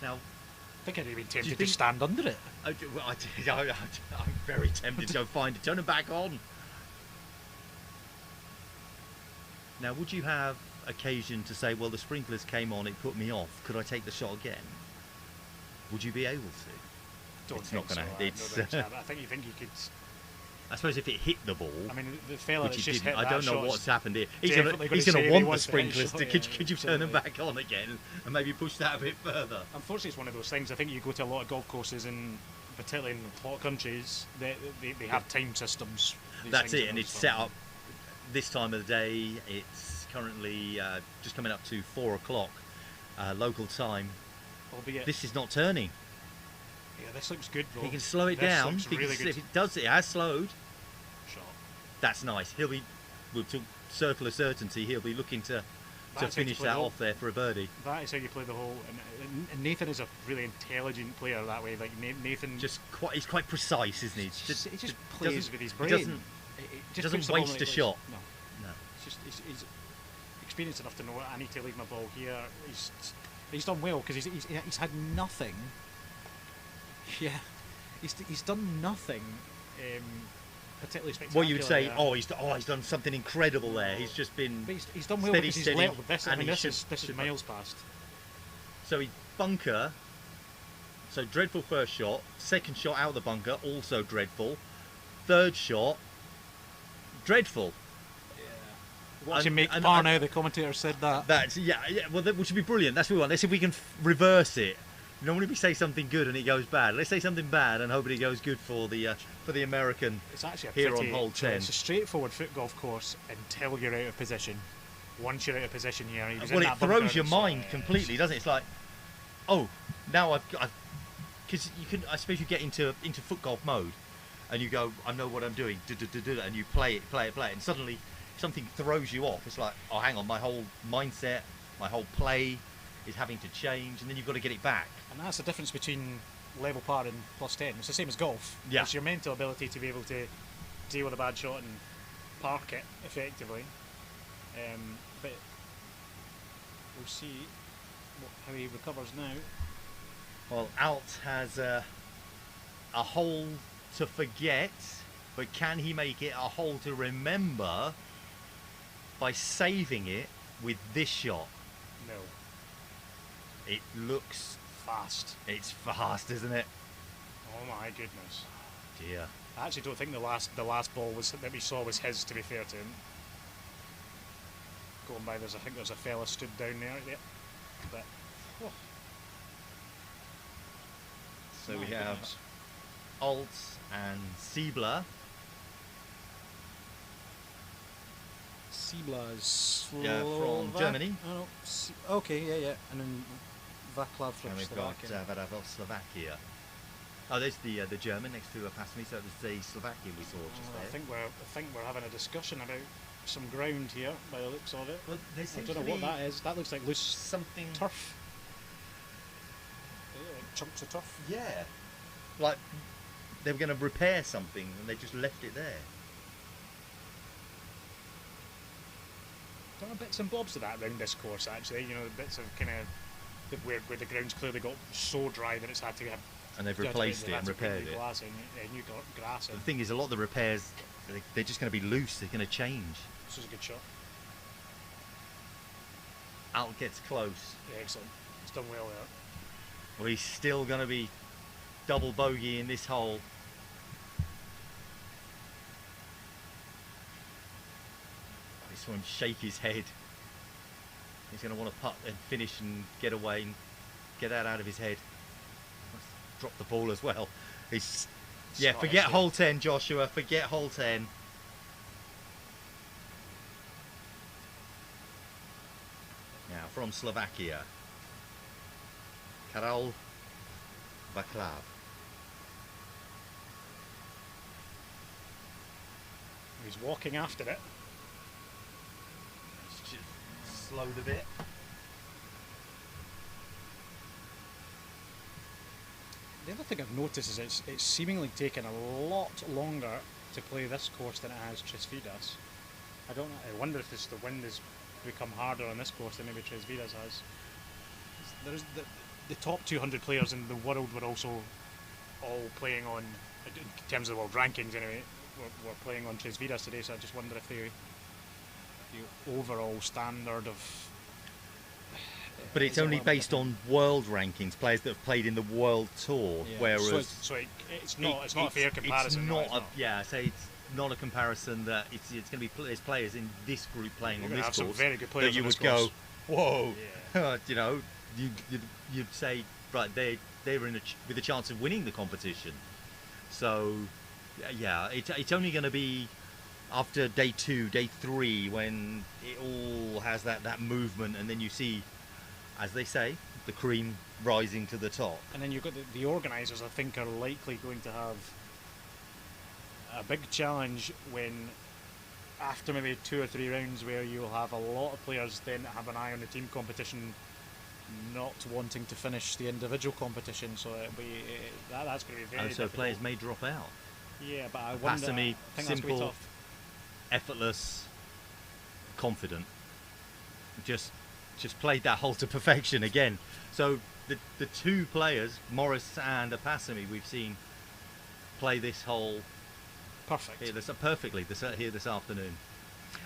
Now,
I think I'd have been tempted to
think-
stand under it.
I'm very tempted to go find it. Turn it back on. Now, would you have occasion to say, well, the sprinklers came on, it put me off, could I take the shot again? Would you be able to?
Don't
It's
think
not gonna-
so.
it's-
I think you could...
I suppose if it hit the ball,
I mean, the fella
which
that's
it
just
didn't,
hit
I
that
don't know
shot's
what's happened here. He's
definitely
going
say
to
he
want the
wants to hit a
sprinklers.
shot,
Could you turn them
absolutely.
back on again and maybe push that a bit further?
Unfortunately, it's one of those things. I think you go to a lot of golf courses, particularly in hot countries, they have time systems. These
That's
things
it,
are
and
not
it's
fun.
set up this time of the day. It's currently just coming up to 4 o'clock local time.
Albeit,
This is not turning.
yeah, this looks good though.
He can slow it
This
down.
looks really good.
If it does, it has slowed.
Shot.
That's nice. He'll be, to circle of certainty, he'll be looking to
That's how you
finish
play
that
the hole.
off there for a birdie.
That is how you play the hole. And Nathan is a really intelligent player that way. Like Nathan,
He's quite precise, isn't he?
he just
doesn't-
plays with his brain.
He doesn't,
It
doesn't
puts the ball
waste
in
a
the right
shot.
place. No.
No.
He's experienced enough to know I need to leave my ball here. He's done well because he's had nothing. Yeah, he's done nothing particularly spectacular.
What you would say,
there.
he's done something incredible there. He's just been
But he's done well
steady,
because he's
steady,
level with this. I
and
mean,
he
this
should-
is
should-
miles past.
So he bunker. So dreadful first shot. Second shot out of the bunker, also dreadful. Third shot, dreadful.
Watching make
and-
par
and-
now, the commentator said that.
That's well, that which would be brilliant. That's what we want. Let's see if we can reverse it. Normally we say something good and it goes bad. Let's say something bad and hope it goes good for the American.
It's actually a
here
pretty,
on hole 10.
It's a straightforward foot golf course until you're out of position. Once you're out of position here, he was
Well,
in
it
that bunker
throws your
and
mind
it's,
completely, doesn't it? It's like, oh, now I've because you can. I suppose you get into foot golf mode, and you go, I know what I'm doing, and you play it, and suddenly something throws you off. It's like, oh, hang on, my whole mindset, my whole play is having to change, and then you've got to get it back.
And that's the difference between level par and plus 10. It's the same as golf.
Yeah.
It's your mental ability to be able to deal with a bad shot and park it effectively. But we'll see how he recovers now.
Well, Alt has a hole to forget, but can he make it a hole to remember by saving it with this shot?
No.
It looks
Fast.
It's fast, isn't it?
Oh my goodness.
Dear.
I actually don't think the last ball that we saw was his, to be fair to him. Going by, I think there's a fella stood down there. Yeah. But oh,
So
my
we have
goodness.
Alt and Siebler.
Siebler is
Yeah, from Germany.
Oh, no. Okay, yeah. And then
Vaclav from
And we've
Slovakia.
got Vadavov, Slovakia. Oh, there's the German next to Pasmi, so it was the Slovakian we saw just
I
there.
think we're having a discussion about some ground here by the looks of it.
Well, there
I
seems
don't
to
know
be
what that is. That looks like loose
something.
turf. Yeah, like chunks of turf.
Yeah, like they were going to repair something and they just left it there.
There are bits and bobs of that around this course, actually. You know, the bits of kind of where the ground's clearly got so dry that it's had to have.
And they've replaced it and repaired it.
Glass in, new grass in.
The thing is, a lot of the repairs, they're just going to be loose. They're going to change.
This is a good shot.
Out gets close.
Yeah, excellent. It's done well there.
Well, he's still going to be double bogey in this hole. I saw him shake his head. He's going to want to putt and finish and get away and get that out of his head. Drop the ball as well. He's, yeah,
Scottish,
forget
yeah.
hole 10, Joshua. Forget hole 10. Now from Slovakia, Karol Vaclav.
He's walking after it.
It's just slowed a bit.
The other thing I've noticed is it's seemingly taken a lot longer to play this course than it has Tres Vidas. I wonder if the wind has become harder on this course than maybe Tres Vidas has. There's the top 200 players in the world were also all playing on, in terms of the world rankings anyway, were playing on Tres Vidas today, so I just wonder if the overall standard of...
But it's only based on world rankings, players that have played in the world tour.
Yeah.
Whereas
So it's not a fair comparison.
It's
no,
not
it's not.
yeah, I say it's not a comparison that it's going to be there's players in this group playing
You're
on
gonna
this
have
course
some very good players
that you
on
would
this
go,
course.
whoa,
Yeah.
you know, you'd say right they're with a chance of winning the competition. So yeah, it's only going to be after day 2, day 3 when it all has that movement, and then you see, as they say, the cream rising to the top.
And then you've got the organisers, I think, are likely going to have a big challenge when, after maybe 2 or 3 rounds, where you'll have a lot of players then that have an eye on the team competition, not wanting to finish the individual competition. So that's going to be very
So
difficult.
players may drop out.
Yeah, but I wonder.
Pasami,
I think that's going to be
simple,
tough.
effortless, confident. Just played that hole to perfection again. So the 2 players, Morris and Apasami, we've seen play this hole
Perfect.
perfectly here this afternoon.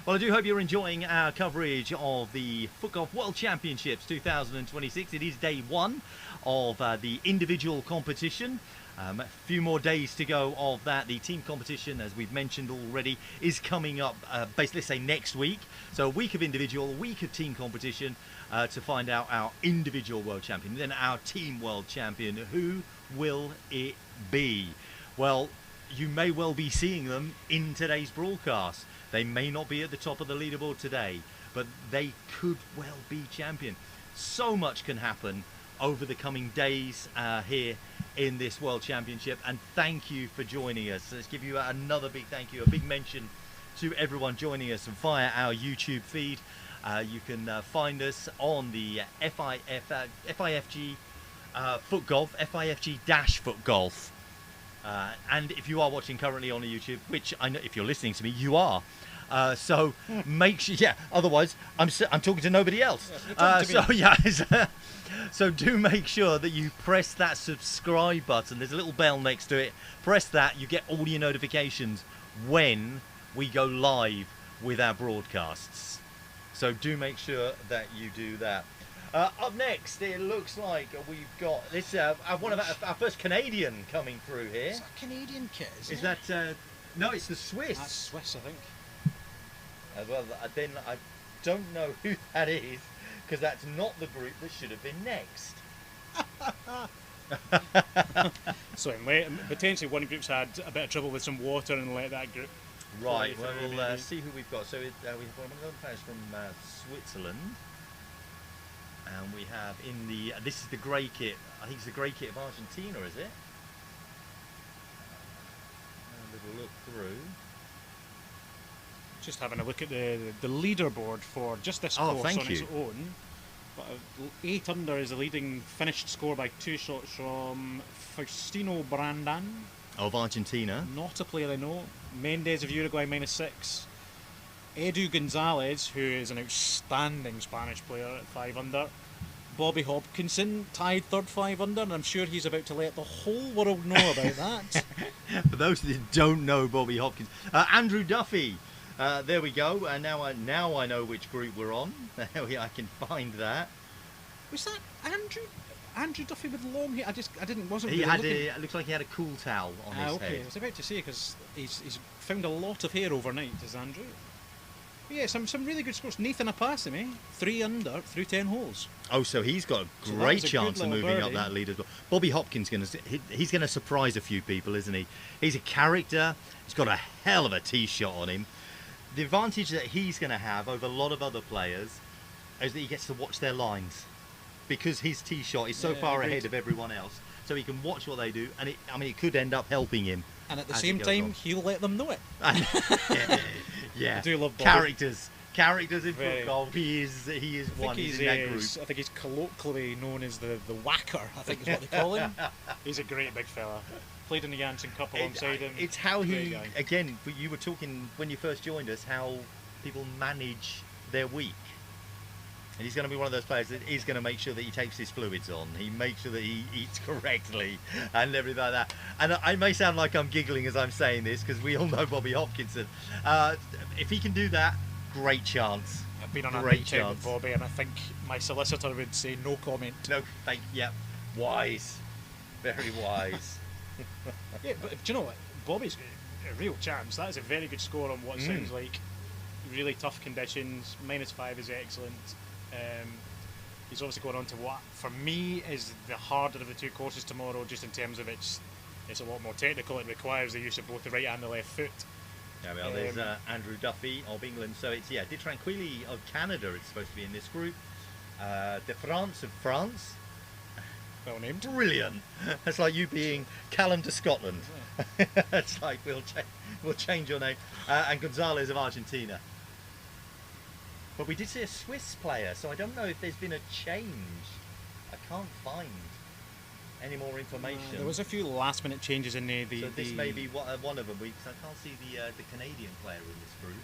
Well, I do hope you're enjoying our coverage of the FootGolf World Championships 2026. It is day 1 of the individual competition. A few more days to go of that. The team competition, as we've mentioned already, is coming up basically, let's say, next week. So a week of individual, a week of team competition to find out our individual world champion, then our team world champion. Who will it be? Well, you may well be seeing them in today's broadcast. They may not be at the top of the leaderboard today, but they could well be champion. So much can happen over the coming days here in this World Championship, and thank you for joining us. Let's give you another big thank you, a big mention to everyone joining us via our YouTube feed. You can find us on the FIFG FootGolf, FIFG-FootGolf. And if you are watching currently on the YouTube, which I know if you're listening to me, you are. So make sure, otherwise I'm talking to nobody else. So do make sure that you press that subscribe button. There's a little bell next to it. Press that, you get all your notifications when we go live with our broadcasts. So do make sure that you do that. Up next, it looks like we've got this one of our first Canadian coming through here.
Is that a Canadian kit?
Is that no? It's the Swiss.
That's Swiss, I think.
Well, then I don't know who that is, because that's not the group that should have been next.
So potentially one group's had a bit of trouble with some water and let that group.
Right.
play
Well,
through,
we'll
maybe.
see who we've got. So we have one of the players from Switzerland, And we have in the, this is the grey kit, I think it's the grey kit of Argentina, is it? A little look through.
Just having a look at the leaderboard for just this
Oh,
course
thank
on its
you.
own. But 8 under is the leading finished score by 2 shots from Faustino Brandan,
Of Argentina.
not a player I know. Mendes of Uruguay -6. Edu Gonzalez, who is an outstanding Spanish player at 5 under. Bobby Hopkinson tied third 5 under, and I'm sure he's about to let the whole world know about that.
For those that don't know Bobby Hopkins, Andrew Duffy. There we go. And now I know which group we're on. I can find that.
Was that Andrew Duffy with long hair? Wasn't
He
really
had
looking.
it looks like he had a cool towel on his
Okay, I
head.
was about to say, because he's found a lot of hair overnight, is Andrew. But yeah, some really good scores. Nathan Apasime, 3 under through 10 holes.
Oh, so he's got a
So that
great
was a
chance
good
of
little
moving up
birdie.
that lead as well. Bobby Hopkins he's going to surprise a few people, isn't he? He's a character. He's got a hell of a tee shot on him. The advantage that he's going to have over a lot of other players is that he gets to watch their lines, because his tee shot is so
Yeah,
far
agreed.
ahead of everyone else. So he can watch what they do, and it could end up helping him.
And at the
as it
same
goes
time,
on.
he'll let them know it.
Yeah,
I do love Bobby.
characters in
Very.
football. He is one. He's in that group.
I think he's colloquially known as the whacker, I think is what they call him. He's a great big fella. Played in the Janssen Cup alongside him.
It's how
Great
he,
guy.
again, you were talking when you first joined us, how people manage their week. And he's going to be one of those players that is going to make sure that he takes his fluids on. He makes sure that he eats correctly and everything like that. And I may sound like I'm giggling as I'm saying this, because we all know Bobby Hopkinson. If he can do that, great chance.
I've been on a
Great
night out with
chance.
Bobby, and I think my solicitor would say no comment.
No, wise. Very wise.
Yeah, but do you know what? Bobby's a real chance. That is a very good score on what sounds like really tough conditions. -5 is excellent. He's obviously going on to what, for me, is the harder of the 2 courses tomorrow, just in terms of it's a lot more technical. It requires the use of both the right and the left foot.
Yeah, well, there's Andrew Duffy of England. So it's, De Tranquilli of Canada. It's supposed to be in this group. De France of France.
Well named.
Brilliant. That's like you being Callum to Scotland. It's like we'll change your name. And Gonzalez of Argentina. But we did see a Swiss player, so I don't know if there's been a change. I can't find any more information.
There was a few last minute changes in the
so this may be one of them. I can't see the Canadian player in this group.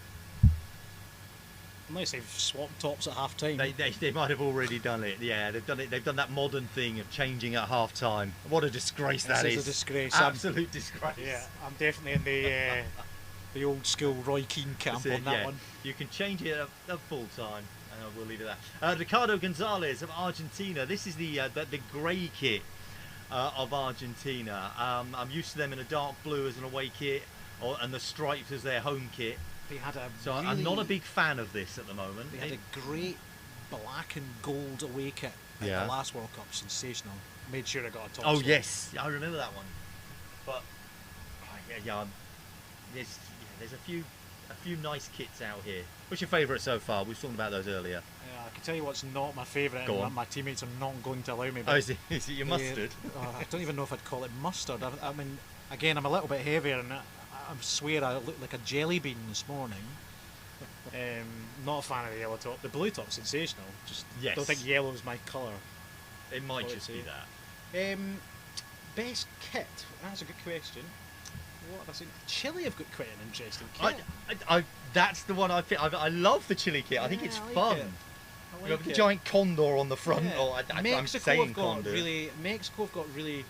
unless they've swapped tops at half time.
They might have already done it. Yeah, they've done it. They've done that modern thing of changing at half time. What a disgrace that
This
is!
is a disgrace.
Absolute disgrace.
Yeah, I'm definitely in the old school Roy Keane camp
That's it,
on that
yeah.
one.
You can change it at full time. We'll leave it at that. Ricardo Gonzalez of Argentina. This is the grey kit of Argentina. I'm used to them in a dark blue as an away kit, and the stripes as their home kit.
They had a
So
really,
I'm not a big fan of this at the moment.
They had a great black and gold away kit at
Yeah.
the last World Cup. Sensational.
Made sure I got a top
Oh
score.
yes, I remember that one. But there's a few nice kits out here. What's your favourite so far? We were talking about those earlier.
Yeah, I can tell you what's not my favourite,
Go
and
on.
my teammates are not going to allow me.
Oh,
But
is it your mustard?
I don't even know if I'd call it mustard. I mean, again, I'm a little bit heavier, and I swear I look like a jelly bean this morning.
Not a fan of the yellow top. The blue top's sensational. Just
Yes.
don't think yellow is my colour.
It might
Oh,
just be
it's
that.
Best kit? That's a good question. What have I seen? Chile have got quite an interesting kit.
That's the one I love the chili kit. I think
Yeah,
it's
I like
fun.
it. I
You have
like
the
it.
giant condor on the front.
Yeah.
Or I'm
Mexico
saying
have got
condor.
Mexico have got really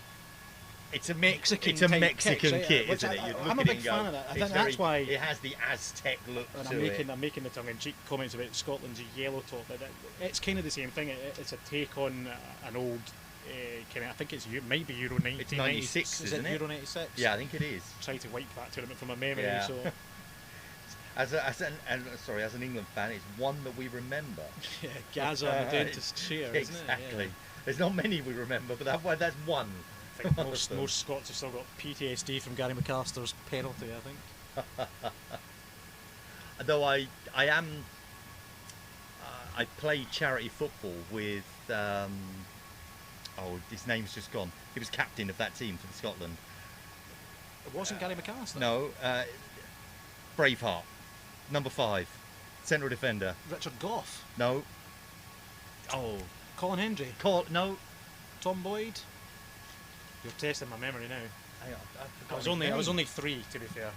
It's a
Mexican
It's a
type
Mexican
kits,
kit,
which
isn't it? You'd
I'm
look
a
at it
big
and go,
fan of that. I
it's
think that's
very-
why.
it has the Aztec look
And
to it.
I'm making the tongue-in-cheek comments about Scotland's yellow top. But it's kind of the same thing. It's a take on an old kind of. I think might be Euro 90.
It's 96,
Is
isn't
it
it?
Euro 96?
Yeah, I think it is.
Try to wipe that tournament from my memory.
Yeah.
So
As an England fan, it's one that we remember.
yeah, Gaza on the dentist chair, isn't it?
Exactly.
Yeah.
There's not many we remember, but that's one.
I think most Scots have still got PTSD from
Gary McAllister's penalty, I think.
Though I play charity football with his name's just gone. He was captain of that team for Scotland.
It wasn't Gary McAllister.
No, Braveheart, number 5, central defender.
Richard Gough.
No. Oh,
Colin Hendry.
no.
Tom Boyd.
You're testing my memory now.
Hang on,
I was only 3, to be fair.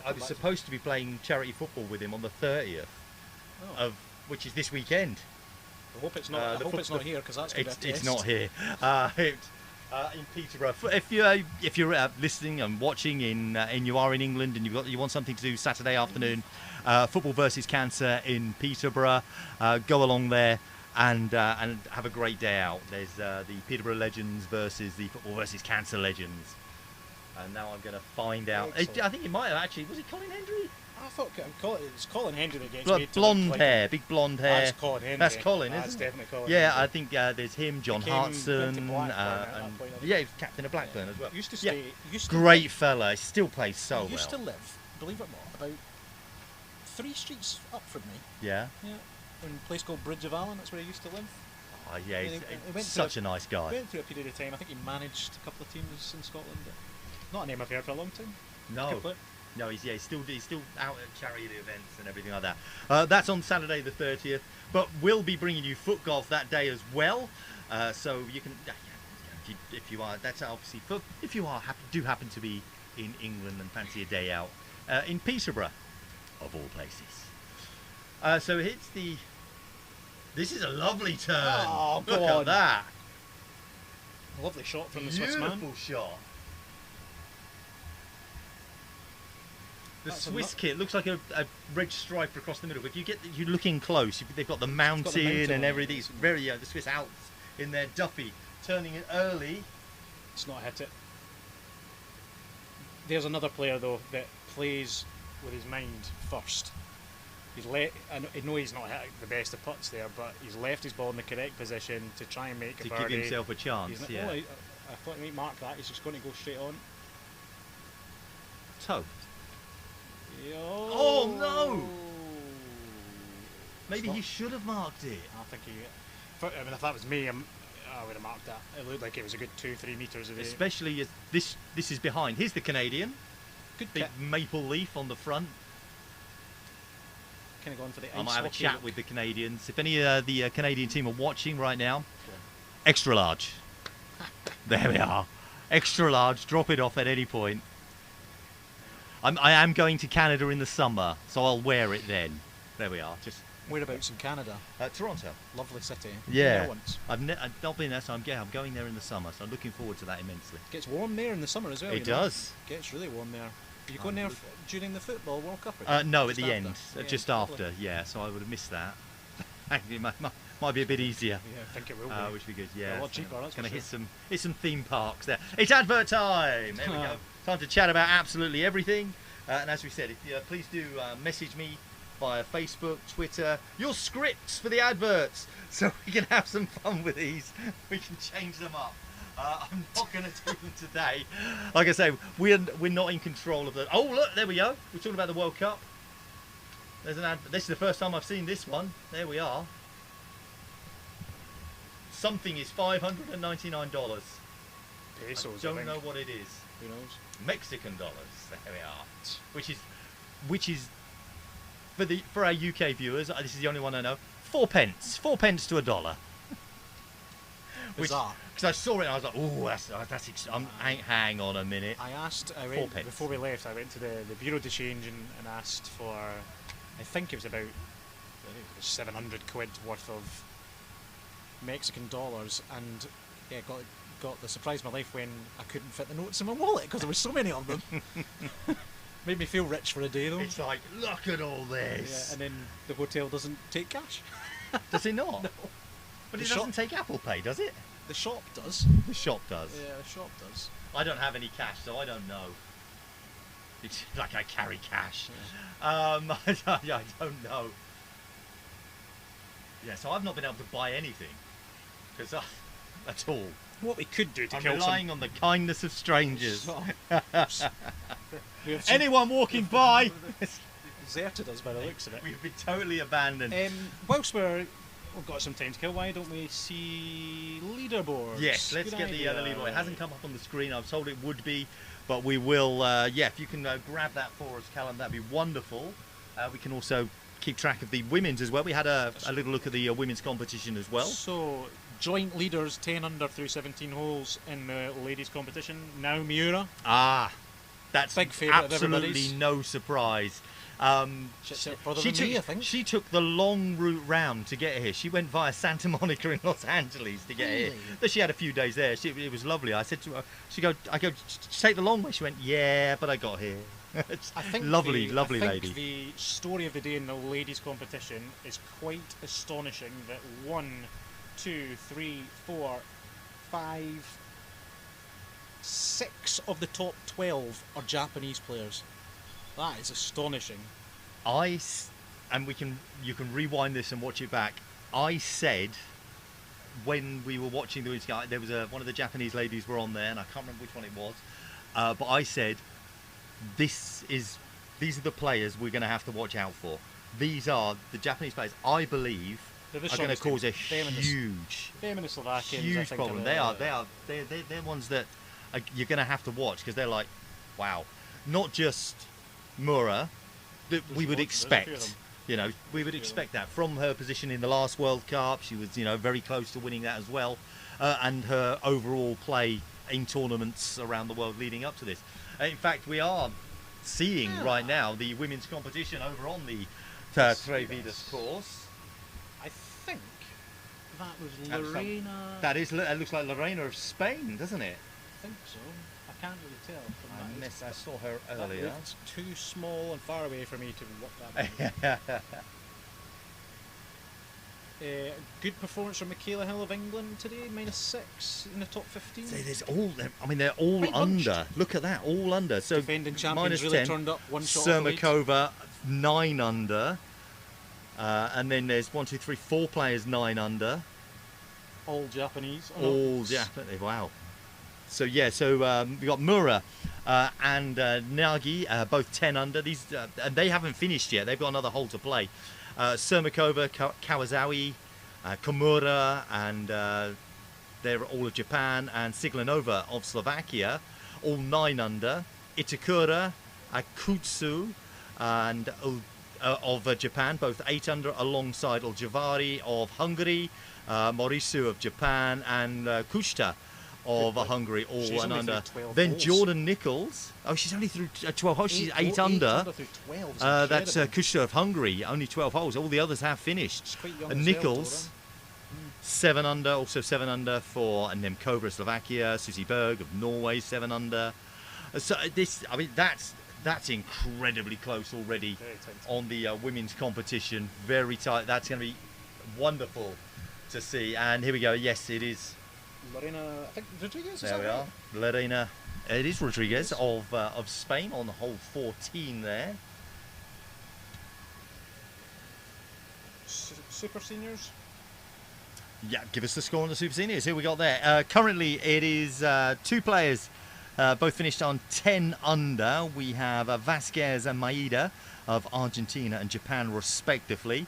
I was supposed to be playing charity football with him on the 30th of which is this weekend.
I hope it's not. I hope it's not here because that's going to be a
It's
test.
not here. In Peterborough. If you're listening and watching and you are in England and you want something to do Saturday afternoon, football versus cancer in Peterborough, go along there and have a great day out. There's the Peterborough Legends versus the football versus cancer Legends, and now I'm going to find out. I think it might have actually. Was it Colin Hendry?
I thought it's Colin Hendry that gets me.
Blonde hair, big blonde hair.
That's Colin Hendry.
That's Colin, isn't
That's
it?
definitely Colin.
Yeah,
Hendry.
I think there's him, John
Went to
Hartson,
Blackburn at that point, I think.
yeah, he was captain of Blackburn as well.
Used to
Yeah.
stay. Used to
Great
live-
fella, he still plays so
Used
well.
to live, believe it or not, about 3 streets up from me.
Yeah.
Yeah, in a place called Bridge of Allen. That's where he used to live.
Oh, yeah,
He
he's
went
such
through
a nice guy.
Went through a period of time. I think he managed a couple of teams in Scotland. But
Not a name I've heard for a long time.
No,
good player.
no, he's still out at charity events and everything like that. That's on Saturday the 30th, but we'll be bringing you foot golf that day as well. So you can, if you are, that's obviously if you are happen to be in England and fancy a day out in Peterborough, of all places. So it's the. This is a lovely turn.
Oh,
Look
go
at
on.
that.
A lovely shot from the Swiss man.
Beautiful shot. The
That's a
Swiss
lo-
kit looks like a red stripe across the middle, but you look in close. They've got the mountain,
mountain
and
on
everything.
it.
It's very the Swiss Alps in their Duffy, turning it early.
It's not hit it. There's another player though that plays with his mind first. I know he's not hit the best of putts there, but he's left his ball in the correct position to try and make a
To
birdie.
give himself a chance.
He's not-
Yeah.
oh, I thought he might mark that. He's just going to go straight on.
Toe.
Oh
no! Maybe he should have marked it.
I think if that was me, I would have marked that. It looked like it was a good 2-3 metres away.
Especially as this is behind. Here's the Canadian.
Good
Big
kit.
maple leaf on the front.
Kind of gone for the ice
I might have a
hockey
chat
look.
with the Canadians. If any of the Canadian team are watching right now, extra large. There we are. Extra large. Drop it off at any point. I am going to Canada in the summer, so I'll wear it then. There we are. Just
Whereabouts in Canada?
Toronto.
Lovely city.
Yeah.
Been there once.
I've not been there, so I'm going there in the summer. So I'm looking forward to that immensely.
Gets warm there in the summer as well.
It
you know.
does.
Gets really warm there. Are you going there during the football World Cup?
No, at
Just
the
after?
end,
Yeah,
just
lovely.
after. Yeah, so I would have missed that. It might be a bit easier.
Yeah, I think it will be.
Which would be good.
A
Yeah,
lot cheaper, that's
Gonna
for
hit some theme parks there. It's advert time. There we go. Time to chat about absolutely everything. And as we said, please do message me via Facebook, Twitter, your scripts for the adverts, so we can have some fun with these. We can change them up. I'm not going to do them today. Like I say, we're not in control of the. Oh look, there we go. We're talking about the World Cup. There's an ad. This is the first time I've seen this one. There we are. Something is $599.
Pesos,
I
I
don't
think.
know what it is.
Who knows?
Mexican dollars. There we are. Which is for our UK viewers. This is the only one I know. 4 pence. 4 pence to $1.
Bizarre.
Because I saw it and I was like, oh, hang on a minute.
I asked. I
4
went
pence.
Before we left, I went to the Bureau de Change and asked for, I think it was about 700 quid worth of
Mexican dollars and yeah, got the surprise of my life when I couldn't fit the notes in my wallet because there were so many of them. Made me feel rich for a day though.
It's like, look at all
Yeah,
this.
and then the hotel doesn't take cash.
Does it not?
No.
But
The
it
shop-
doesn't take Apple Pay, does it?
The shop does.
The shop does.
Yeah, the shop does.
I don't have any cash, so I don't know. It's like I carry cash. I don't know. Yeah, so I've not been able to buy anything. Because at all.
what we could do to
I'm
kill
relying on the kindness of strangers.
We have some-
Anyone walking by,
deserted us by the looks of it.
We've been totally abandoned.
Whilst we've got some time to kill, why don't we see leaderboards?
Yes, let's
Good
get the
idea.
leaderboard. It hasn't come up on the screen. I was told it would be, but we will. Yeah, if you can grab that for us, Callum, that'd be wonderful. We can also keep track of the women's as well. We had a little look at the women's competition as well.
So, joint leaders 10 under through 17 holes in the ladies' competition. Now Miura.
Ah, that's
Big favourite of
absolutely
everybody's.
no surprise. She took the long route round to get here. She went via Santa Monica in Los Angeles to get here. But she had a few days there. It was lovely. I said to her, I go, take the long way. She went, yeah, but I got here.
I think
lovely
I
lady.
think the story of the day in the ladies' competition is quite astonishing that 1, 2, 3, 4, 5, 6 of the top 12 are Japanese players. That is astonishing.
And you can rewind this and watch it back. I said when we were watching the guy, there was one of the Japanese ladies were on there, and I can't remember which one it was. But I said, these are the players we're going to have to watch out for. These are the Japanese players. I believe are going to cause a huge problem. They're ones that you're going to have to watch because they're like, wow, not just Mura that we would expect. You know, we would expect that from her position in the last World Cup. She was, very close to winning that as well, and her overall play in tournaments around the world leading up to this. In fact, we are seeing right now the women's competition over on the Tres Vidas course.
I think that was Lorena.
That looks like Lorena of Spain, doesn't it?
I think so. I can't really tell.
I saw her earlier.
It's too small and far away for me to look that way. Good performance from Michaela Hill of England today, -6 in the top 15.
They're all
Quite
under.
bunched.
Look at that, all under. So
Defending champions really
-10.
turned up one shot off the lead.
Sermakova 9 under, and then there's 4 players 9 under.
All Japanese.
All Japanese. Wow. So we got Mura and Nagi, both 10 under. These and they haven't finished yet. They've got another hole to play. Sermakova, Kawazawa, Komura, and they're all of Japan, and Siglanova of Slovakia, all 9 under. Itakura, Kutsu, and of Japan, both 8 under, alongside Aljavari of Hungary, Morisu of Japan, and Kushta of Hungary, all 1 under. Then
holes.
Jordan Nichols. Oh, she's only through 12 holes. She's 8 under.
Through 12
That's Kushta of Hungary. Only 12 holes. All the others have finished.
She's quite young as
Nichols,
well,
7 under. Also 7 under for Nemkova of Slovakia. Susie Berg of Norway, 7 under. So that's incredibly close already on the women's competition. Very tight. That's going to be wonderful to see. And here we go. Yes, it is.
Lorena, I think Rodriguez.
There we are. Lorena, it is Rodriguez of Spain on hole 14 there.
Super seniors.
Yeah, give us the score on the Super Seniors. Who we got there? Currently, it is 2 players, both finished on 10 under. We have Vasquez and Maeda of Argentina and Japan, respectively.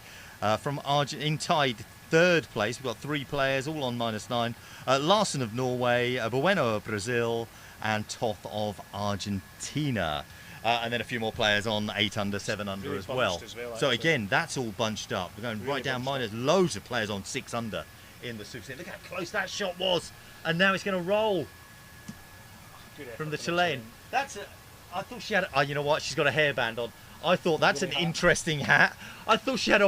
From in tied 3rd place, we've got 3 players, all on -9. Larson of Norway, Bueno of Brazil, and Toth of Argentina. And then a few more players on 8 under, 7 under
Really
as well. So again, that's all bunched up. We're going right down minus. Loads of players on 6 under in the Super Senior. Look how close that shot was. And now it's going to roll from the Chilean. I thought she had, you know what, she's got a hairband on. I thought that's an interesting hat. I thought she had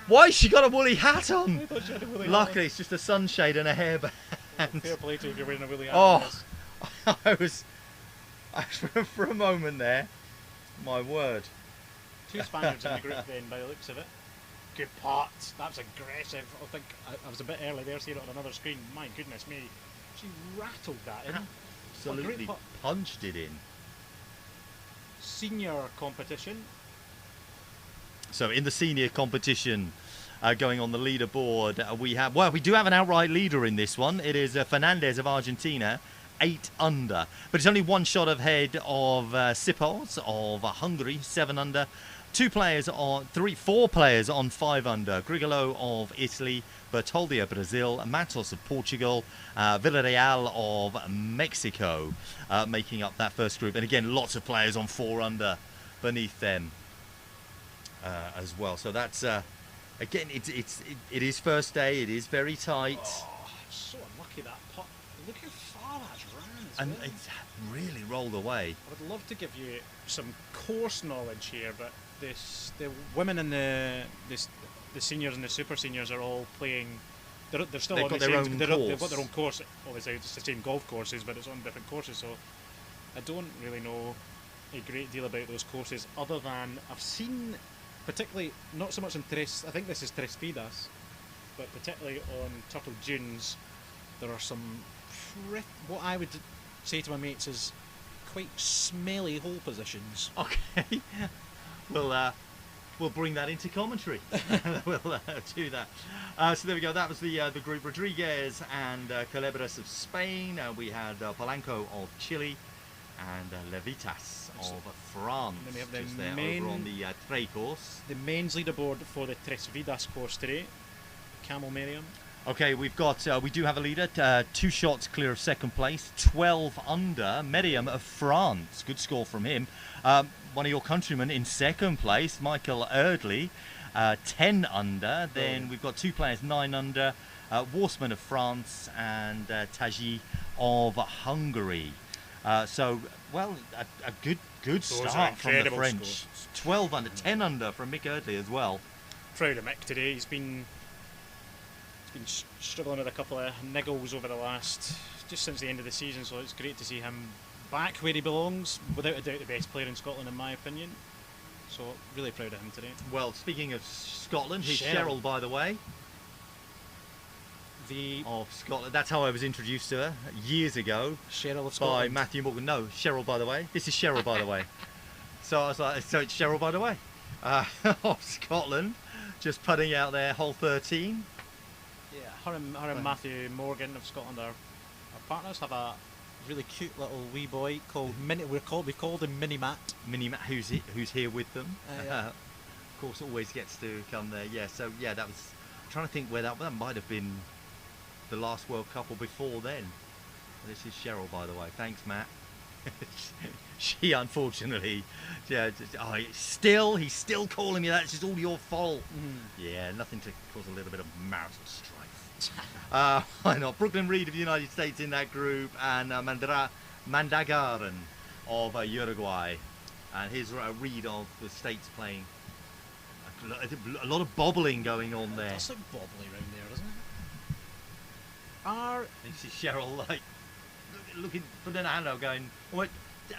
why has she got a woolly hat on? Luckily, it's just a sunshade and a hairband.
Fair play to you if you're wearing a woolly hat.
Oh, I was for a moment there. My word.
2 Spaniards in the group then, by the looks of it. Good pot. That's aggressive. I think I was a bit early there, seeing it on another screen. My goodness me. She rattled that in.
Absolutely punched it in.
Senior competition.
So in the senior competition, going on the leaderboard, we do have an outright leader in this one. It is Fernandez of Argentina, 8 under. But it's only one shot ahead of Sipos of Hungary, 7 under. 4 players on 5 under. Grigolo of Italy, Bertoldi of Brazil, Matos of Portugal, Villarreal of Mexico, making up that first group. And again, lots of players on 4 under beneath them as well. So that's again, it is first day. It is very tight.
Oh, so unlucky that putt. Look how far that's ran.
And it's really rolled away.
I would love to give you some course knowledge here, but the women and the seniors and the super seniors are all playing. They're still
They've
on
got
the
their
same.
own
They've got
course.
their own course. Obviously, it's the same golf courses, but it's on different courses. So I don't really know a great deal about those courses, other than I've seen, particularly not so much in Tres. I think this is Tres Vidas, but particularly on Turtle Dunes, there are some what I would say to my mates is quite smelly hole positions.
Okay. We'll bring that into commentary. We'll do that. So there we go. That was the group. Rodriguez and Culebras of Spain. We had Polanco of Chile and Levitas of France.
And then we have the
just there
main-
over on the Trey course.
The men's leaderboard for the Tres Vidas course today. Camel Miriam.
Okay, we do have a leader. 2 shots clear of second place. 12 under. Meriam of France. Good score from him. One of your countrymen in second place, Michael Erdley, 10 under. Then we've got 2 players 9 under. Warsman of France and Taji of Hungary. So, well, a good
Those are
start from the
incredible
French.
scores.
12 under, 10 under from Mick Erdley as well.
Proud of Mick today. He's been struggling with a couple of niggles over the last, just since the end of the season. So it's great to see him back where he belongs. Without a doubt, the best player in Scotland, in my opinion. So really proud of him today.
Well, speaking of Scotland, here's
Cheryl.
Cheryl, by the way.
The
Of Scotland. That's how I was introduced to her years ago
Cheryl of
by
Scotland.
Matthew Morgan. No, Cheryl, by the way. This is Cheryl, by the way. So I was like, so it's Cheryl, by the way. Of Scotland, just putting out there, hole 13.
Yeah, her and Matthew Morgan of Scotland are partners. Have a really cute little wee boy called Mini. We've called him Mini Matt.
Mini Matt, who's here with them.
Yeah.
Of course, always gets to come there. Yeah, so yeah, that was. I'm trying to think where that might have been. The last World Cup or before then. This is Cheryl, by the way. Thanks, Matt. She unfortunately, yeah. He's still calling me that. It's just all your fault. Yeah, nothing to cause a little bit of marital strife. Why not? Brooklyn Reed of the United States in that group, and Mandagaran of Uruguay, and here's Reed of the States playing. A lot of bobbling going on there.
That's like bobbly around there, isn't it?
This is Cheryl, like looking for the hand out, going, what?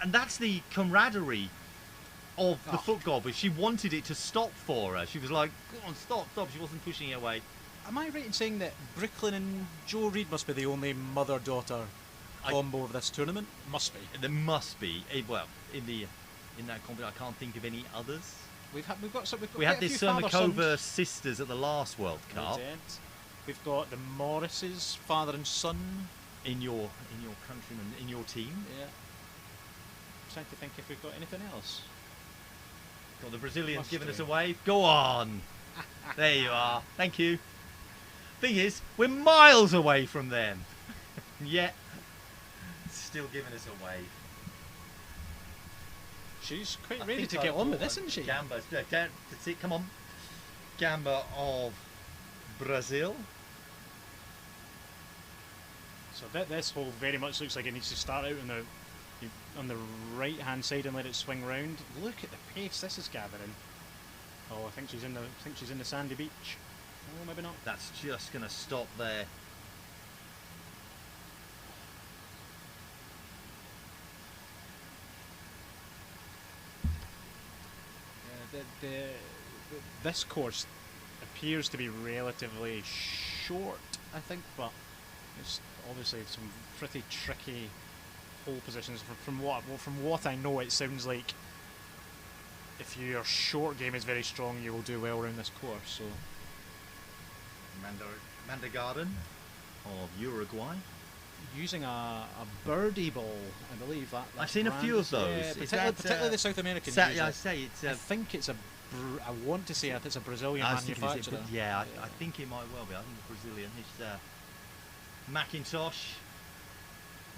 And that's the camaraderie of the foot golfer. She wanted it to stop for her. She was like, "Go on, stop!" She wasn't pushing it away.
Am I right in saying that Brooklyn and Joe Reed must be the only mother-daughter combo of this tournament? Must be.
There must be. Well, in that competition, I can't think of any others.
We had
the Sermakova sisters at the last World Cup.
We've got the Morrises, father and son.
In your countrymen, in your team.
Yeah. Trying to think if we've got anything else.
Got the Brazilians
Must
giving
do.
us a wave. Go on. There you are. Thank you. Thing is, we're miles away from them. Yet, still giving us a wave.
She's quite
I
ready
think
to
I
get on
will.
with this, isn't she?
Gamba. That's it. Come on. Gamba of Brazil.
So this hole very much looks like it needs to start out on the right hand side and let it swing round. Look at the pace this is gathering. Oh, I think she's in the sandy beach. Oh, maybe not.
That's just going to stop there.
This course appears to be relatively short, I think, but it's obviously some pretty tricky hole positions. From what I know, it sounds like if your short game is very strong, you will do well around this course. So
Mandagarden of Uruguay.
using a birdie ball, I believe.
I've seen a few of those.
Yeah,
Is
particularly the South Americans.
Yeah,
use
I
it.
say it's.
I think it's a. I want to say it's a Brazilian
I was thinking
manufacturer.
I think it might well be. I think it's Brazilian. It's Macintosh.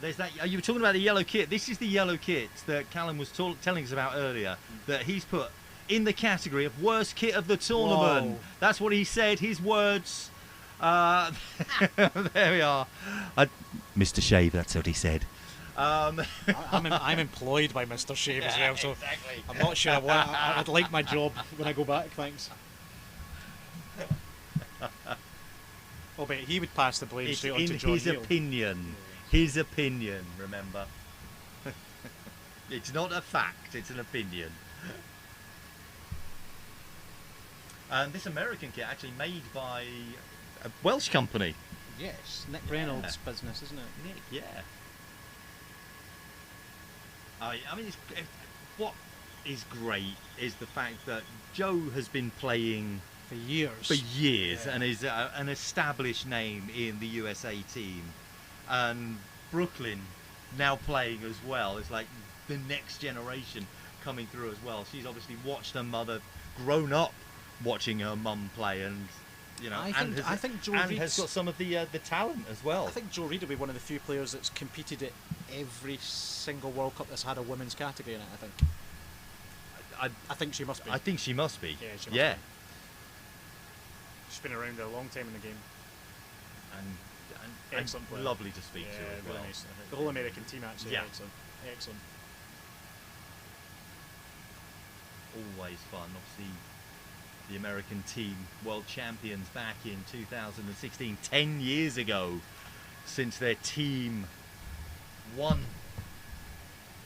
There's that. You were talking about the yellow kit. This is the yellow kit that Callum was telling us about earlier. That he's put in the category of worst kit of the tournament.
Whoa.
That's what he said. His words. There we are. Mr. Shave, that's what he said.
I'm employed by Mr. Shave as well, so
exactly.
I'm not sure I would like my job when I go back. Thanks. Oh, but he would pass the blame
It's
straight on
in
to John
his
Neal.
opinion. His opinion, remember. It's not a fact, it's an opinion. And this American kit actually made by a Welsh company.
Yes, Nick Reynolds' business, isn't it?
Nick, yeah. I mean, what is great is the fact that Joe has been playing
For years.
and is an established name in the USA team, and Brooklyn now playing as well. It's like the next generation coming through as well. She's obviously watched her mother, grown up watching her mum play, and
I think Joe
and
Reed's-
has got some of the talent as well.
I think Joe Reed will be one of the few players that's competed at every single World Cup that's had a women's category in it. I think she must be.
I think she must be.
Yeah, she must
yeah.
be. She's been around a long time in the game.
And
Excellent player.
lovely to speak to
Yeah,
as
really
well.
nice. The whole American team actually,
Yeah.
excellent. Excellent.
Always fun. Obviously, the American team world champions back in 2016, 10 years ago, since their team won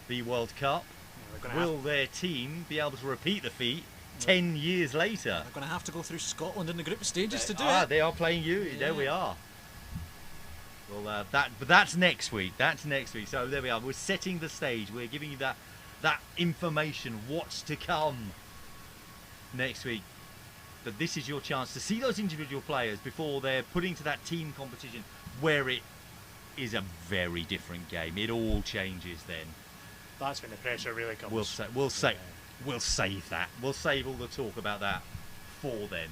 the World Cup.
Yeah, they're gonna
Will their team be able to repeat the feat 10 years later?
They're going to have to go through Scotland in the group stages to do it.
They are playing you.
Yeah.
There we are. Well, but that's next week. That's next week. So there we are. We're setting the stage. We're giving you that information. What's to come next week. But this is your chance to see those individual players before they're put into that team competition, where it is a very different game. It all changes then.
That's when the pressure really comes.
We'll save that. We'll save all the talk about that for then.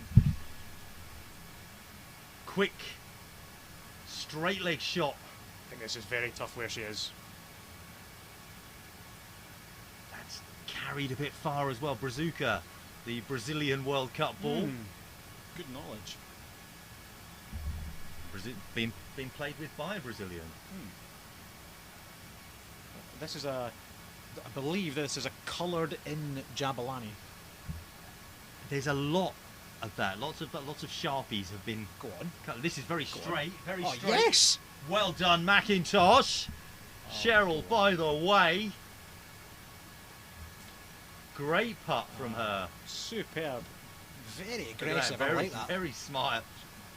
Quick, straight leg shot.
I think this is very tough where she is.
That's carried a bit far as well. Brazuca, the Brazilian World Cup ball.
Good knowledge.
Being played with by a Brazilian.
This is I believe this is a coloured in Jabulani.
There's a lot of that. Lots of Sharpies have been.
Go on.
This is very straight. Very
Oh,
straight.
yes!
Well done, Macintosh. Cheryl, by the way. Great putt from her.
Superb. Very
Look at that,
aggressive. I like that.
Very smile.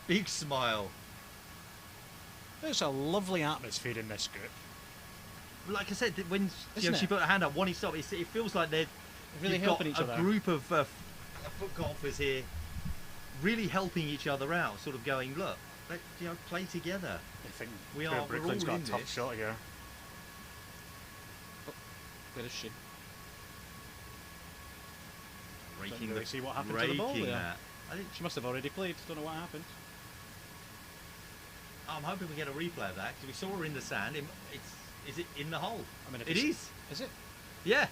Big smile.
There's a lovely
Atmosphere in this group.
Like I said, when
Isn't
she
it?
put her hand up, one he stopped. It feels like they're
Really
you've
helping
got
each other.
a group of foot golfers here, really helping each other out. Sort of going, look, let's play together.
I think
We're
Brooklyn's
all
got
in
a tough
this.
shot here.
Where is she?
Raking
really see what happened to the ball
raking
there.
that. I think
She must have already played. Don't know what happened.
I'm hoping we get a replay of that because we saw her in the sand. Is it in the hole?
I mean, if
It
it's-
is.
Is it?
Yeah.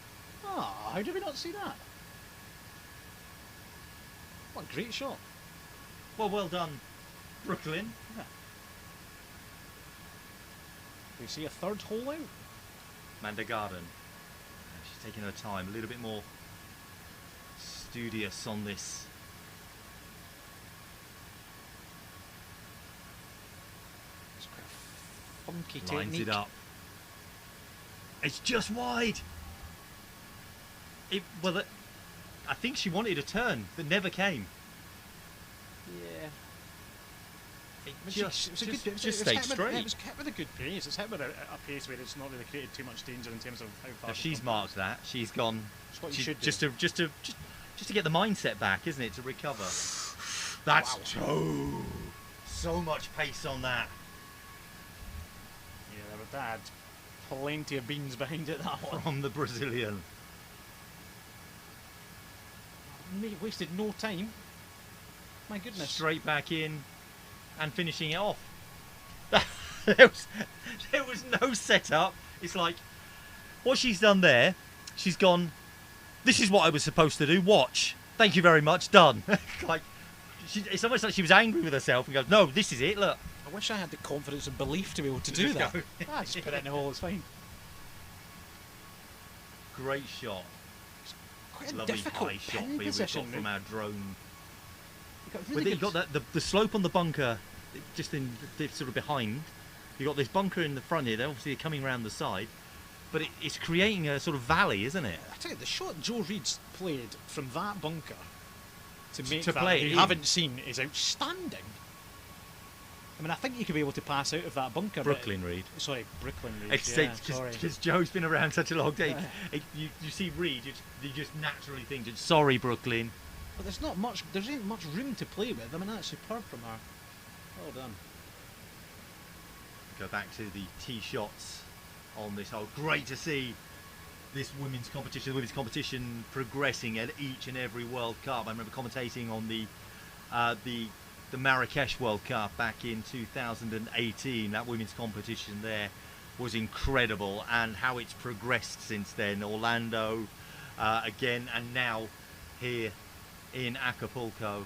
Ah, how did we not see that? What a great shot.
Well done, Brooklyn.
We see a third hole out.
Manda Garden. She's taking her time, a little bit more studious on this.
It's quite a funky
Lines
technique.
it up. It's just wide. I think she wanted a turn that never came.
Yeah.
It
But
just,
it was a
just,
good, it was
just
hit
stayed
with-
straight.
It was hit with a good pace. It's hit with a pace where it's not really created too much danger in terms of how far.
Now she's marked that. She's gone.
It's what you
she's
should do.
just to get the mindset back, isn't it? To recover. That's so much pace on that.
Yeah, that had plenty of beans behind it, that one.
from the Brazilian.
Mate, wasted no time. My goodness.
Straight back in and finishing it off. there was no setup. It's like, what she's done there, she's gone, this is what I was supposed to do, watch. Thank you very much, done. Like, it's almost like she was angry with herself and goes, no, this is it, look.
I wish I had the confidence and belief to be able to do that.
Just put it in the hole, it's fine.
Great shot.
Quite a
Lovely
difficult
high shot
pin
we've got
position.
from our drone.
Really
But you got that the slope on the bunker, just in sort of behind. You got this bunker in the front here. They're obviously coming around the side, but it's creating a sort of valley, isn't it?
I tell you, the shot Joe Reed's played from that bunker to make
To
that
play it
you
in.
haven't seen is outstanding. I mean, I think you could be able to pass out of that bunker.
Brooklyn Reed.
Sorry, Brooklyn Reed. Sorry.
Because Joe's been around such a long day. You see Reed, you just naturally think, sorry, Brooklyn.
But there's not much. There ain't much room to play with. I mean, that's superb from her. Well done.
Go back to the tee shots on this. Oh, great to see this women's competition progressing at each and every World Cup. I remember commentating on the Marrakesh World Cup back in 2018. That women's competition there was incredible, and how it's progressed since then. Orlando again, and now here in Acapulco.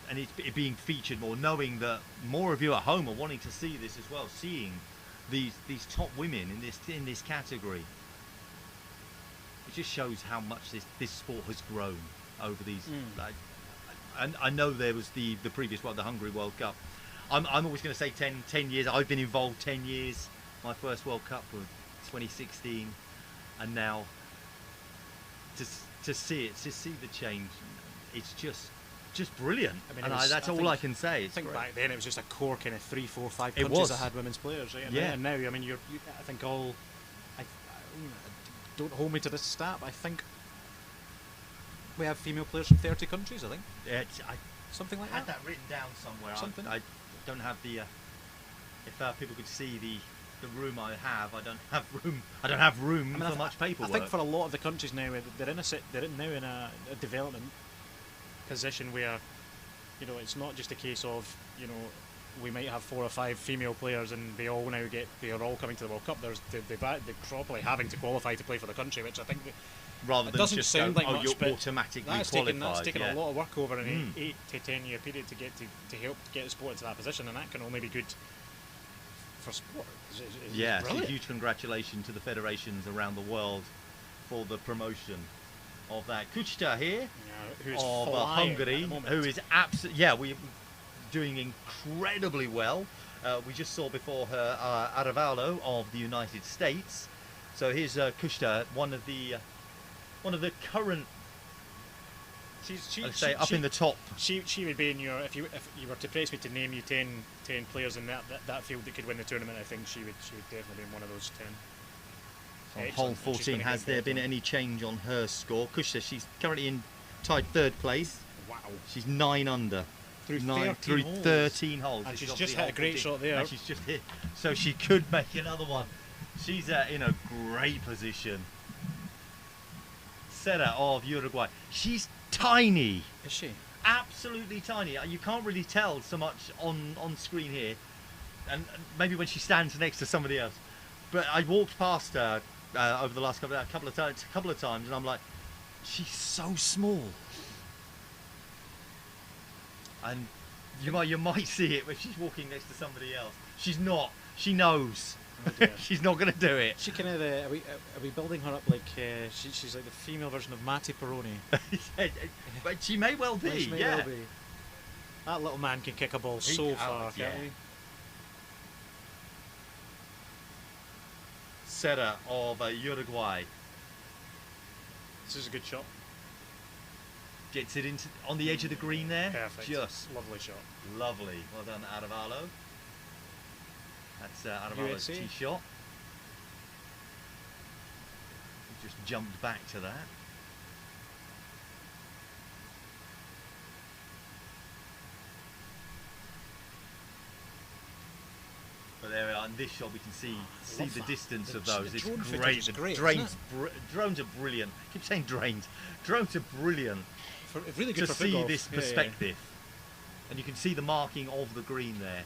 And it's being featured more, knowing that more of you at home are wanting to see this as well, seeing these top women in this category. It just shows how much this sport has grown over these. And I know there was the previous one, the Hungary World Cup. I'm always going to say 10 years. I've been involved 10 years. My first World Cup was 2016, and now to see the change, it's just brilliant. I mean, that's all I can say.
I think back then it was just a core kind of 3, 4, 5
It
countries
was.
that had women's players, right? And now, I mean, I think all. Don't hold me to this stat, but I think we have female players from 30 countries. I think. Something like
I had
that.
that written down somewhere.
Something.
I don't have the. If people could see the room I have, I don't have room for much paperwork.
I think for a lot of the countries now, they're now in a development position where, it's not just a case of, we might have 4 or 5 female players and they all coming to the World Cup. They're probably having to qualify to play for the country, which I think
rather than
doesn't
just
sound like much,
you're
but
automatically
that's
qualified.
taken
yeah.
a lot of work over an 8 to 10 year period to help get the sport into that position, and that can only be good for sport.
Yeah, so
brilliant.
huge congratulations to the federations around the world for the promotion of that. Kuchta here
who's
of
flying
Hungary,
at the moment.
who is we're doing incredibly well. We just saw before her Aravalo of the United States. So here's Kuchta, one of the current. Up in the top.
She would be in your if you were to press me to name you 10 players in that field that could win the tournament. I think she would definitely be in one of those 10.
On hole 14, has there been any change on her score? Kushta, she's currently in tied 3rd place.
Wow.
She's 9 under.
Through
13 holes.
And she's
This is
just
obviously
hit a great
hole 14,
shot there.
and she's just hit. So she could make another one. She's in a great position. Setter of Uruguay. She's tiny.
Is she?
Absolutely tiny. You can't really tell so much on screen here. And maybe when she stands next to somebody else. But I walked past her over the last couple of times, and I'm like, she's so small. And you might see it when she's walking next to somebody else. She's not. She knows.
Oh
She's not going to do it.
She kind of are we building her up like she's like the female version of Matty Peroni?
But she may well be.
She may
yeah.
well be. That little man can kick a ball so far,
yeah.
can't he?
Setter of Uruguay
This is a good shot.
gets it on the edge of the green there.
Perfect.
Just
Lovely shot.
lovely. Well done, Aravalo. That's Aravalo's
USA.
tee shot. Just jumped back to that. But there we are. In this shot, we can see
love
the
that.
distance
The
of those.
drone
It's
footage
great.
is
The
great,
drones,
isn't
drones are brilliant. I keep saying drones. Drones are brilliant
Really good
to
for
see
FootGolf.
this
Yeah, yeah.
perspective. And you can see the marking of the green there.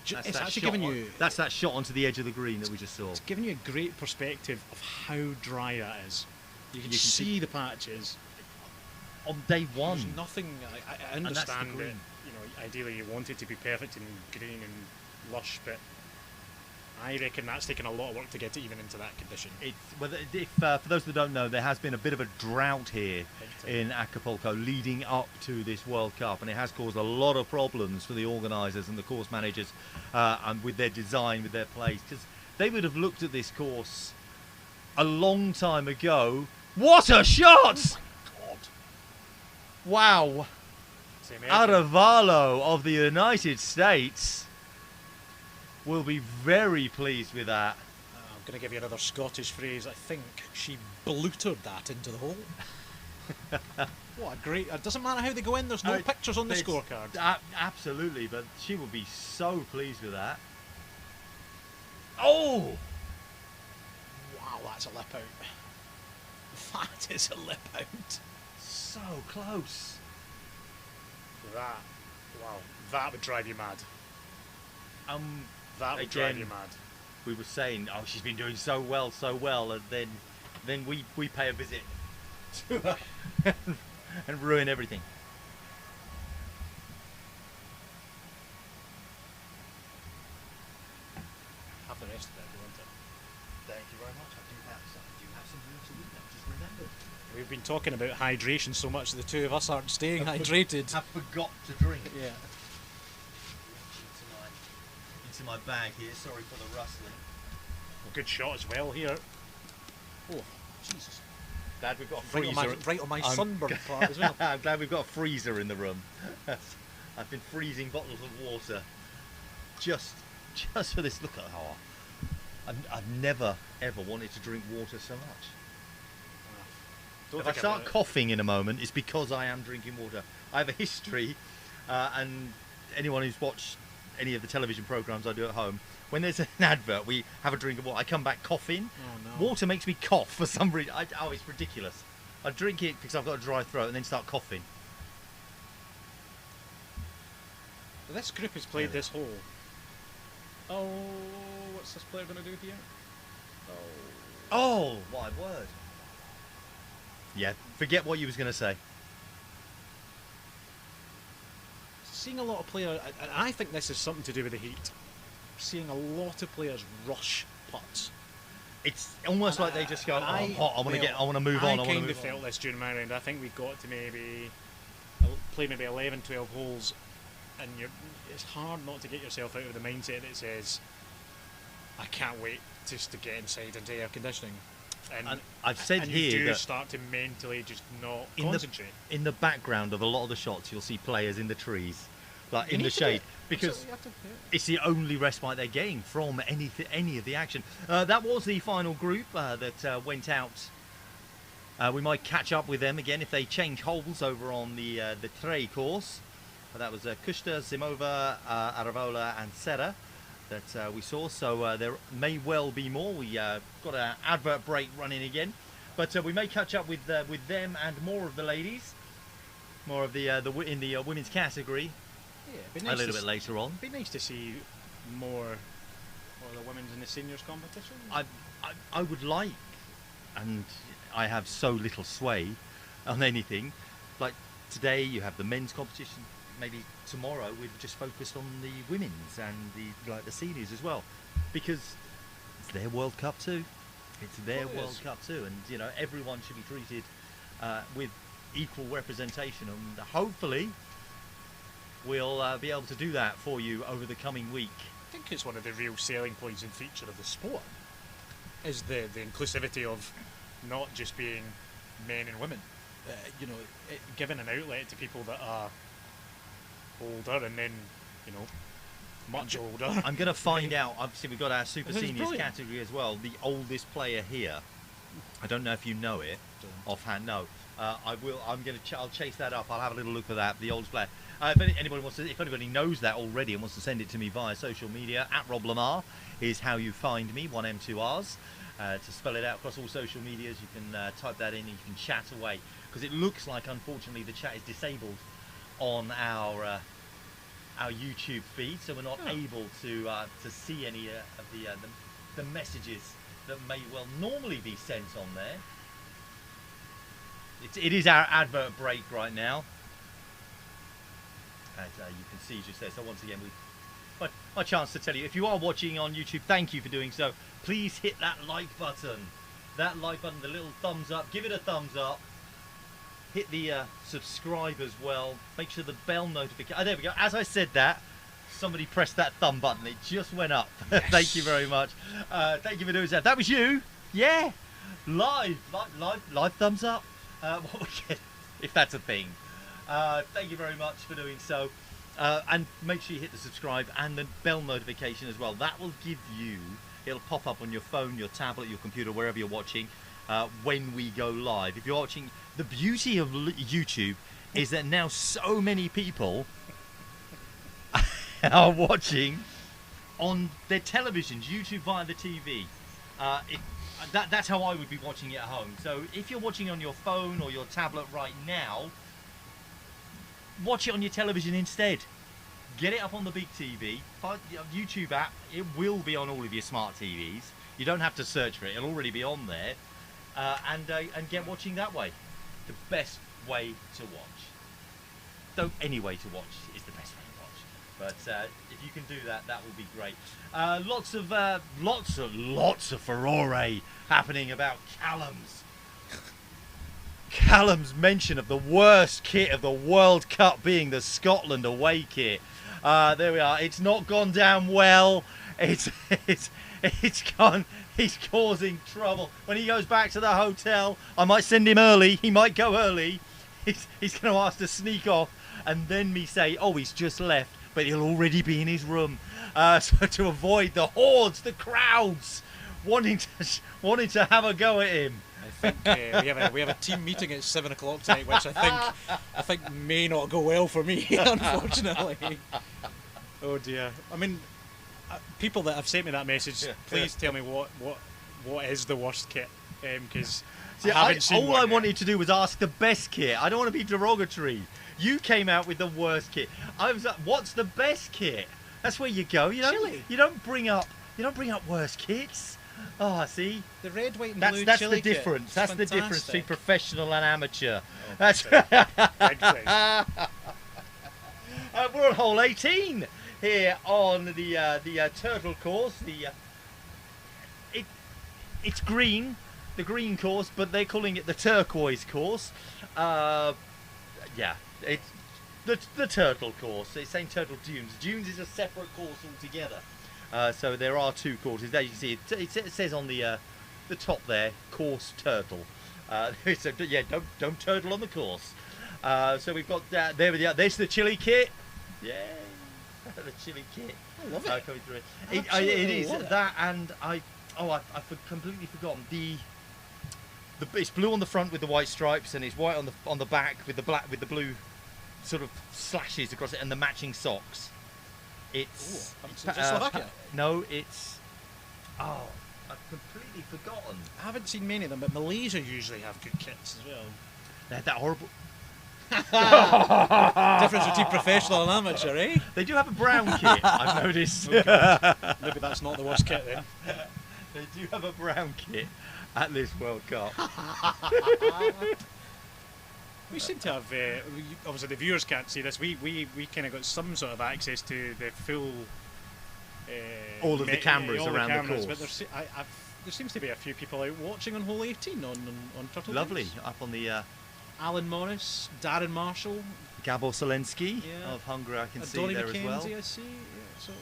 That's
It's
that
actually
shot
giving
on-
you.
That's that shot onto the edge of the green that we just saw.
It's giving you a great perspective of how dry that is. You can
You can
see
see-
the patches.
On day one.
There's nothing. I
I
understand.
understand that,
green.
you know, ideally you want it to be perfect and green and lush, but I reckon that's taken a lot of work to get it even into that condition.
It's, well, if, for those that don't know, there has been a bit of a drought here in Acapulco leading up to this World Cup, and it has caused a lot of problems for the organisers and the course managers and with their design, with their plays, because they would have looked at this course a long time ago. What a shot! Wow.
Same here.
Arevalo of the United States will be very pleased with that.
I'm going to give you another Scottish phrase. I think she blutered that into the hole. What a great. It doesn't matter how they go in, there's no pictures on the
It's-
scorecard.
Absolutely, but she will be so pleased with that. Oh!
Wow, that's a lip out. That is a lip out.
So close.
That, wow, that would drive you mad. That would drive
Again,
you mad.
We were saying, oh, she's been doing so well, and then we pay a visit to her and ruin everything.
Have the rest of it if you want it.
Thank you very much. I do have some water with me. I've just remembered.
We've been talking about hydration so much the two of us aren't staying hydrated.
I forgot to drink.
Yeah.
Into my bag here. Sorry for the rustling.
Well, good shot as well here.
Oh, Jesus.
Glad we've got a
Right
freezer.
on my
I'm-
sunburn part as well.
I'm glad we've got a freezer in the room. I've been freezing bottles of water just for this. Look at how I've never ever wanted to drink water so much.
Don't
If I
think
start
about it.
coughing in a moment, it's because I am drinking water. I have a history, and anyone who's watched any of the television programs I do at home, when there's an advert, we have a drink of water. I come back coughing.
Oh, no.
Water makes me cough for some reason. Oh, it's ridiculous. I drink it because I've got a dry throat and then start coughing.
This group has played this hole. Oh, what's this player going to do here?
Oh, my word. Yeah, forget what you was going to say.
Seeing a lot of players, and I think this is something to do with the heat. Seeing a lot of players rush putts.
It's almost
And
like they just go,
and
oh, I'm hot, I want to move on, I want to
kind of
move on.
felt this during my round. I think we got to maybe play maybe 11, 12 holes, and it's hard not to get yourself out of the mindset that says, I can't wait just to get inside into air conditioning.
And I've said
and
here
you do
that
start to mentally just not
in the-
concentrate.
in the background of a lot of the shots, you'll see players in the trees, like
You
in
need
the
to do
shade,
it.
because
Absolutely, you have to, yeah.
it's the only respite they're getting from any of the action. That was the final group that went out. We might catch up with them again if they change holes over on the Trey course. That was Kushta, Zimova, Aravola and Serra that we saw. So there may well be more. We got an advert break running again. But we may catch up with them and more of the ladies. More of the in the women's category
Yeah, it'd be
a
nice
little
to
bit later on.
It'd be nice to see more of the women's in the seniors competition.
I would like, and I have so little sway on anything. Like today, you have the men's competition. Maybe tomorrow we've just focused on the women's and the seniors as well, because it's their World Cup too. It's their
Of course.
World Cup too, and everyone should be treated with equal representation, and hopefully we'll be able to do that for you over the coming week.
I think it's one of the real selling points and feature of the sport is the inclusivity of not just being men and women. Giving an outlet to people that are older and then, much older.
I'm going to find out. Obviously, we've got our Super
This is
Seniors
brilliant.
category as well. The oldest player here, I don't know if you know it offhand, no, I'll chase that up. I'll have a little look for that. The Olds Player. If anybody knows that already and wants to send it to me via social media, at Rob Lamar is how you find me. 1M2Rs. To spell it out across all social medias, you can type that in and you can chat away. Because it looks like, unfortunately, the chat is disabled on our YouTube feed, so we're not able to see any of the messages that may well normally be sent on there. It is our advert break right now, as you can see just there. So once again, my chance to tell you, if you are watching on YouTube, thank you for doing so. Please hit that like button, the little thumbs up. Give it a thumbs up. Hit the subscribe as well. Make sure the bell notification. Oh, there we go. As I said that, somebody pressed that thumb button. It just went up. Yes. Thank you very much. Thank you for doing that. That was you. Yeah. Live thumbs up. What we get, if that's a thing. Thank you very much for doing so. And make sure you hit the subscribe and the bell notification as well. That will give you, it'll pop up on your phone, your tablet, your computer, wherever you're watching, when we go live. If you're watching, the beauty of YouTube is that now so many people are watching on their televisions, YouTube via the TV. That's how I would be watching it at home. So if you're watching on your phone or your tablet right now, watch it on your television instead. Get it up on the big TV. YouTube app, it will be on all of your smart TVs. You don't have to search for it. It'll already be on there. And get watching that way. The best way to watch. Any way to watch is the best way to watch. But if you can do that, that will be great. Lots of furore happening about Callum's mention of the worst kit of the World Cup being the Scotland away kit. There we are. It's not gone down well. It's gone. He's causing trouble. When he goes back to the hotel, I might send him early. He might go early. He's going to ask to sneak off, and then me say, "Oh, he's just left," but he'll already be in his room. So to avoid the hordes, the crowds wanting to have a go at him.
I think we have a team meeting at 7 o'clock tonight, which I think may not go well for me, unfortunately. Oh dear. I mean, people that have sent me that message, please tell me what is the worst kit, because I haven't seen
all I wanted to do was ask the best kit. I don't want to be derogatory. You came out with the worst kit. I was like, what's the best kit? That's where you go. You don't bring up worst kits. Oh, see,
the red, white, and blue
that's
chili
the difference.
Kit.
That's the difference between professional and amateur.
That's
we're on hole 18 here on the turtle course. It's green, the green course, but they're calling it the turquoise course. Yeah, it's the turtle course. It's saying Turtle Dunes. Dunes is a separate course altogether. So there are two courses. There you can see it says on the top there, course turtle. So yeah, don't turtle on the course. So we've got there we are. There's the chili kit. Yeah, the chili kit.
I love it.
Coming through it. It is that, and I've completely forgotten it's blue on the front with the white stripes, and it's white on the back with the blue sort of slashes across it, and the matching socks. It's no, it's I've completely forgotten.
I haven't seen many of them, but Malaysia usually have good kits as well.
They're that horrible.
Difference between professional and amateur, eh?
They do have a brown kit, I've noticed.
Oh, maybe that's not the worst kit then.
They do have a brown kit at this World Cup.
We seem to have, obviously the viewers can't see this, we kind of got some sort of access to the full...
all of the cameras around the course.
But there seems to be a few people out watching on hole 18 on Turtle
Lovely,
Dunes.
up on the...
Alan Morris, Darren Marshall.
Gabor Selensky of Hungary, I can see
Donny
there
McKenzie,
as well.
I see. Yeah, so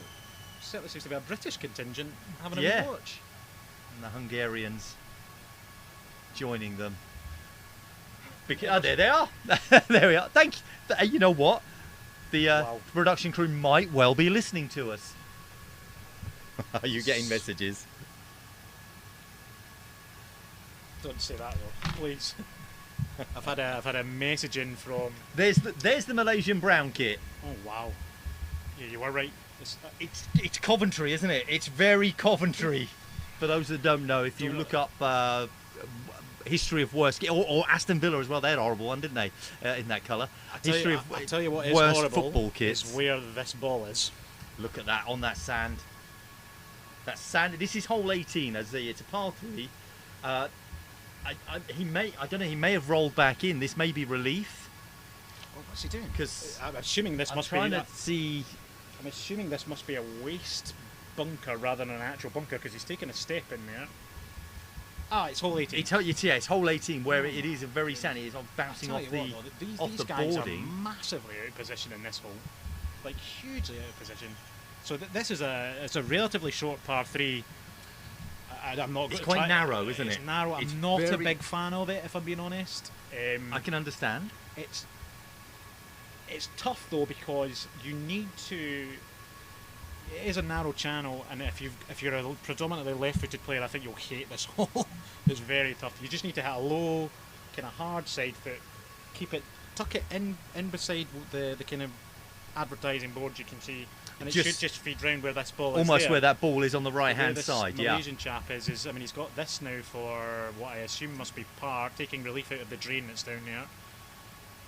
certainly seems to be a British contingent having a good watch.
And the Hungarians joining them. Oh, there they are. There we are. Thank you. You know what? The production crew might well be listening to us. Are you getting messages?
Don't say that though, please. I've had a message in from.
There's the Malaysian brown kit.
Oh wow. Yeah, you were right.
It's Coventry, isn't it? It's very Coventry. For those that don't know, if you look up history of worst, or Aston Villa as well, they had a horrible one, didn't they? In that colour.
I tell you what is
worst
horrible
football kits.
is where this ball is.
Look at that on that sand. That sand. This is hole 18. It's a par 3. I don't know. He may have rolled back in. This may be relief.
What's he doing?
Because
I'm assuming this must be.
I'm
assuming this must be a waste bunker rather than an actual bunker because he's taken a step in there. Ah, it's hole 18.
It's hole 18 where it is a very sandy. It's bouncing off the
these guys
boarding.
Are massively out of position in this hole, like hugely out of position. So this is it's a relatively short par 3. I'm not.
It's quite narrow, isn't it?
It's narrow. I'm not a big fan of it, if I'm being honest.
I can understand.
It's tough though because you need to. It is a narrow channel, and if you're a predominantly left-footed player, I think you'll hate this hole. It's very tough. You just need to hit a low, kind of hard side foot, tuck it in beside the kind of advertising board you can see, and it should just feed round where this ball is.
Almost
there.
where that ball is on the right-hand side.
The Malaysian chap is. I mean, he's got this now for what I assume must be par, taking relief out of the drain that's down there.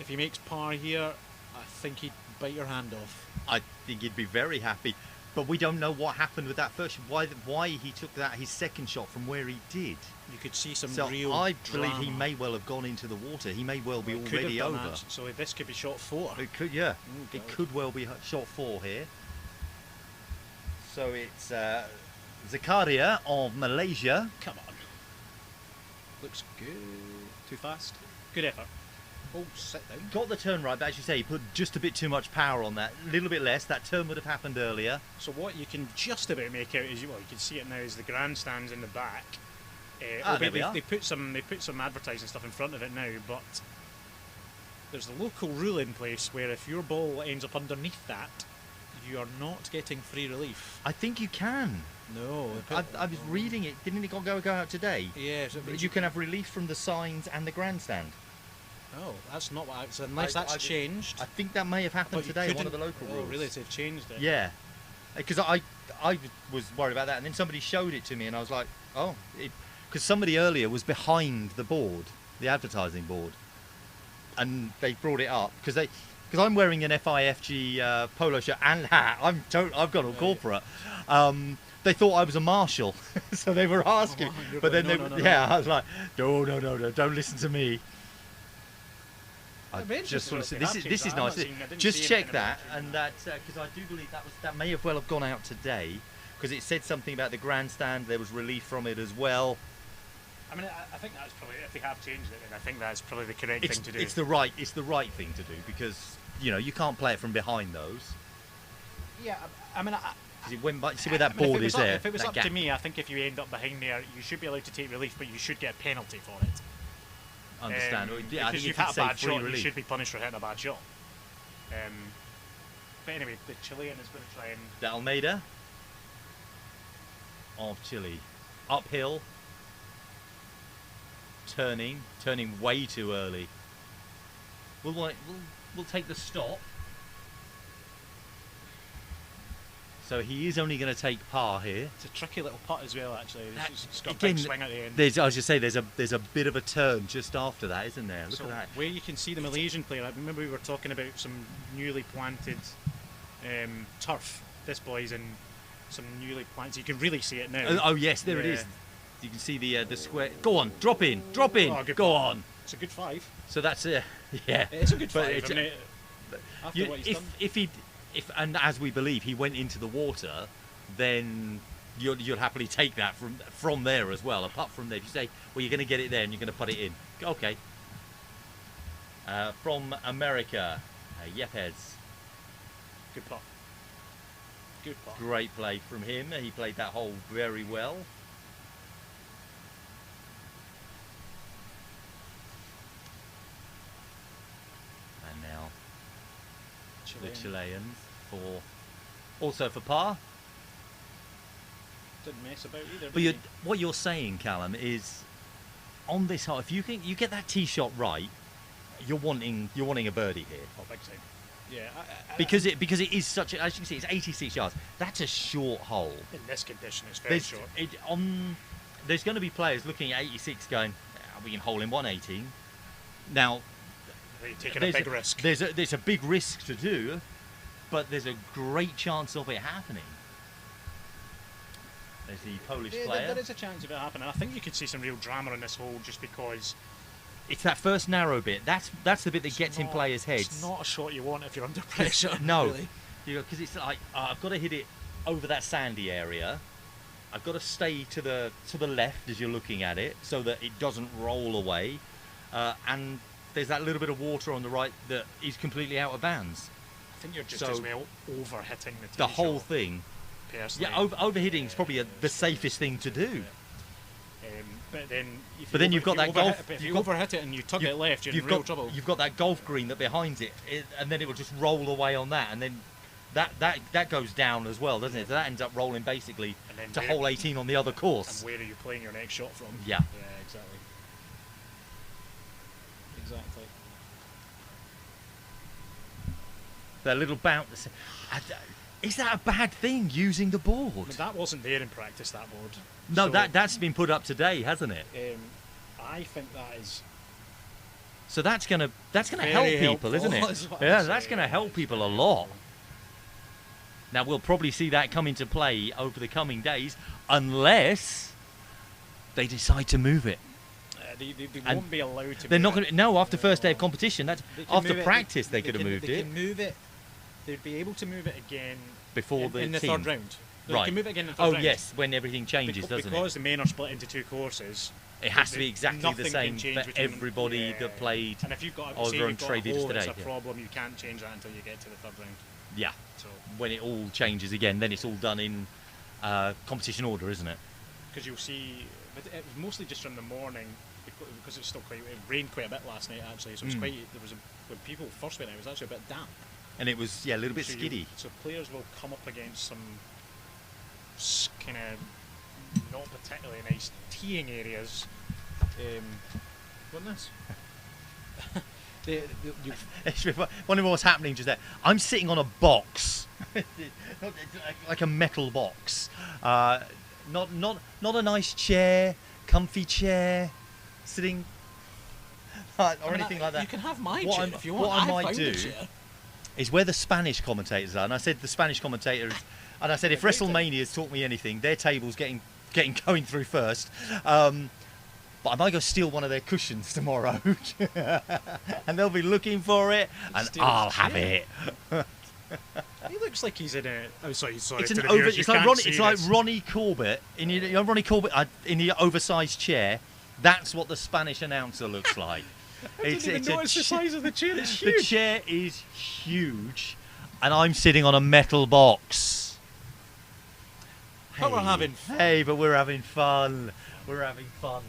If he makes par here, I think he'd bite your hand off.
I think he'd be very happy. But we don't know what happened with that first. Why he took his second shot from where he did.
You could see some
so
real
I
drama.
believe he may well have gone into the water. He may well be already over. That.
So this could be shot 4.
It could, yeah. It could well be shot 4 here. So it's Zakaria of Malaysia.
Come on. Looks good. Too fast. Good effort. Oh, sit down.
Got the turn right, but as you say, he put just a bit too much power on that. A little bit less. That turn would have happened earlier.
So what you can just about make out is, well, you can see it now, is the grandstands in the back. They put some advertising stuff in front of it now, but there's a local rule in place where if your ball ends up underneath that, you are not getting free relief.
I think you can.
No.
I was reading it. Didn't it go out today?
Yeah. So
you can have relief from the signs and the grandstand.
Oh, that's not what so unless that's changed.
I think that may have happened today, one of the local rules.
Oh, really? So they've changed it?
Yeah. Because I was worried about that, and then somebody showed it to me, and I was like, oh. Because somebody earlier was behind the board, the advertising board, and they brought it up. Because I'm wearing an FIFG polo shirt and hat. I've gone all corporate. They thought I was a marshal, so they were asking. But then I was like, no, don't listen to me. I just want to say this is nice. Just check that, and that because I do believe that may have well have gone out today, because it said something about the grandstand. There was relief from it as well.
I mean, I think that's probably, if they have changed it, then I think that's probably the correct thing to do.
It's the right thing to do, because you can't play it from behind those.
Yeah, I mean,
see where that board is there.
If it was up to me, I think if you end up behind there, you should be allowed to take relief, but you should get a penalty for it.
Understand?
Because you've had a bad shot, you should be punished for hitting a bad shot. But anyway, the Chilean is going to try and...
The Almeida of Chile. Uphill. Turning way too early. We'll take the stop. So he is only going to take par here.
It's a tricky little putt as well, actually. It's got a big swing at the end.
I was just say there's a bit of a turn just after that, isn't there? Look at that.
Where you can see the Malaysian player. I remember we were talking about some newly planted turf. This boy's in some newly planted. You can really see it now.
Oh yes, there it is. You can see the square. Go on, drop in. Oh, go on.
It's a good 5.
So that's yeah.
It's a good 5. After what he's done.
And as we believe he went into the water, then you'll happily take that from there as well. Apart from there, if you say, well, you're going to get it there and you're going to put it in, okay. From America, Yepes.
Good putt. Good putt.
Great play from him. He played that hole very well. And now the Chileans also for par.
Didn't mess about either.
But what you're saying, Callum, is on this hole, if you get that tee shot right, you're wanting a birdie here.
Oh, big time. Yeah,
Because it is such a, as you can see, it's 86 yards. That's a short hole.
in this condition, it's very short.
There's going to be players looking at 86 going, we can hole in 118. Now,
They're taking a big risk.
There's a big risk to do, but there's a great chance of it happening. There's the Polish player.
There is a chance of it happening. I think you could see some real drama in this hole just because
It's that first narrow bit. That's the bit that gets in players' heads.
It's not a shot you want if you're under pressure.
No,
really.
because it's like I've got to hit it over that sandy area. I've got to stay to the left as you're looking at it, so that it doesn't roll away. And there's that little bit of water on the right that is completely out of bounds.
I think you're just
So,
as well over-hitting the tee
The whole
shot,
thing.
personally.
Yeah, overhitting is probably the safest thing to do.
But then,
You've got that golf.
If you overhit it and you tug it left, you're in real trouble.
You've got that golf green that behind it, and then it will just roll away on that, and then that goes down as well, doesn't it? So that ends up rolling basically
And then
to
where-
hole 18 on the other course.
And where are you playing your next shot from?
Yeah.
Yeah, exactly. Exactly.
That little bounce. Is that a bad thing, using the board?
I mean, that wasn't there in practice, that board.
No,
So,
that's been put up today, hasn't it?
I think that is
So that's gonna
very
help people,
helpful,
isn't it?
is what
Yeah,
I'm
that's
saying.
gonna help people a lot. Now we'll probably see that come into play over the coming days, unless they decide to move it.
They
And
won't be allowed to.
They're
move
not going
it.
to. No, after first day of competition. That's
They can
after
move it-
practice. They could have moved
They
it
can move it. They'd be able to move it again
before
in the
team.
third round. They
Right.
can move it again in the third
Oh
round.
yes, when everything changes,
Beca-
doesn't
because the men are split into two courses.
it? It has to
they-
be exactly
nothing
the
can
same
change
for
between them.
everybody
Yeah.
that played.
And if you've got
over
say
on
you've got a
traded
hole
today,
that's a
yeah.
problem, you can't change that until you get to the third round.
Yeah,
So
when it all changes again, then it's all done in competition order, isn't it?
because you'll see, but it was mostly just in the morning because it's still quite. It rained quite a bit last night actually, so it was
Mm.
quite. There was when people first went out, it was actually a bit damp.
And it was a little bit
So
skiddy.
So players will come up against some kind of not particularly nice teeing areas. Witness.
Wondering what's happening just there. I'm sitting on a box, like a metal box. Not a nice chair, comfy chair, sitting or anything like that.
You can have my
What
chair
I'm-
if you want.
what I might
found
do
a chair.
Is where the Spanish commentators are, and I said the Spanish commentators, and I said if WrestleMania's taught me anything, their table's getting going through first. But I might go steal one of their cushions tomorrow, and they'll be looking for it, and
Steal
I'll
his
have
chair.
it.
He looks like he's in a. Oh, sorry.
It's
to
an
the
over.
viewers, you
It's like
can't
Ronnie.
see
It's like
this.
Ronnie Corbett Ronnie Corbett in the oversized chair. That's what the Spanish announcer looks like.
I didn't even notice the size of the chair. It's
The
huge.
chair is huge, and I'm sitting on a metal box.
But we're having fun.
Hey, but we're having fun. We're having fun.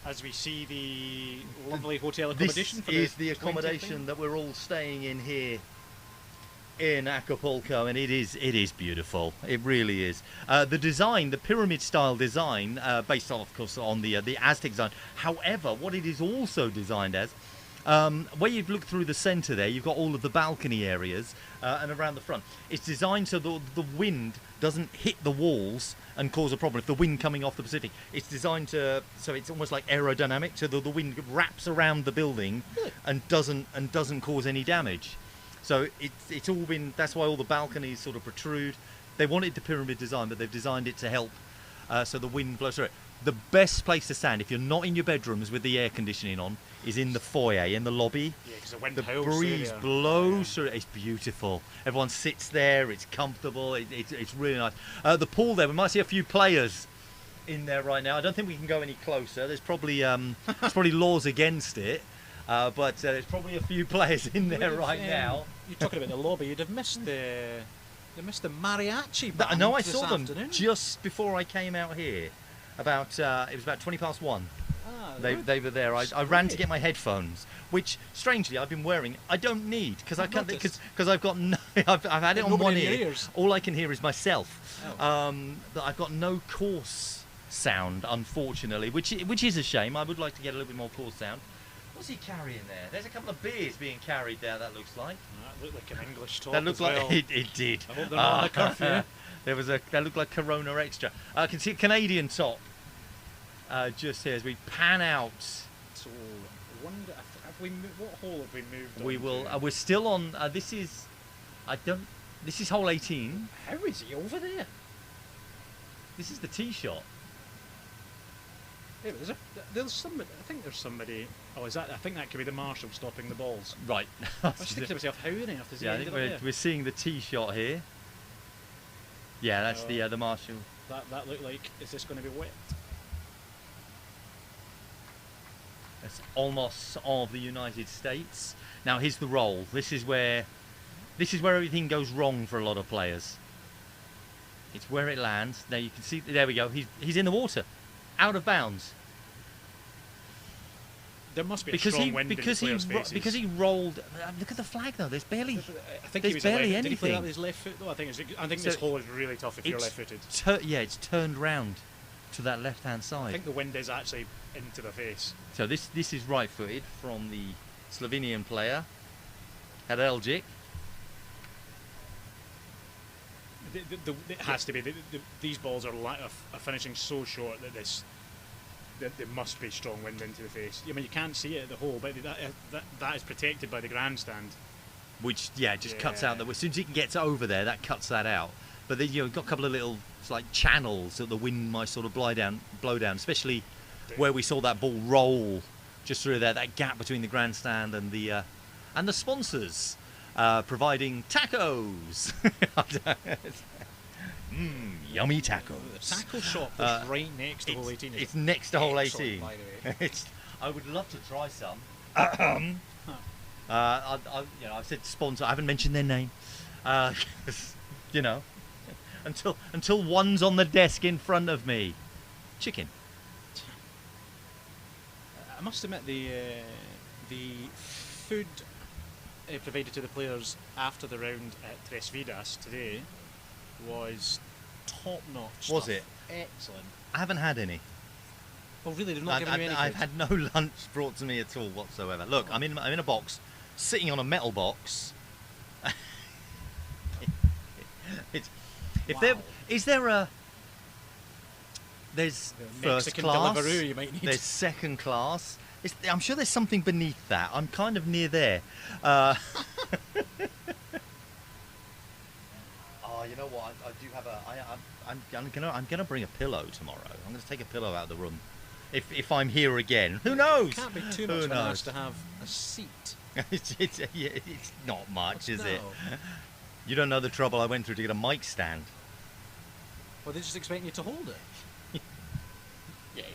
As we see the lovely hotel
This
accommodation for
is the
winter
accommodation
thing.
that we're all staying in here in Acapulco, and it is beautiful. It really is. The design, the pyramid-style design, based of course on the Aztec design. However, what it is also designed as, where you look through the centre there, you've got all of the balcony areas, and around the front. It's designed so the wind doesn't hit the walls and cause a problem. If the wind coming off the Pacific, it's designed so it's almost like aerodynamic, so the wind wraps around the building and doesn't cause any damage. So it's all been. That's why all the balconies sort of protrude. They wanted the pyramid design, but they've designed it to help so the wind blows through it. The best place to stand if you're not in your bedrooms with the air conditioning on is in the foyer, in the lobby.
Yeah, because the wind
The
howls through
breeze
there.
blows through it. It's beautiful. Everyone sits there. It's comfortable. It's really nice. The pool there. We might see a few players in there right now. I don't think we can go any closer. There's probably laws against it. But there's probably a few players in there right now.
You're talking about the lobby. You'd have missed the mariachi band.
No, I
this
saw them
afternoon.
just before I came out here. It was about 20 past 1.
Ah,
They were there. I ran to get my headphones, which strangely I've been wearing. I don't need because
I've noticed.
I've got no. I've had it on
Nobody
one
in your
ear.
ears.
All I can hear is myself.
Oh.
But I've got no course sound, unfortunately, which is a shame. I would like to get a little bit more course sound. What's he carrying there? There's a couple of beers being carried there, that looks like.
That looked like an English top.
That looked
as
like
well.
it did.
I hope they're not on a curfew.
That looked like Corona Extra. I can see a Canadian top just here as we pan out.
So, I wonder, have we what hole have we moved on
We will.
to?
We're still on. This is hole 18.
How is he over there?
This is the tee shot.
Yeah, but there's somebody. I think there's somebody. Oh, is that? I think that could be the marshal stopping the balls.
Right.
I was thinking to myself, how on earth is he
Yeah, I
ended
think
up there?
we're seeing the tee shot here. Yeah, that's the marshal.
That looked like. Is this going to be wet?
That's Olmos of the United States. Now here's the roll. This is where everything goes wrong for a lot of players. It's where it lands. Now you can see. There we go. He's in the water, out of bounds.
There must be a
Because
strong wind in the players' faces.
because he rolled. Look at the flag though. There's barely.
I think
there's
he was
barely
left. Did he play that
anything.
with his left foot though? I think
So
this hole is really tough if you're left-footed.
Yeah, it's turned round to that left-hand
I
side.
think the wind is actually into the face.
So this is right-footed from the Slovenian player, Hadeljic.
It has to be. These balls are finishing so short that there must be strong wind into the face. I mean, you can't see it at the hole, but that is protected by the grandstand.
Which just cuts out as soon as it gets over there, that cuts that out. But then you've got a couple of little like channels that the wind might sort of blow down, especially where we saw that ball roll just through there. That gap between the grandstand and the sponsors providing tacos. Yummy tacos.
The tackle shop is right next to hole 18.
It's next to hole 18.
By the way.
I would love to try some. I've said sponsor. I haven't mentioned their name. 'Cause, until one's on the desk in front of me. Chicken.
I must admit the food provided to the players after the round at Tres Vidas today was top notch.
Was it?
Excellent.
I haven't had any.
Well, really, they've not given you any
I've
food?
had no lunch brought to me at all whatsoever. Look, I'm in a box, sitting on a metal box. There's first
Mexican
class.
Deliveroo you might need.
There's second class. I'm sure there's something beneath that. I'm kind of near there. You know what? I do have I'm gonna bring a pillow tomorrow. I'm gonna take a pillow out of the room. If I'm here again, who knows?
It can't be too much for us to have a seat.
It's not much, is it?
No.
You don't know the trouble I went through to get a mic stand.
Well, they're just expecting you to hold it.
Yes.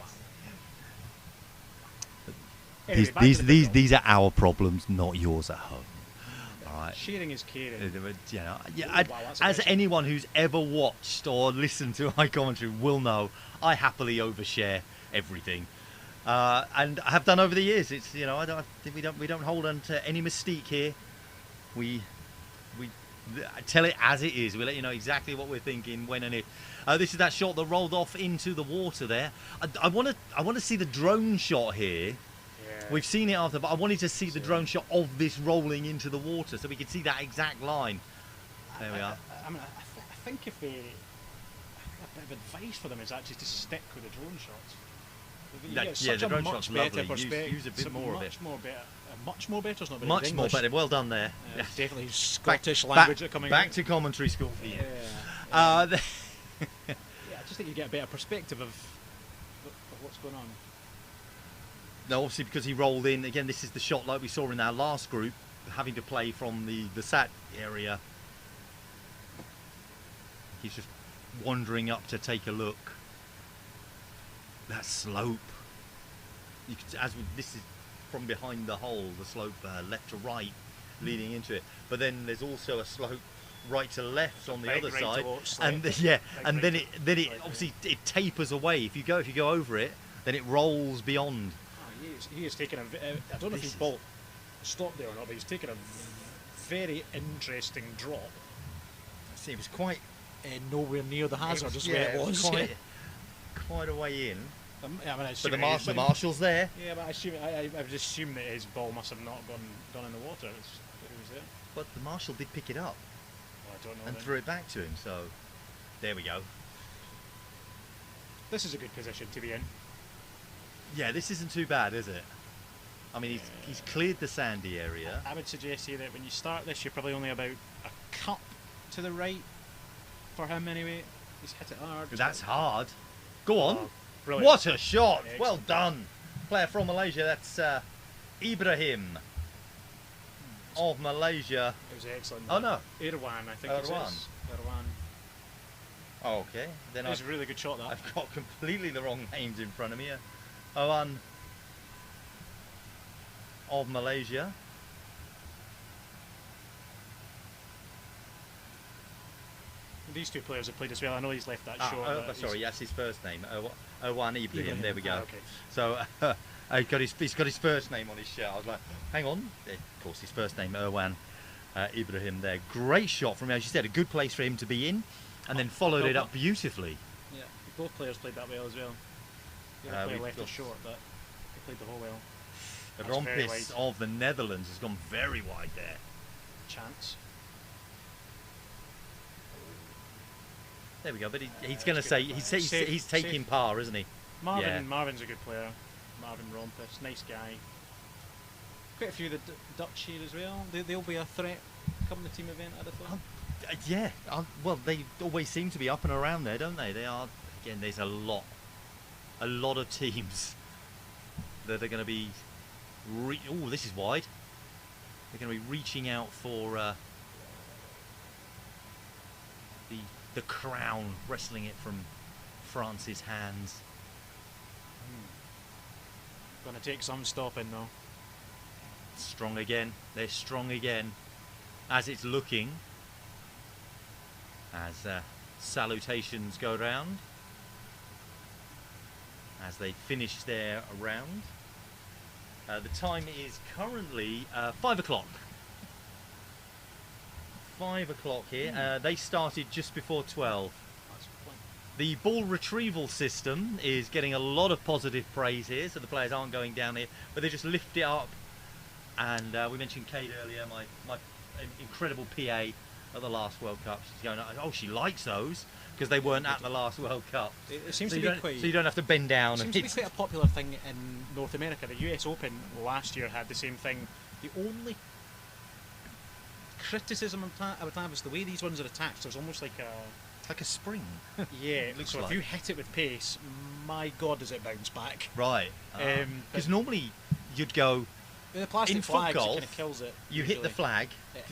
Anyway, back to the football.
These are our problems, not yours at home. All right.
Sharing is caring.
Wow,
that's
as
aggressive.
anyone who's ever watched or listened to my commentary will know, I happily overshare everything, and I have done over the years. It's we don't hold on to any mystique here. We tell it as it is. We let you know exactly what we're thinking, when and if. This is that shot that rolled off into the water there. I want to see the drone shot here.
Yeah.
We've seen it after, but I wanted to see the drone shot of this rolling into the water so we could see that exact line. There we are.
I think if a bit of advice for them is actually to stick with the drone shots. You get
Yeah,
such
the
a
drone
much
shot's
better
lovely.
perspective.
Use a bit more of it.
Much more better is not very
Much
good
more
English.
better. Well done there.
Definitely Scottish language that coming
back
out.
to commentary school for you.
Yeah. Yeah, I just think you get a better perspective of what's going on.
No, obviously because he rolled in. Again, this is the shot like we saw in our last group, having to play from the SAT area. He's just wandering up to take a look. That slope. This is from behind the hole, the slope left to right, leading into it. But then there's also a slope right to left on the
Big
other
right
side,
to left,
and then it obviously it tapers away. If you go over it, then it rolls beyond.
Oh, he is taking I don't know if his ball stopped there or not, but he's taking a very interesting drop.
See, it was quite
Nowhere near the hazard, just where it was.
quite quite a way in.
Yeah, I mean, I
But
assume
the,
it is,
the marshal's there.
Yeah, but I would assume that his ball must have not gone in the water. It was there.
But the marshal did pick it up
Well, I don't know.
and
then.
threw it back to him. So there we go.
This is a good position to be in.
Yeah, this isn't too bad, is it? I mean, he's cleared the sandy area.
I would suggest here that when you start this, you're probably only about a cup to the right for him anyway. He's hit it hard.
That's hard. Go on.
Oh, brilliant.
What a shot!
Excellent.
Well done. Player from Malaysia, that's Ibrahim of Malaysia.
It was excellent.
Oh no.
Irwan, I think it
Irwan.
says. Irwan.
Oh, okay. Then
It was a really good shot, that.
I've got completely the wrong names in front of me. Oan of Malaysia.
These two players have played as well. I know he's left that short. but
Sorry, that's his first name. Oan Ibrahim.
Ibrahim.
There we go.
Okay.
So he's got his first name on his shirt. I was like, hang on. Of course, his first name, Oan Ibrahim there. Great shot from him. As you said, a good place for him to be in. And then followed it up beautifully.
Yeah, both players played that well as well. The other player left it short, but they played the whole well.
The
That's very
Rompis
wide.
of the Netherlands has gone very wide there.
Chance.
There we go. But he's going to
good.
say he's taking
Safe.
par, isn't he?
Marvin's a good player. Marvin Rompis, nice guy. Quite a few of the Dutch here as well. They'll be a threat come the team event, I'd have thought.
Yeah. Well, they always seem to be up and around there, don't they? They are. Again, there's a lot of teams that are going to be. Oh, this is wide. They're going to be reaching out for the crown, wrestling it from France's hands.
Going to take some stopping though.
Strong again. They're strong again. As it's looking. As salutations go round. As they finish their round. The time is currently 5 o'clock. 5 o'clock here. They started just before 12. The ball retrieval system is getting a lot of positive praise here, so the players aren't going down here, but they just lift it up. And we mentioned Kate earlier, my incredible PA at the last World Cup. She's going, oh, she likes those because they weren't at the last World Cup.
It seems
So
to
you
be
don't-
quite.
So you don't have to bend down.
It
And
seems to be
hit.
quite a popular thing in North America. The US Open last year had the same thing. The only criticism I would have is the way these ones are attached. There's almost like a
Like a spring.
yeah.
Looks
So
like.
if you hit it with pace, my God, does it bounce back?
Right.
But
Because normally you'd go,
with the plastic
in
flags, it
FootGolf,
kind of kills it.
you hit the
usually.
flag.
Yeah.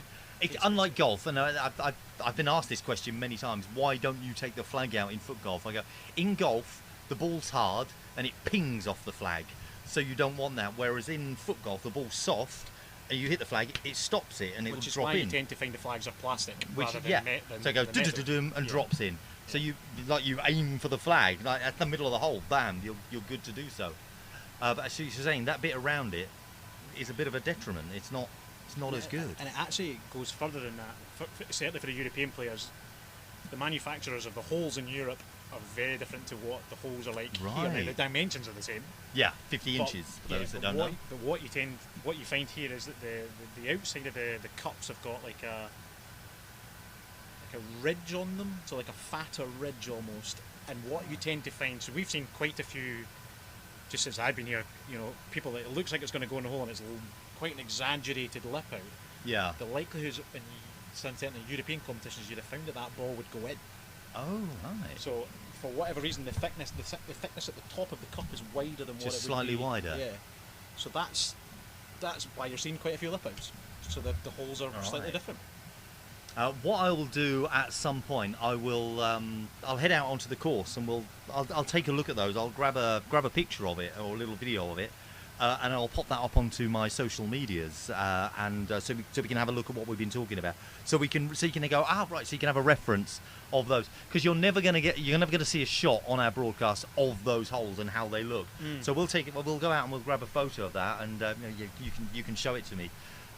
Unlike golf, and I've been asked this question many times, why don't you take the flag out in FootGolf? I go, in golf, the ball's hard and it pings off the flag, so you don't want that. Whereas in FootGolf, the ball's soft and you hit the flag, it stops it and it will
Which is
drop
why
in.
you tend to find the flags are plastic
Which
rather
yeah,
than
so it goes
than metal.
do-do-do-dum and
Yeah.
drops in. So you aim for the flag, like at the middle of the hole, bam, you're good to do so. But as you're saying, that bit around it is a bit of a detriment. It's not as good.
And it actually goes further than that. Certainly for the European players, the manufacturers of the holes in Europe are very different to what the holes are like here. Now,
Right.
the dimensions are the same.
Yeah, 50
but-
inches for
yeah,
those that
but
don't
what,
know.
But what you find here is that the outside of the cups have got like a ridge on them, so like a fatter ridge almost. And what you tend to find, so we've seen quite a few, just since I've been here, people that it looks like it's going to go in the hole and it's quite an exaggerated lip out.
Yeah.
The likelihood in certainly European competitions, you'd have found that ball would go in.
Oh, right.
So for whatever reason, the thickness at the top of the cup is wider than what it would
Just slightly
be.
wider.
Yeah. So that's why you're seeing quite a few lip outs. So the holes are slightly
Alright.
different.
What I will do at some point, I'll head out onto the course and I'll take a look at those. I'll grab a picture of it or a little video of it, and I'll pop that up onto my social medias, so we can have a look at what we've been talking about. So you can go, right. So you can have a reference of those, because you're never going to see a shot on our broadcast of those holes and how they look. So we'll take it. We'll go out and we'll grab a photo of that, and you can show it to me.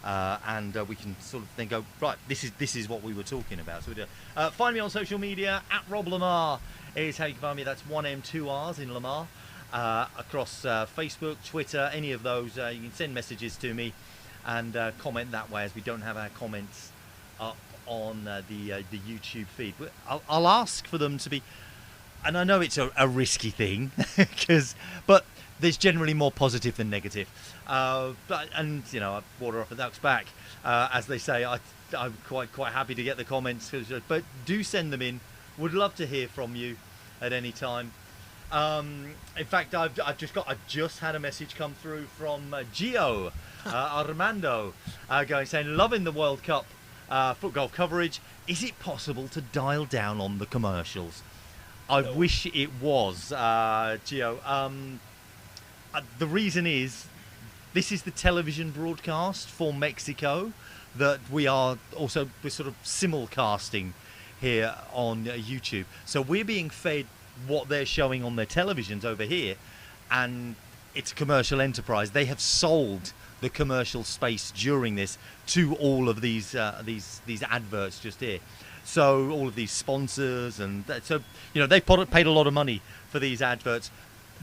And we can sort of then go, right, this is what we were talking about. So we do. Find me on social media at Rob Lamar is how you can find me. That's 1M2Rs in Lamar. Across Facebook, Twitter, any of those. You can send messages to me and comment that way, as we don't have our comments up on the YouTube feed. But I'll ask for them to be, and I know it's a risky thing, but there's generally more positive than negative. And you know, water off a duck's back, as they say. I'm quite happy to get the comments, but do send them in. Would love to hear from you at any time. In fact, I've just had a message come through from Gio Armando, saying, loving the World Cup FootGolf coverage. Is it possible to dial down on the commercials? I wish it was, Gio. The reason is, this is the television broadcast for Mexico that we're sort of simulcasting here on YouTube. So we're being fed what they're showing on their televisions over here, and it's a commercial enterprise. They have sold the commercial space during this to all of these adverts just here. So all of these sponsors, and so they've paid a lot of money for these adverts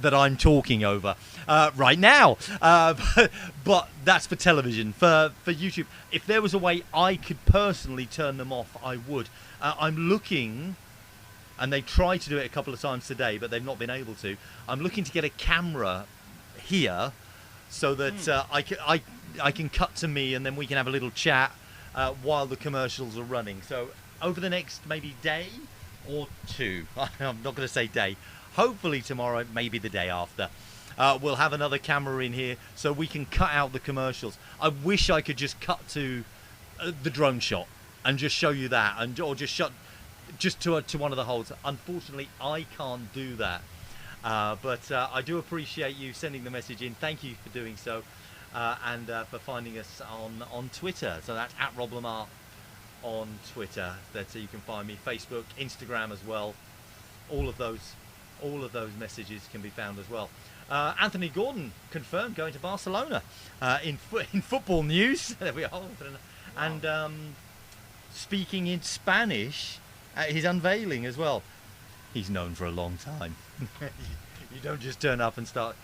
that I'm talking over right now. But that's for television. For YouTube, if there was a way I could personally turn them off, I would. I'm looking, and they tried to do it a couple of times today, but they've not been able to. I'm looking to get a camera here so that I can cut to me, and then we can have a little chat while the commercials are running. So over the next maybe day or two, I'm not going to say day, hopefully tomorrow, maybe the day after, we'll have another camera in here so we can cut out the commercials. I wish I could just cut to the drone shot and just show you that, or just to one of the holes. Unfortunately, I can't do that. But I do appreciate you sending the message in. Thank you for doing so, and for finding us on Twitter. So that's at Rob Lamar on Twitter. That you can find me. Facebook, Instagram as well. All of those messages can be found as well. Anthony Gordon confirmed going to Barcelona in football news. There we are. And speaking in Spanish at his unveiling as well. He's known for a long time. You don't just turn up and start,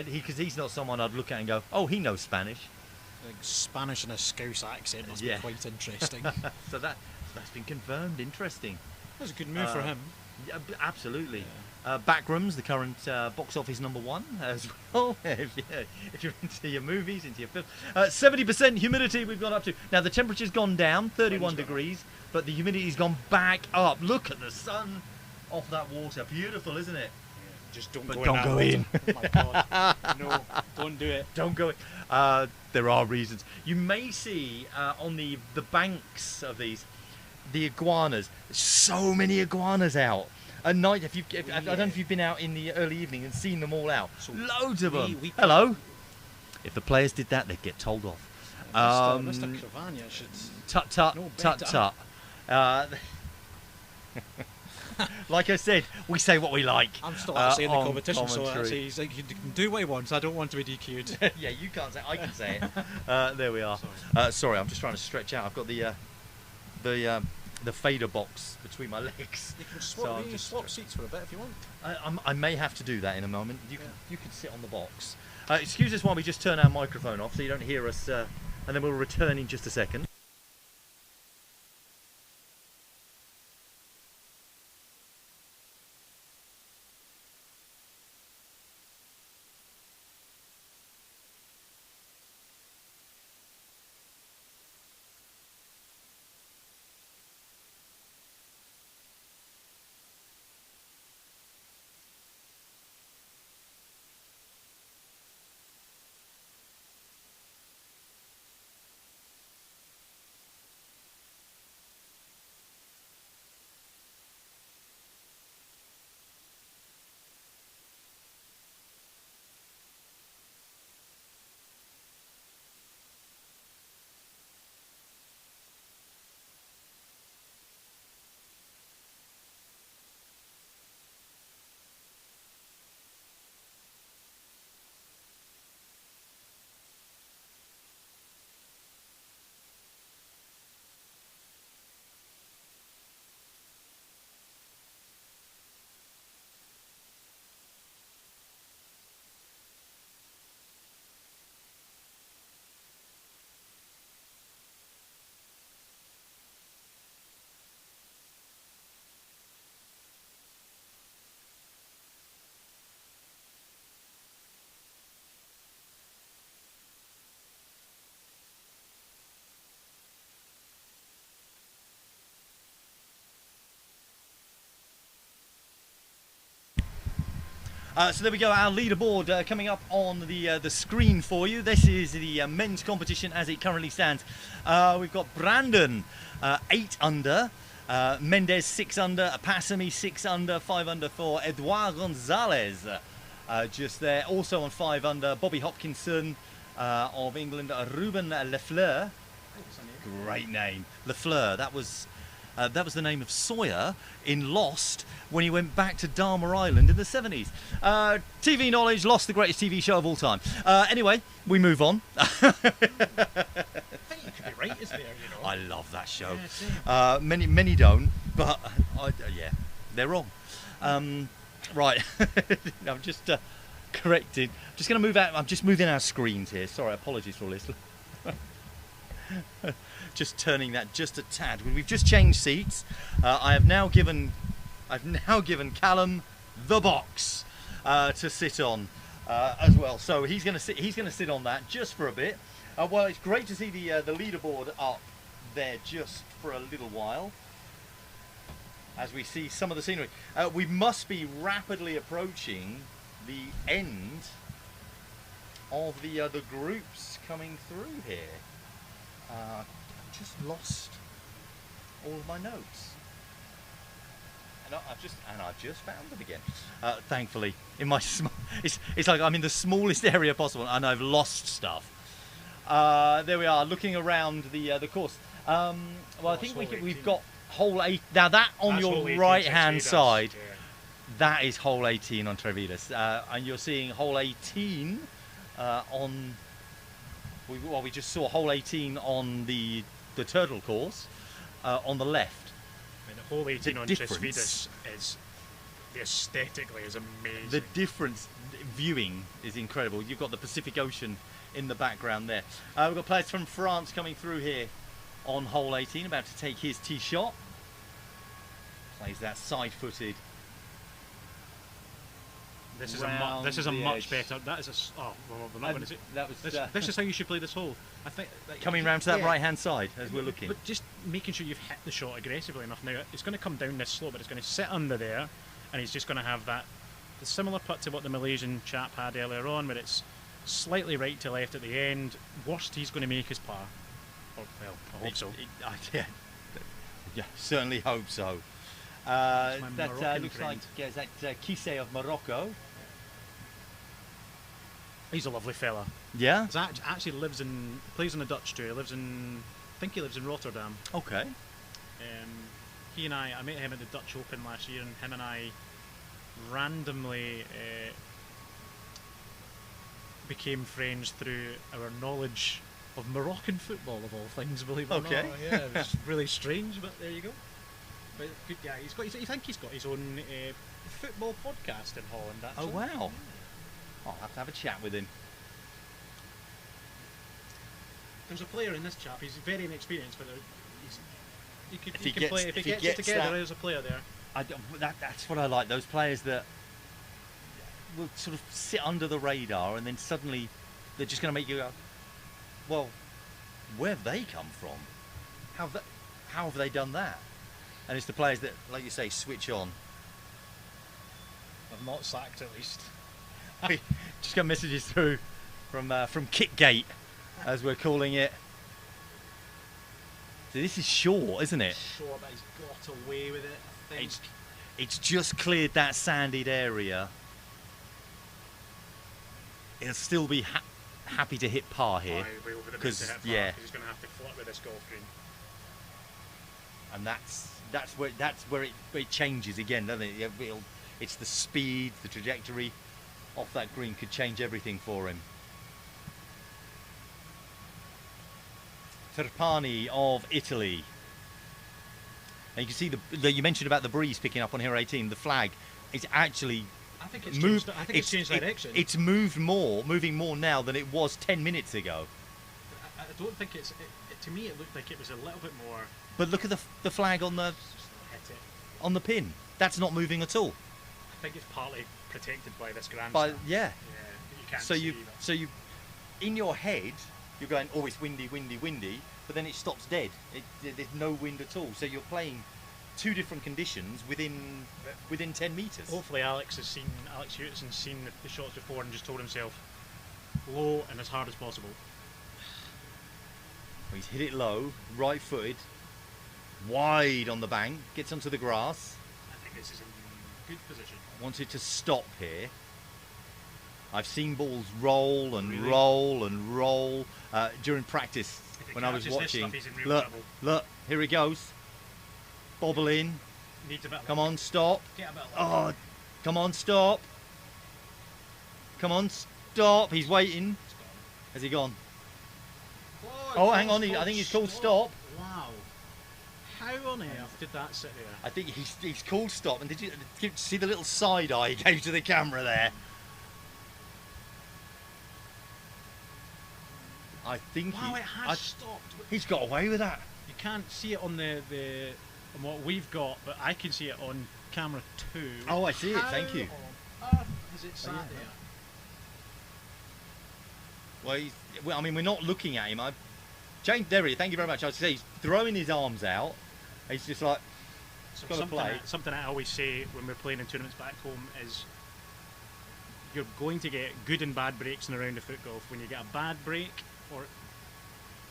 because he's not someone I'd look at and go, oh, he knows Spanish.
Like Spanish and a Scouse accent must be quite interesting.
So that's been confirmed. Interesting.
That's a good move for him.
Yeah, absolutely. Yeah. Backrooms, the current box office #1 as well. If you're into your movies, into your film. 70% humidity we've gone up to. Now the temperature's gone down, 31 degrees, but the humidity's gone back up. Look at the sun off that water. Beautiful, isn't it?
Yeah, just don't
go in.
Oh my God. No, don't do it.
Don't go in. There are reasons. You may see on the banks of these, the iguanas. There's so many iguanas out at night. I don't know if you've been out in the early evening and seen them all out. So loads of them. Hello. If the players did that, they'd get told off.
Mr. Cravagna should...
Tut. Like I said, we say what we like.
I'm still actually in the competition, so actually he's like, he can do what he wants. I don't want to be DQ'd.
Yeah, you can't say. I can say it. There we are. Sorry, I'm just trying to stretch out. I've got the fader box between my legs.
You can swap seats for a bit if you want.
I may have to do that in a moment. You can sit on the box. Excuse us while we just turn our microphone off so you don't hear us, and then we'll return in just a second. So there we go, our leaderboard coming up on the screen for you. This is the men's competition as it currently stands. We've got Brandon 8 under, Mendes 6 under, Passamy 6 under, 5 under for Edouard Gonzalez. Just there, also on 5 under, Bobby Hopkinson of England, Ruben Lefleur. Great name, Lefleur. That was the name of Sawyer in Lost when he went back to Dharma Island in the 70s. TV knowledge, Lost, the greatest TV show of all time. Anyway, we move on.
I think you could be right, is there? You know.
I love that show.
Yeah,
Many don't, but yeah, they're wrong. Right, I'm just corrected. Just going to move out. I'm just moving our screens here. Sorry, apologies for all this. Just turning that just a tad. We've just changed seats. I've now given Callum the box to sit on as well. So he's going to sit on that just for a bit. Well, it's great to see the leaderboard up there just for a little while as we see some of the scenery. We must be rapidly approaching the end of the groups coming through here. Just lost all of my notes, and I've just found them again. Thankfully, in my it's like I'm in the smallest area possible, and I've lost stuff. There we are, looking around the course. Well, I think we've got hole 8 now. That on your right hand side, that is hole 18 on Trevidas, and you're seeing hole 18 on. We just saw hole 18 on the Turtle course on the left.
I mean, the hole 18 on Trevidas is aesthetically is amazing.
The difference viewing is incredible. You've got the Pacific Ocean in the background there. We've got players from France coming through here on hole 18, about to take his tee shot. Plays that side-footed.
This is a much better. That is a. Oh, well, we're not going to see. This is how you should play this hole. I think.
Coming round to that right-hand side as we're looking.
But just making sure you've hit the shot aggressively enough. Now it's going to come down this slope, but it's going to sit under there, and he's just going to have that the similar putt to what the Malaysian chap had earlier on, where it's slightly right to left at the end. Worst he's going to make is par. Or, well, I hope so.
Yeah, certainly hope so. That looks like is that Kise of Morocco.
He's a lovely fella.
Yeah.
Actually plays in the Dutch tour. I think he lives in Rotterdam.
Okay.
He and I met him at the Dutch Open last year, and him and I randomly became friends through our knowledge of Moroccan football, of all things, believe it or not. Yeah, it was really strange, but there you go. But good guy. I think he's got his own football podcast in Holland. Actually.
Oh wow! I'll have to have a chat with him.
There's a player in this chap. He's very inexperienced, but he can play if he gets it together. There's a player there.
That's what I like. Those players that will sort of sit under the radar, and then suddenly they're just going to make you go, "Well, where have they come from? How have they done that?" And it's the players that, like you say, switch on.
I've not sacked at least.
We just got messages through from Kickgate, as we're calling it. So this is short, isn't it?
Short, but he's got away with it, I think.
It's just cleared that sandied area. He'll still be happy to hit par here.
Because he's going to have to flirt with this golf green.
And that's where it changes again, doesn't it? It's the speed, the trajectory off that green could change everything for him. Trapani of Italy. And you can see you mentioned about the breeze picking up on here 18. The flag is actually
I think it's changed direction.
It's moving more now than it was 10 minutes ago.
I don't think to me it looked like it was a little bit more.
But look at the flag on the pin. That's not moving at all.
I think it's partly protected by this grandstand.
Yeah.
You can't
so you, in your head, you're going, it's windy, windy, windy, but then it stops dead. There's no wind at all. So you're playing two different conditions within 10 metres.
Hopefully Alex Hewittson's seen the shots before and just told himself low and as hard as possible.
He's hit it low, right-footed, wide on the bank, gets onto the grass.
I think this is in good position.
Wants it to stop here. I've seen balls roll and
Really?
roll and roll during practice when I was
catches this
watching.
stuff, he's in real
Look,
trouble.
look, here he goes. Bobble in.
Needs a bit of
Come
luck.
on, stop.
Get a bit of luck.
Oh, come on, stop. Come on, stop. He's waiting. Has he gone? Oh, hang on. I think he's called stop.
Wow. How on earth did that sit there?
I think he's called stop. And did you see the little side eye he gave to the camera there? I think
Wow, it has stopped.
he's got away with that.
You can't see it on on what we've got, but I can see it on camera 2.
Oh, I see it. Thank you.
How on earth has it sat
yeah,
there?
Well, I mean, we're not looking at him. James Derry, thank you very much. I was say he's throwing his arms out. He's just like,
So
got to play.
something I always say when we're playing in tournaments back home is you're going to get good and bad breaks in a round of foot golf. When you get a bad break, or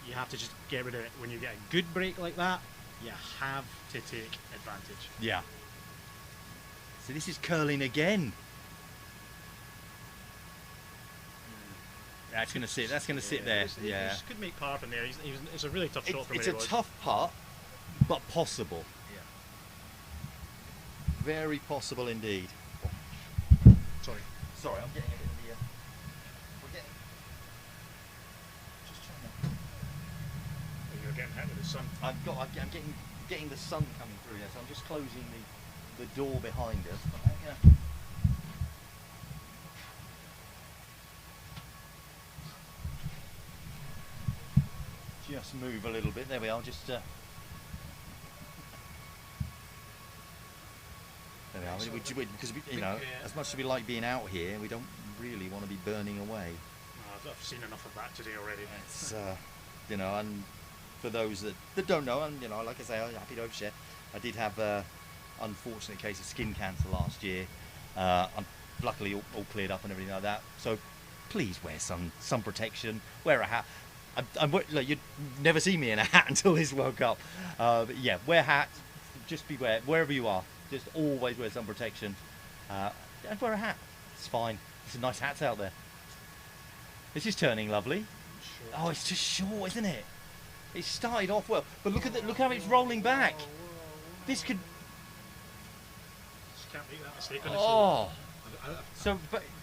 you have to just get rid of it. When you get a good break like that, you have to take advantage.
Yeah. So this is curling again. That's going to sit. That's going to sit there. Yeah.
He could make par from there. It's a really tough shot from
It's
where
a
he was.
tough putt, but possible.
Yeah.
Very possible indeed.
Sorry.
Sorry, I'm getting a bit of the. We're getting. Just trying to.
You're getting hit with the sun.
I'm getting the sun coming through here, so I'm just closing the door behind us. But, yeah. Just move a little bit. There we are. Just. There we are. Because as much as we like being out here, we don't really want to be burning away.
I've seen enough of that today already.
It's and for those that don't know, and like I say, I'm happy to overshare. I did have a unfortunate case of skin cancer last year. I'm luckily all cleared up and everything like that. So please wear sun protection. Wear a hat. Look, you'd never see me in a hat until this World Cup. But yeah, wear hats. Just beware wherever you are. Just always wear sun protection. And wear a hat. It's fine. There's some nice hats out there. This is turning lovely. Oh, it's just short, isn't it? It started off well, but look how it's rolling back. This could.
Just can't make that mistake on
So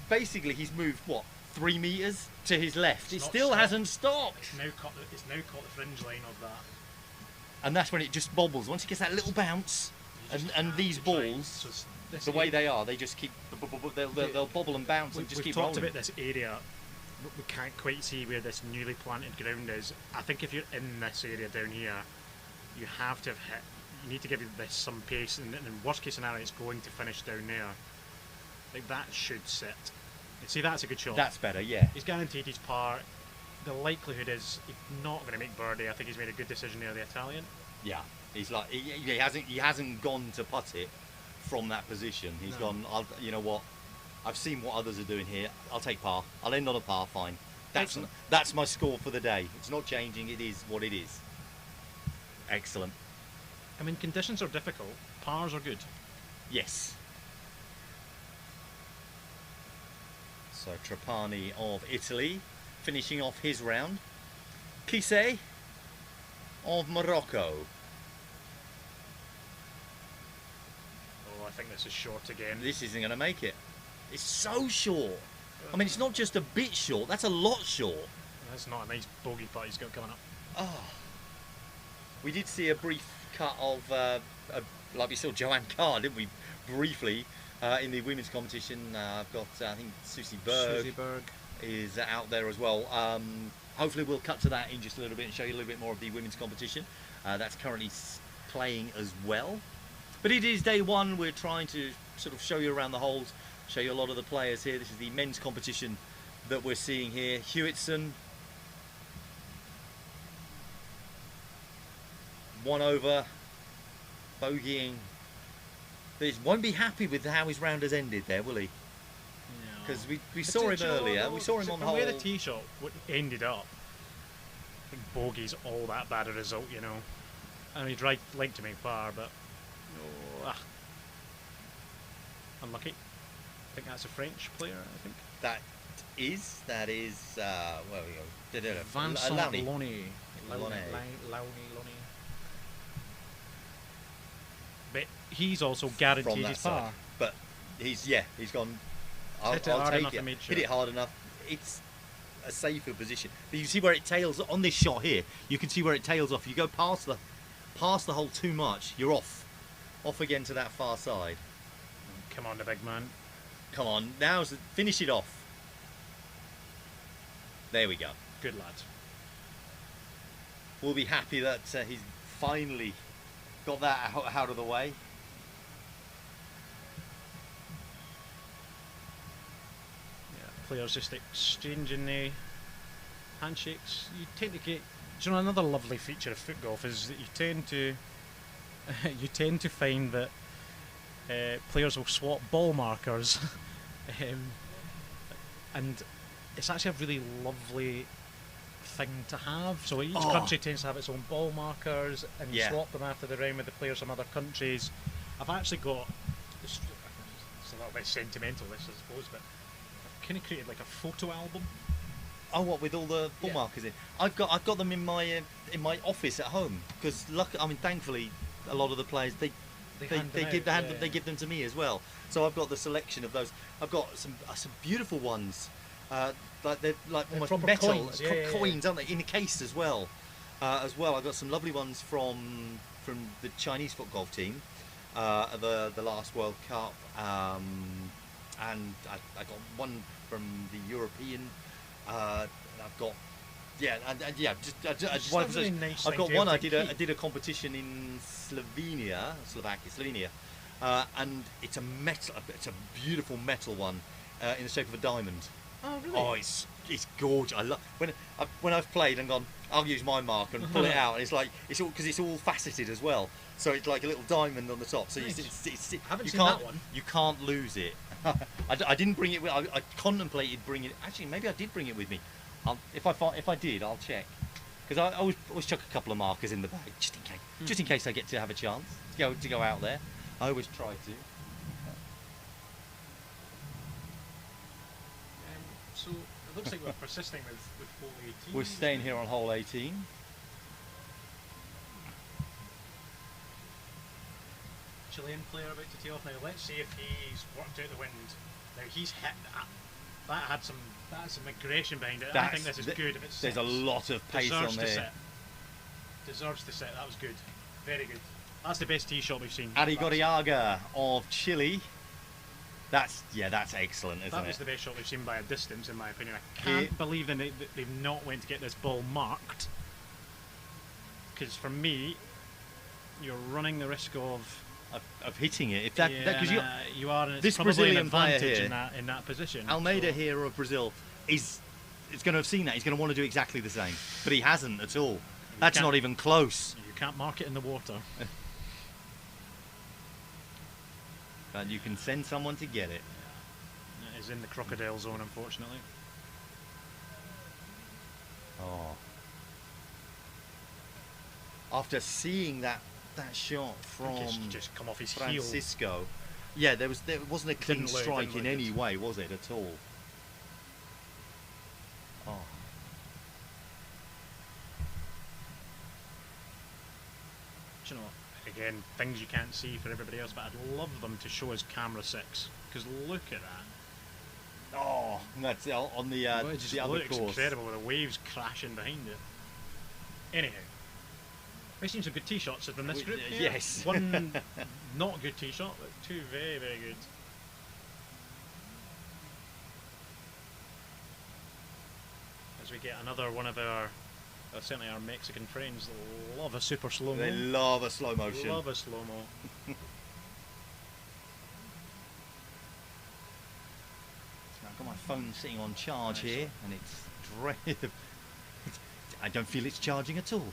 basically, he's moved what 3 meters to his left. It
not
still
stopped.
hasn't stopped.
It's now caught the fringe line of that.
And that's when it just bobbles. Once it gets that little bounce, and these balls,
So this
the way they are, they just keep. They'll bobble and bounce and just
We've
keep
talked
rolling.
about this area. We can't quite see where this newly planted ground is. I think if you're in this area down here, you have to have hit. You need to give this some pace, and in worst case scenario, it's going to finish down there. Like that should sit. See, that's a good shot.
That's better, yeah.
He's guaranteed his par. The likelihood is he's not going to make birdie. I think he's made a good decision there, the Italian.
Yeah, he's like he hasn't gone to putt it from that position. He's gone. You know what? I've seen what others are doing here. I'll take par. I'll end on a par. Fine. That's my score for the day. It's not changing. It is what it is. Excellent.
I mean, conditions are difficult. Pars are good.
Yes. So Trapani of Italy finishing off his round. Kise of Morocco.
Oh, I think this is short again.
This isn't going to make it. It's so short. I mean, it's not just a bit short. That's a lot short.
That's not a nice bogey putt he's got coming up.
Oh. We did see a brief cut of, like we saw Joanne Carr, didn't we? Briefly in the women's competition. I've got, I think, Susie Berg is out there as well. Hopefully we'll cut to that in just a little bit and show you a little bit more of the women's competition. That's currently playing as well. But it is day one. We're trying to sort of show you around the holes, show you a lot of the players here. This is the men's competition that we're seeing here. Hewitson, 1 over, bogeying. But he won't be happy with how his round has ended there, will he? Because we saw him earlier. We saw him on
the
hole.
way the tee shot ended up. I think bogey's all that bad a result, you know. I mean, he'd like to make par, but unlucky. I think that's a French player. I think
That is. Where we go.
Vincent
Launay.
Launay.
but he's also guaranteed
From that
his
side.
par.
But he's gone. I'll
Hit it hard
take
enough
it.
and made sure.
Hit it hard enough. It's a safer position. But you see where it tails on this shot here. You can see where it tails off. You go past the hole too much, you're off again to that far side.
Come on, the big man.
Come on, finish it off. There we go.
Good lad.
We'll be happy that he's finally got that out of the way.
Players just exchanging the handshakes. You tend to get. Do you know, another lovely feature of FootGolf is that you tend to find that players will swap ball markers, and it's actually a really lovely thing to have. So each country tends to have its own ball markers, and you swap them after the round with the players from other countries. I've actually got. It's a little bit sentimental, this I suppose, but kind of created like a photo album.
Oh, what, with all the ball markers in? I've got them in my office at home because thankfully a lot of the players they give them to me as well. So I've got the selection of those. I've got some beautiful ones, they're almost
proper
metal
coins,
coins, aren't they? In a case as well. I've got some lovely ones from the Chinese FootGolf team, the last World Cup, and I got one from the European. I've got
Really nice
I've got
idea
one.
of
I
the
did
key.
a competition in Slovenia, and it's a beautiful metal one in the shape of a diamond.
Oh, really?
Oh, it's gorgeous. I love when I've played and gone. I'll use my marker and pull it out, and it's like it's all faceted as well. So it's like a little diamend on the top. So
Nice.
I
haven't seen that one.
You can't lose it. I didn't bring it with. I contemplated bringing it. Actually, maybe I did bring it with me. If I did, I'll check. Because I always chuck a couple of markers in the bag just in case I get to have a chance to go out there. I always try to.
So it looks like we're persisting with hole 18.
We're staying here on hole 18.
Chilean player about to tee off now. Let's see if he's worked out the wind. Now he's hit that. That had some aggression behind it. I think this is good. If it's
there's a lot of pace
deserves
on
to
there.
Deserves to set. That was good. Very good. That's the best tee shot we've seen.
Arrigorriaga of Chile. That's excellent, isn't
That
it?
was the best shot we've seen by a distance, in my opinion. I can't believe that they've not went to get this ball marked. Because for me, you're running the risk of
hitting it. If that because
you are, and it's
this
probably
Brazilian
an
player
advantage
here,
in that position.
Almeida
So-
here of Brazil is going to have seen that. He's going to want to do exactly the same, but he hasn't at all. That's
can't-
not even close.
You can't mark it in the water.
And you can send someone to get it.
It is in the crocodile zone, unfortunately.
Oh. After seeing that shot from
It's just come off his heel.
Francisco, yeah, there wasn't a clean
Didn't look-
strike
didn't
in
look
any
it.
way, was it at all? Oh.
Do you know what? Again, things you can't see for everybody else, but I'd love them to show us camera 6, because look at that.
Oh, and that's on the
Well, it just
other
looks
course.
incredible with the waves crashing behind it. Anyhow, we've seen some good tee shots from this group. Here.
Yes.
One not good tee shot, but two very, very good. As we get another one of our, certainly our Mexican friends, love a super slow mo.
They love a slow motion.
Love a slow mo.
I've got my phone sitting on charge here, and it's I don't feel it's charging at all.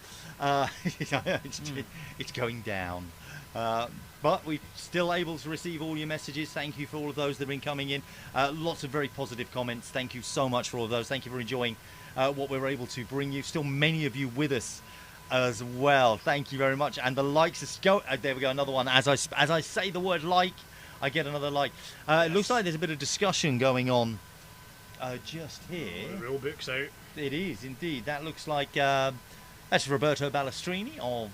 It's going down. But we're still able to receive all your messages. Thank you for all of those that have been coming in. Lots of very positive comments. Thank you so much for all of those. Thank you for enjoying what we're able to bring you. Still many of you with us as well. Thank you very much. And the likes are there we go, another one. As I say the word like, I get another like. It looks like there's a bit of discussion going on just here.
The rule book's out.
It is indeed. That looks like that's Roberto Balestrini of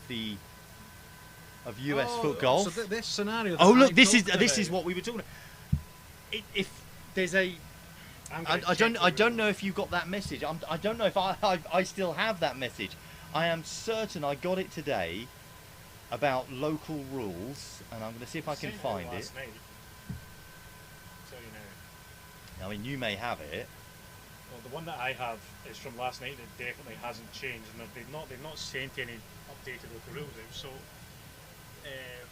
US FootGolf.
So this scenario.
Oh look, this is what we were talking about. If there's a, I don't know if you got that message. I don't know if I still have that message. I am certain I got it today about local rules, and I'm going to see if I can find it.
Last night. So you know.
I mean, you may have it.
Well, the one that I have is from last night that definitely hasn't changed, and they've not sent any updated local rules out. So,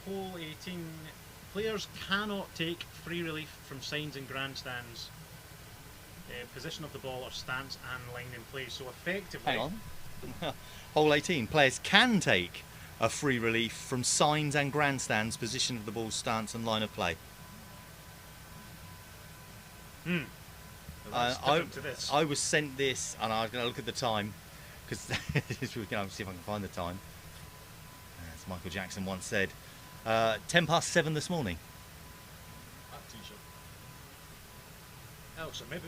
hole 18, players cannot take free relief from signs and grandstands, position of the ball or stance and line in play. So effectively,
Hang on. Hole 18, players can take a free relief from signs and grandstands, position of the ball, stance and line of play.
Well, that's different to this.
I was sent this, and I was going to look at the time, because see if I can find the time. As Michael Jackson once said, 7:10 this morning.
That t-shirt. Oh, so maybe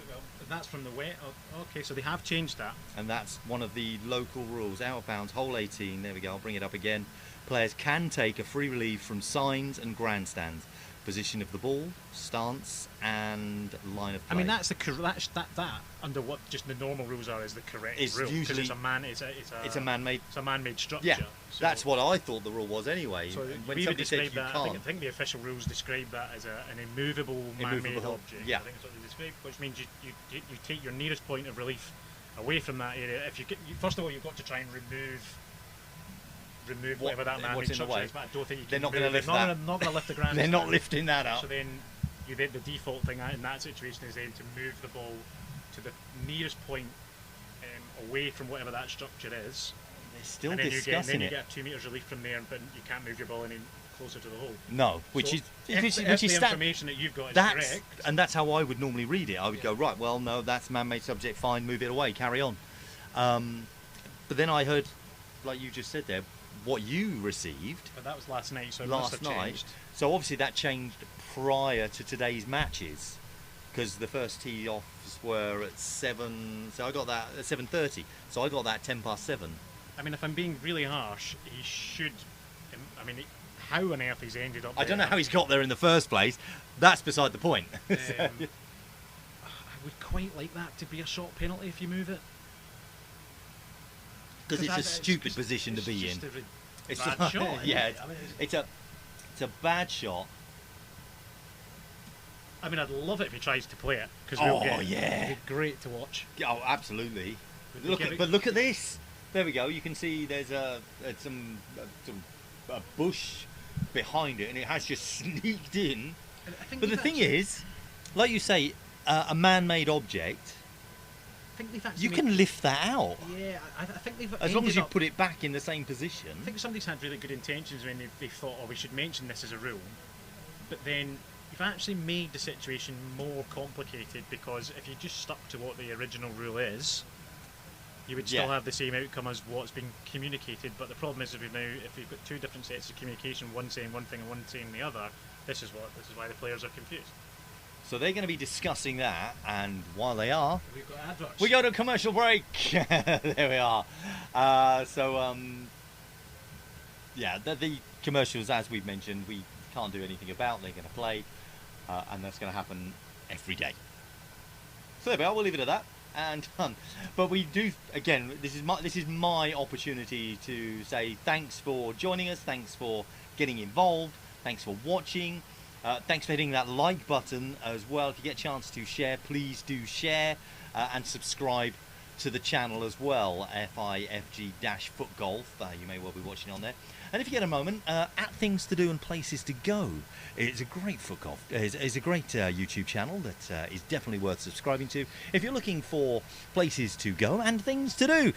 that's from the way. Oh, okay, so they have changed that.
And that's one of the local rules. Out of bounds, hole 18. There we go. I'll bring it up again. Players can take a free relief from signs and grandstands, position of the ball, stance, and line of play.
I mean, that's that under what just the normal rules are is the correct
It's
rule, because
usually-
it's a
man-made.
It's a man-made structure.
Yeah,
so,
that's what I thought the rule was anyway.
So
When
we would
somebody said
describe
you
that.
can't,
I think the official rules describe that as an immovable man-made
Immovable,
object.
yeah.
I think that's what they describe, which means you take your nearest point of relief away from that area. If first of all, you've got to try and remove whatever that man-made
what's in the
structure
way.
is. But I don't think you
They're
can
not gonna
move it.
lift
Not
that.
gonna- Not going to lift the grand.
they're not lifting that up.
So then, the default thing in that situation is then to move the ball to the nearest point away from whatever that structure is.
They're still
And then
discussing
you
it.
get 2 meters relief from there, but you can't move your ball any closer to the hole.
No, which
So
is
if
which
the
is
information that you've got is
that's
correct.
and that's how I would normally read it. I would go, right, well, no, that's man-made subject, fine, move it away, carry on. But then I heard, like you just said there, what you received
But that was last night, so it must
last
have
night.
changed.
So obviously that changed prior to today's matches, because the first tee offs were at 7. So I got that at 7:30. So I got that 7:10.
I mean, if I'm being really harsh, he should. I mean, how on earth he's ended up?
I don't know
there,
how he's got there in the first place. That's beside the point.
I would quite like that to be a shot penalty if you move it.
Because it's a
It's
stupid
just-
position to be in.
It's just a
It's
bad
like-
shot.
yeah,
isn't it? I mean,
it's a bad shot.
I mean, I'd love it if he tries to play it because
Oh,
we'll get.
yeah.
It'd be great to watch.
Oh, absolutely.
Would they give it-
But look at this. There we go. You can see there's a bush behind it, and it has just sneaked in.
And I think
But the
they've
thing
actually-
is, like you say, a man-made object,
I think they've actually
you can lift that out
Yeah, I think they've.
as long as
ended
you
up-
put it back in the same position.
I think somebody's had really good intentions when they thought, oh, we should mention this as a rule. But then you've actually made the situation more complicated, because if you just stuck to what the original rule is, you would still
Yeah.
have the same outcome as what's been communicated. But the problem is, if you've got two different sets of communication, one saying one thing and one saying the other, this is why the players are confused.
So they're going to be discussing that, and while they are,
We've got adverts.
we go to a commercial break. There we are. Yeah, the commercials, as we've mentioned, we can't do anything about. They're going to play, and that's going to happen every day. So there we are. We'll leave it at that. And but we do, again, this is my opportunity to say thanks for joining us. Thanks for getting involved. Thanks for watching. Thanks for hitting that like button as well. If you get a chance to share, please do share and subscribe to the channel as well, FIFG-FootGolf. You may well be watching on there. And if you get a moment, at Things to Do and Places to Go. It's a great FootGolf. It's a great YouTube channel that is definitely worth subscribing to if you're looking for places to go and things to do.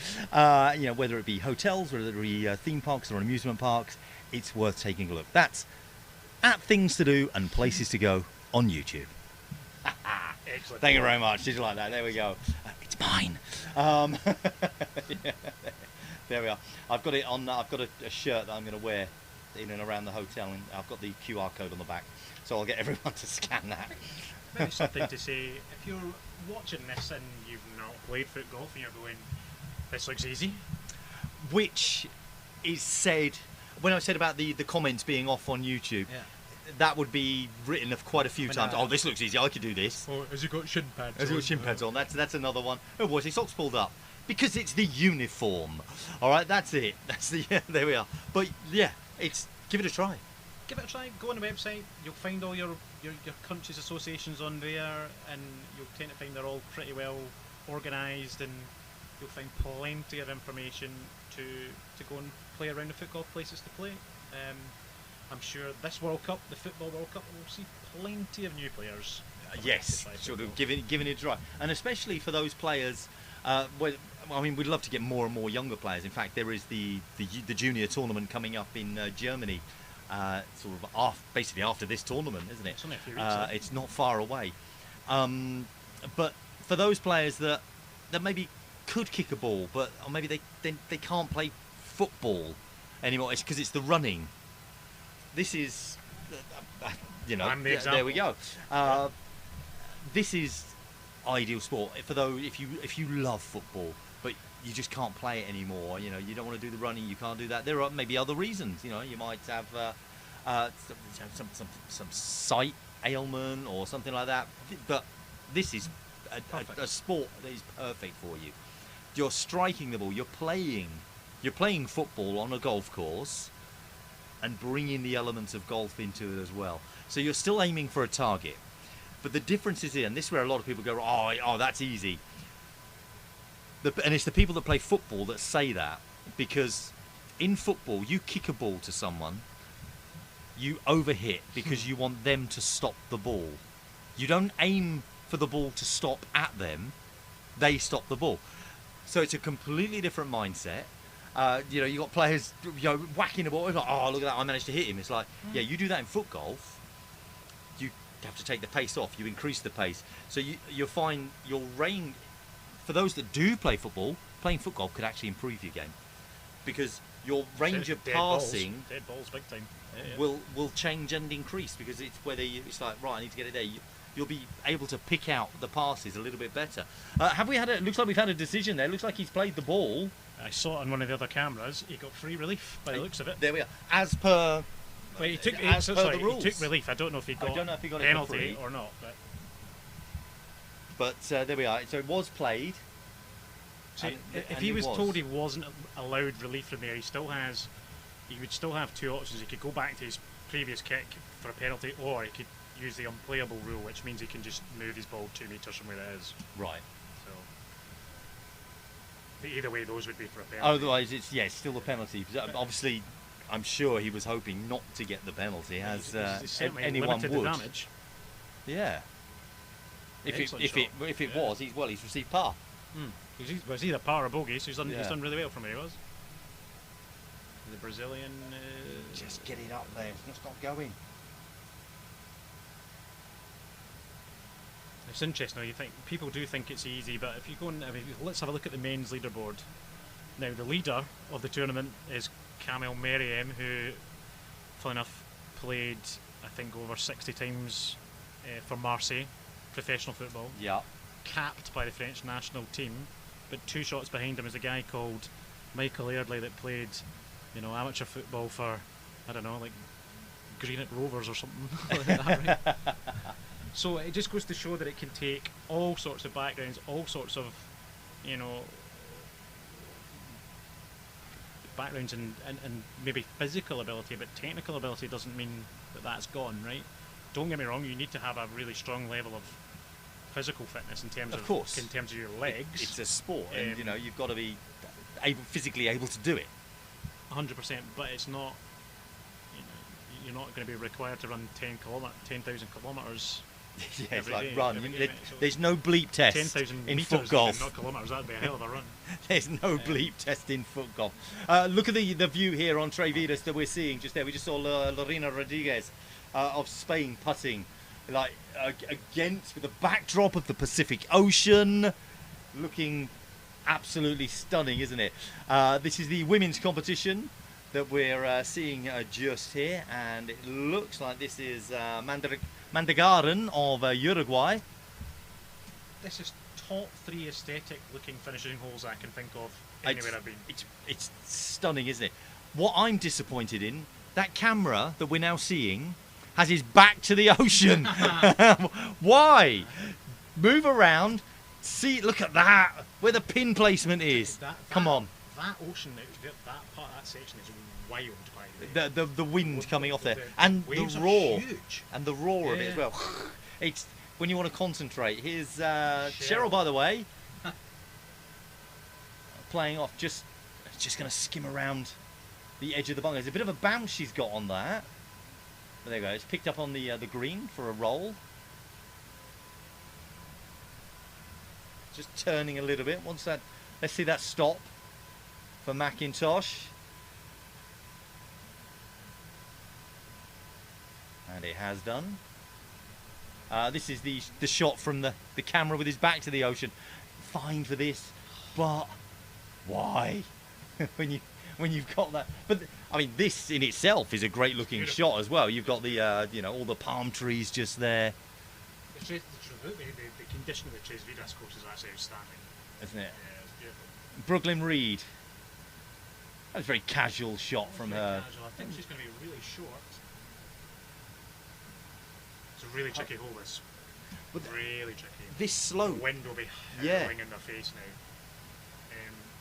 You know, whether it be hotels, whether it be theme parks or amusement parks, it's worth taking a look. That's at Things to Do and Places to Go on YouTube.
Excellent.
Thank you very much. Did you like that? There we go. It's mine. Yeah, there we are. I've got it on. I've got a shirt that I'm going to wear in and around the hotel, and I've got the QR code on the back, so I'll get everyone to scan that.
Maybe something to say, if you're watching this and you've not played foot golf and you're going, this looks easy.
Which is said, when I said about the comments being off on YouTube, that would be written of quite a few times. Oh, this looks easy, I could do this.
Oh, has he got shin pads
Has he got shin pads on? That's another one. Oh, boys, his socks pulled up. Because it's the uniform. Alright, that's it. That's the, there we are. But yeah, give it a try.
Give it a try. Go on the website. You'll find all your country's associations on there, and you'll tend to find they're all pretty well organised, and you'll find plenty of information to go and play around the football places to play. I'm sure this World Cup, the Football World Cup, we'll see plenty of new players.
Yes, sort of giving it a try. And especially for those players, I mean, we'd love to get more and more younger players. In fact, there is the junior tournament coming up in Germany, sort of basically after this tournament, isn't it?
It's only a few weeks.
It's not far away. But for those players that maybe could kick a ball, or maybe they can't play football anymore, it's because it's the running. This is, you know, there we go. This is ideal sport if you love football, but you just can't play it anymore. You know, you don't want to do the running, you can't do that. There are maybe other reasons. You know, you might have some sight ailment or something like that. But this is a sport that is perfect for you. You're striking the ball. You're playing football on a golf course, and bringing the elements of golf into it as well. So you're still aiming for a target. But the difference is here, and this is where a lot of people go, oh, that's easy. And it's the people that play football that say that, because in football, you kick a ball to someone, you overhit because you want them to stop the ball. You don't aim for the ball to stop at them, they stop the ball. So it's a completely different mindset. You know, you got players, you know, whacking the ball. It's like, oh, look at that, I managed to hit him. It's like, yeah, you do that in foot golf, you have to take the pace off. You increase the pace, so you'll find your range. For those that do play football, playing foot golf could actually improve your game, because your range of passing,
dead balls, big time,
will change and increase, because it's whether it's like, right, I need to get it there. You'll be able to pick out the passes a little bit better. Have we had it? Looks like we've had a decision there. Looks like he's played the ball.
I saw it on one of the other cameras. He got free relief by the looks of it.
There we are. As per
the rules. He took relief. I don't know if he got
a
penalty or not.
But there we are. So it was played.
So if he was told he wasn't allowed relief from there, he would still have two options. He could go back to his previous kick for a penalty, or he could use the unplayable rule, which means he can just move his ball 2 metres from where it is.
Right.
So, but either way, those would be for a penalty.
Otherwise, it's still a penalty. Obviously, I'm sure he was hoping not to get the penalty, as anyone would.
The damage.
Yeah. If it was, he's received par.
He's either par or bogey, so he's done really well from where he was. The Brazilian.
Just get it up there. It's just not going.
It's interesting. You think people do think it's easy, but if you go and let's have a look at the men's leaderboard. Now, the leader of the tournament is Kamel Meriem, who, funnily enough, played I think over 60 times for Marseille, professional football.
Yeah.
Capped by the French national team, but 2 shots behind him is a guy called Michael Airdley that played, amateur football for, I don't know, like Greenock Rovers or something like that, right? So it just goes to show that it can take all sorts of backgrounds, all sorts of, backgrounds and maybe physical ability, but technical ability doesn't mean that that's gone, right? Don't get me wrong, you need to have a really strong level of physical fitness in terms
Of course.
in terms of your legs.
It's a sport, and you've got to be physically able to do it.
100%, but it's not. You're not going to be required to run 10,000 kilometres.
Yeah, it's
every
like
day,
run.
every game, so
There's no bleep test
10,000
in
metres,
FootGolf.
not kilometres. That'd be a hell of a run.
There's no bleep test in FootGolf. Look at the view here on Tres Vidas that we're seeing just there. We just saw Lorena Rodriguez of Spain putting against with the backdrop of the Pacific Ocean, looking absolutely stunning, isn't it? This is the women's competition that we're seeing just here, and it looks like this is Mandagaran of Uruguay.
This is top 3 aesthetic looking finishing holes I can think of anywhere I've been.
It's stunning, isn't it? What I'm disappointed in, that camera that we're now seeing has his back to the ocean. Why? Move around, see, look at that, where the pin placement is. Come on.
That ocean, that part of that section is wild, by the way.
The wind coming off there,
the
and
waves
the
are
roar,
huge.
and the roar of it as well. It's when you want to concentrate. Here's Cheryl, by the way, playing off, just going to skim around the edge of the bunker. There's a bit of a bounce she's got on that. But there you go. It's picked up on the green for a roll. Just turning a little bit. Once that, let's see that stop for McIntosh. And it has done. This is the shot from the camera with his back to the ocean. Fine for this, but why? when you've got that. But I mean, this in itself is a great looking shot as well. You've got the all the palm trees just there.
The condition of the Tres Vidas course is actually outstanding,
Isn't it?
Yeah, it's beautiful.
Brooklyn Reed. That was a very casual shot from her.
Casual. I think she's going to be really short. It's a really tricky hole, this. Really tricky.
This slope.
The wind will be
Yeah.
howling in their face now.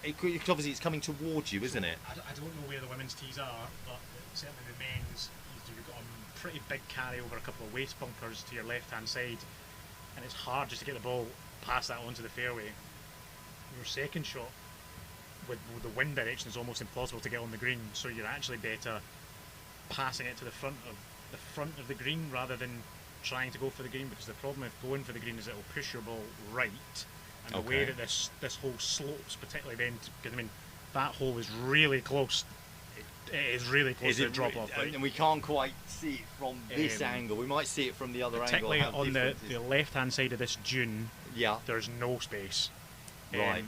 Obviously, it's coming towards you, isn't it?
I don't know where the women's tees are, but certainly the men's, you've got a pretty big carry over a couple of waste bunkers to your left-hand side, and it's hard just to get the ball past that onto the fairway. Your second shot, with the wind direction, is almost impossible to get on the green, so you're actually better passing it to the front of the green rather than trying to go for the green, because the problem with going for the green is it'll push your ball right. And the way that this hole slopes, particularly then, because I mean, that hole is really close. It is really close to the drop off.
And we can't quite see it from this angle. We might see it from the other angle.
Particularly on the left hand side of this dune,
yeah,
there's no space.
Right.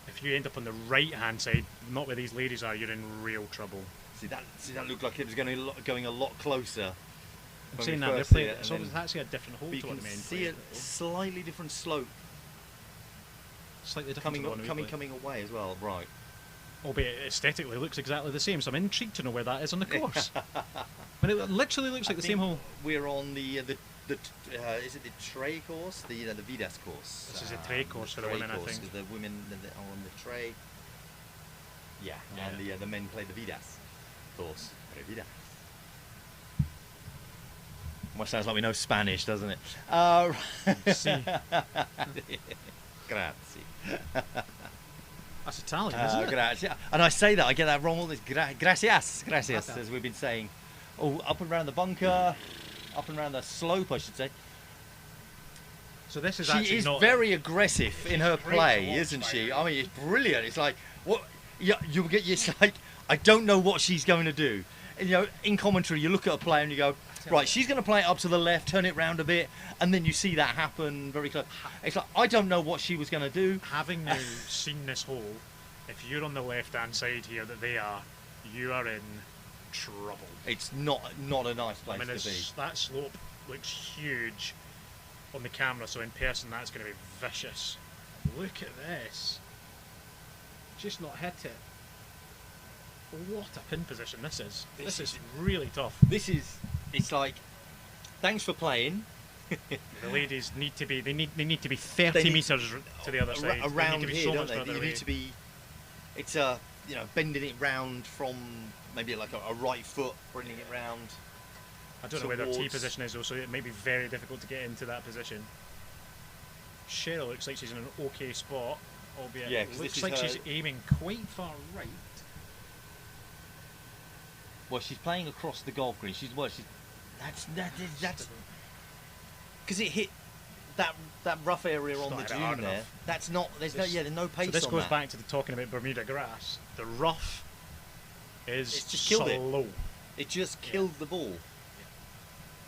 If you end up on the right hand side, not where these ladies are, you're in real trouble.
See that looked like it was going a lot closer.
I'm saying that they're playing, so it's actually a different hole to what the men
see
play.
a slightly different slope.
Slightly different
coming away as well, right?
Albeit it aesthetically looks exactly the same, so I'm intrigued to know where that is on the course. I mean, it literally looks like the same hole.
We're on the is it the Tray course, the Vidas course?
This is a Tray course for the women, I think.
Because the women are on the Tray. Yeah, and the men play the Vidas course. Vidas. Well, sounds like we know Spanish, doesn't it?
Si.
Grazie.
That's Italian, isn't it?
Grazie. And I say that, I get that wrong all this. Gracias, as we've been saying. Oh, up and around the bunker, up and around the slope, I should say.
So this is
she is very aggressive in her play, isn't she? I mean, it's brilliant. It's like what you get. It's like I don't know what she's going to do. And, in commentary, you look at a player and you go, right, she's going to play it up to the left, turn it round a bit, and then you see that happen very close. It's like, I don't know what she was going to do. Having
now seen this hole, if you're on the left-hand side here that they are, you are in trouble.
It's not a nice place to be.
That slope looks huge on the camera, so in person that's going to be vicious. Look at this. Just not hit it. What a pin position this is. This is really tough.
It's like, thanks for playing.
The ladies need to be, they need to be 30 metres to the other side.
Around here, don't they? You need to be, it's bending it round from maybe like a right foot, bringing it round.
I don't know where their tee position is though, so it may be very difficult to get into that position. Cheryl looks like she's in an okay spot, albeit
Yeah,
it
'cause
looks
this is
like
her-
she's aiming quite far right.
Well, she's playing across the golf green. That's because it hit that rough area on the
Not hit it hard
dune there.
enough.
That's not. There's no pace
So this
on
goes
that.
back to the talking about Bermuda grass. The rough is
It's just killed it.
slow.
It just killed the ball.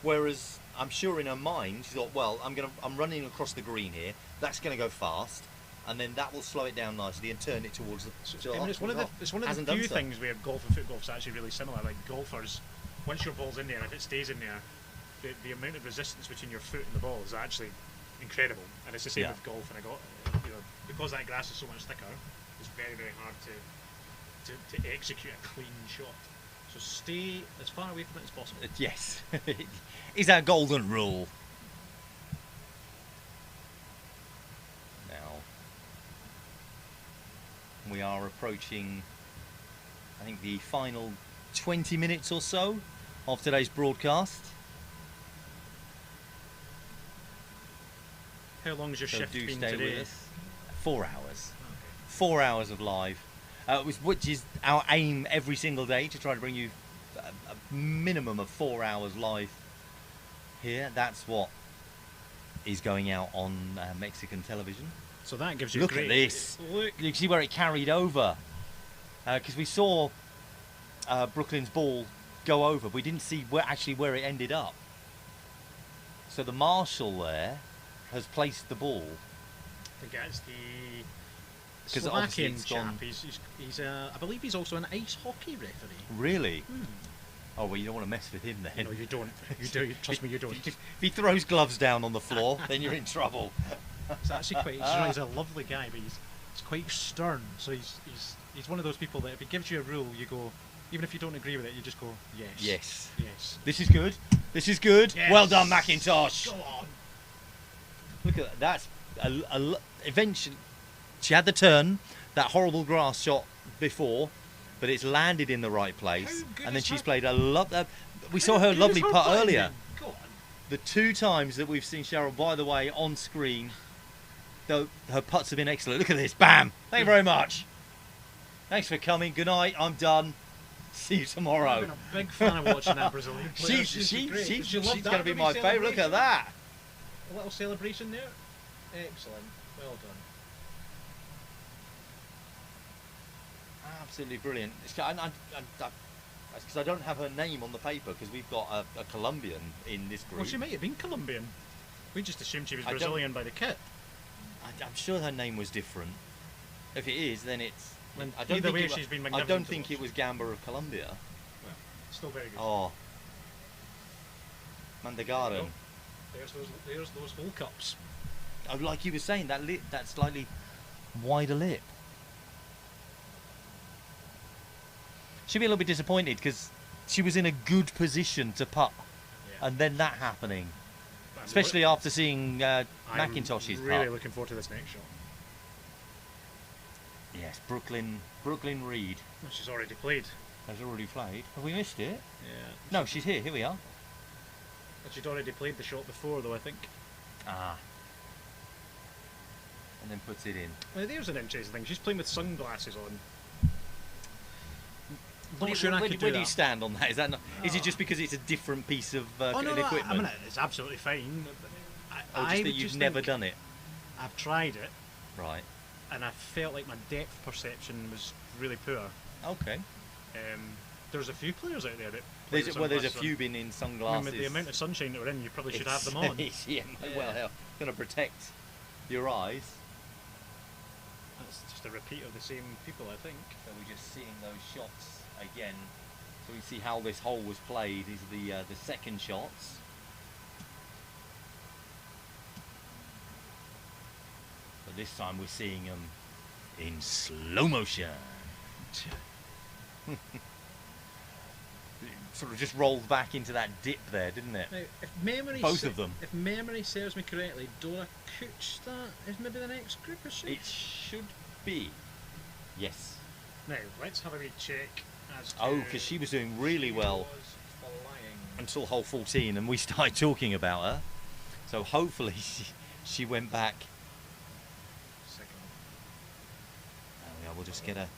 Whereas I'm sure in her mind she thought, well, I'm running across the green here. That's going to go fast, and then that will slow it down nicely and turn it towards the.
I mean, it's one of the
Hasn't
few
done so.
things where golf and foot golf's actually really similar. Like golfers, once your ball's in there, if it stays in there, the amount of resistance between your foot and the ball is actually incredible. And it's the same
Yeah.
with golf. And because that grass is so much thicker, it's very, very hard to execute a clean shot. So stay as far away from it as possible.
Yes, is our golden rule. Now we are approaching, I think, the final 20 minutes or so of today's broadcast.
How long has your
So
shift
do
been
stay
today?
with us. 4 hours.
Okay.
4 hours of live, which is our aim every single day, to try to bring you a minimum of 4 hours live here. That's what is going out on Mexican television.
So that gives you
Look
a great
at this.
Look.
You can see where it carried over, because we saw Brooklyn's ball go over. We didn't see where it ended up. So the marshal there has placed the ball.
I think that's the
'Cause obviously
Slovakian
it's gone-
chap. He's I believe he's also an ice hockey referee.
Really? Oh well, you don't want to mess with him then.
No, you don't. You do. Trust me, you don't.
If he throws gloves down on the floor, then you're in trouble.
He's actually quite. He's a lovely guy, but he's quite stern. So he's one of those people that if he gives you a rule, you go. Even if you don't agree with it, you just go yes.
Yes.
Yes.
This is good. This is good.
Yes.
Well done, McIntosh.
Go on.
Look at that. Eventually, she had the turn, that horrible grass shot before, but it's landed in the right place.
How good
And then
is
she's
her-
played a lot. We saw
How
her
good
lovely
is her
putt
putting
earlier.
then? Go on.
The 2 times that we've seen Cheryl, by the way, on screen, though her putts have been excellent. Look at this. Bam. Thank you very much. Thanks for coming. Good night. I'm done. See you tomorrow.
I've been a big fan of watching that Brazilian player.
She's
She loved that
going to be
rugby
my favourite. Look at
celebration.
that.
A little celebration there. Excellent. Well done.
Absolutely brilliant. Because I don't have her name on the paper, because we've got a Colombian in this group.
Well, she might have been Colombian. We just assumed she was
I don't-
Brazilian by the kit.
I'm sure her name was different. If it is, then it's.
And
I don't
either
think
way,
it wa-
she's been
I
magnificent
don't
to
think
watch.
it was Gamba of Colombia.
Well, still very good.
Oh, Mandagaran.
There's those hole cups.
Oh, like you were saying, that slightly wider lip. She'd be a little bit disappointed because she was in a good position to putt,
Yeah.
and then that happening,
I'm
especially after seeing
I'm
McIntosh's
really
putt.
looking forward to this next shot.
Yes, Brooklyn Reed
Well, she's already played.
has already played. Have we missed it?
Yeah.
No, she's here. Here we are.
But she'd already played the shot before, though, I think.
Ah. And then puts it in.
Well, there's an interesting thing. She's playing with sunglasses on.
Where
Not sure I could do
do you
that.
stand on that? Is that not, is it just because it's a different piece of
Oh, no,
equipment?
I mean, it's absolutely fine.
Or just that you've never done it?
I've tried it,
Right.
and I felt like my depth perception was really poor.
Okay.
There's a few players out there that play with
There's a
sunglasses
few
on.
been in
I
sunglasses.
mean, with the amount of sunshine that we're in, you probably should have them on.
Yeah, well, hell, going to protect your eyes.
That's just a repeat of the same people, I think.
So we're just seeing those shots again. So we see how this hole was played. These are the second shots. But this time we're seeing them in slow motion. Sort of just rolled back into that dip there, didn't it?
Now, if memory
Both of them.
If memory serves me correctly, Dora Cooch is maybe the next group, is she?
It should be. Yes.
Now let's have a wee check as to
Oh, because she was doing really well
was flying.
until hole 14, and we started talking about her. So hopefully she went back we'll just get an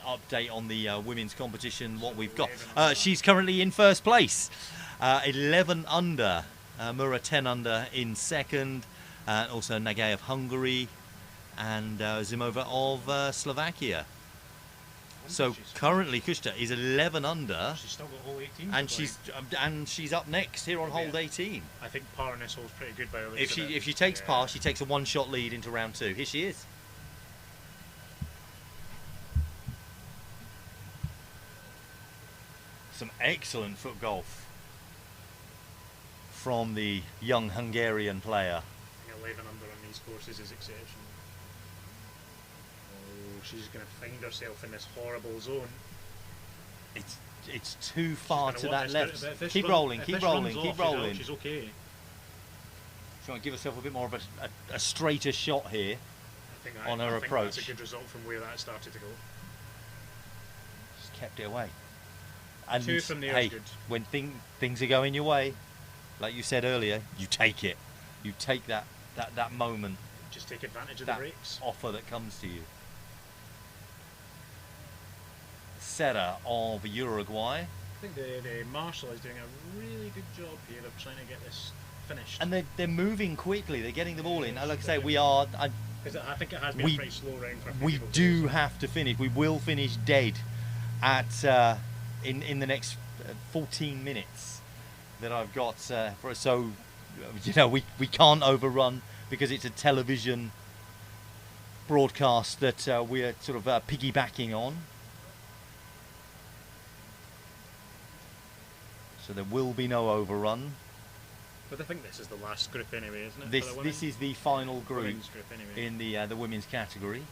update on the women's competition, what we've got. She's currently in first place, 11 under. Mura 10 under in second. Also Nagay of Hungary and Zimova of Slovakia. So currently Kushta is 11 under.
She's still got hole 18.
And she's up next here on hold 18.
I think par in this hole's pretty good by the looks
If
of it.
she takes par, she takes a one-shot lead into round 2. Here she is. Some excellent foot golf from the young Hungarian player.
I think 11 under on these courses is exceptional. Oh, she's going to find herself in this horrible zone.
It's too far to that left. Keep
Keep
rolling, keep rolling.
She's okay.
Trying to give herself a bit more of a straighter shot here on her approach.
That's a good result from where that started to go.
Just kept it away. And
2 from there
hey,
is good.
when things are going your way, like you said earlier, you take it. You take that moment,
Just take advantage of
that
the breaks.
offer that comes to you. Serra of Uruguay.
I think the Marshal is doing a really good job here of trying to get this finished.
And they're moving quickly. They're getting the ball in. And like I say, we are.
Because I think it has been a pretty slow round for a few
We
people
do
today.
have to finish. We will finish dead at in the next 14 minutes that I've got for. So we can't overrun because it's a television broadcast that we're sort of piggybacking on. So there will be no overrun.
But I think this is the last group anyway, isn't it?
This is the final group
women's group anyway.
in the women's category.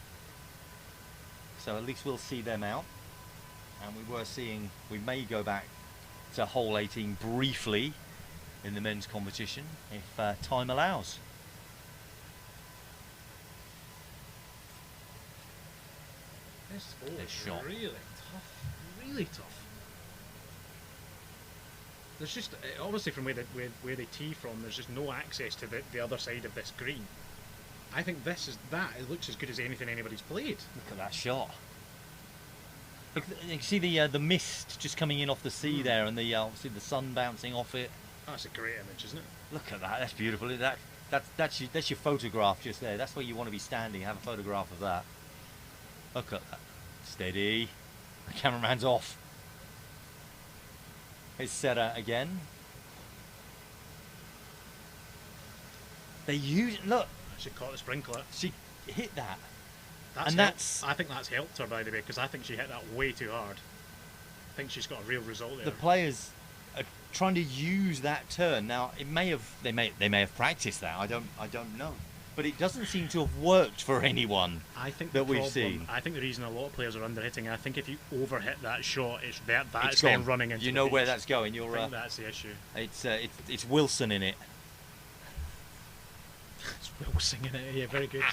So at least we'll see them out. And we may go back to hole 18 briefly in the men's competition if time allows.
This hole
This
is
shot.
really tough. There's just obviously from where they tee from, there's just no access to the other side of this green. I think it looks as good as anything anybody's played.
Look at that shot. Look, you see the mist just coming in off the sea there, and obviously the sun bouncing off it.
That's a great image, isn't it?
Look at that. That's beautiful. That's your photograph just there. That's where you want to be standing. Have a photograph of that. Look at that. Steady. The cameraman's off. It's Serra again. Look.
She caught the sprinkler.
She hit that.
I think that's helped her, by the way, because I think she hit that way too hard. I think she's got a real result there.
The players are trying to use that turn. Now they may have practiced that. I don't know. But it doesn't seem to have worked for anyone that we've seen.
I think the reason a lot of players are underhitting, I think if you overhit that shot, it's
It's
then
gone.
running into
You
the
know where
beach.
that's going.
I think that's the issue.
It's Wilson in it.
It's Will singing it. Yeah, very good.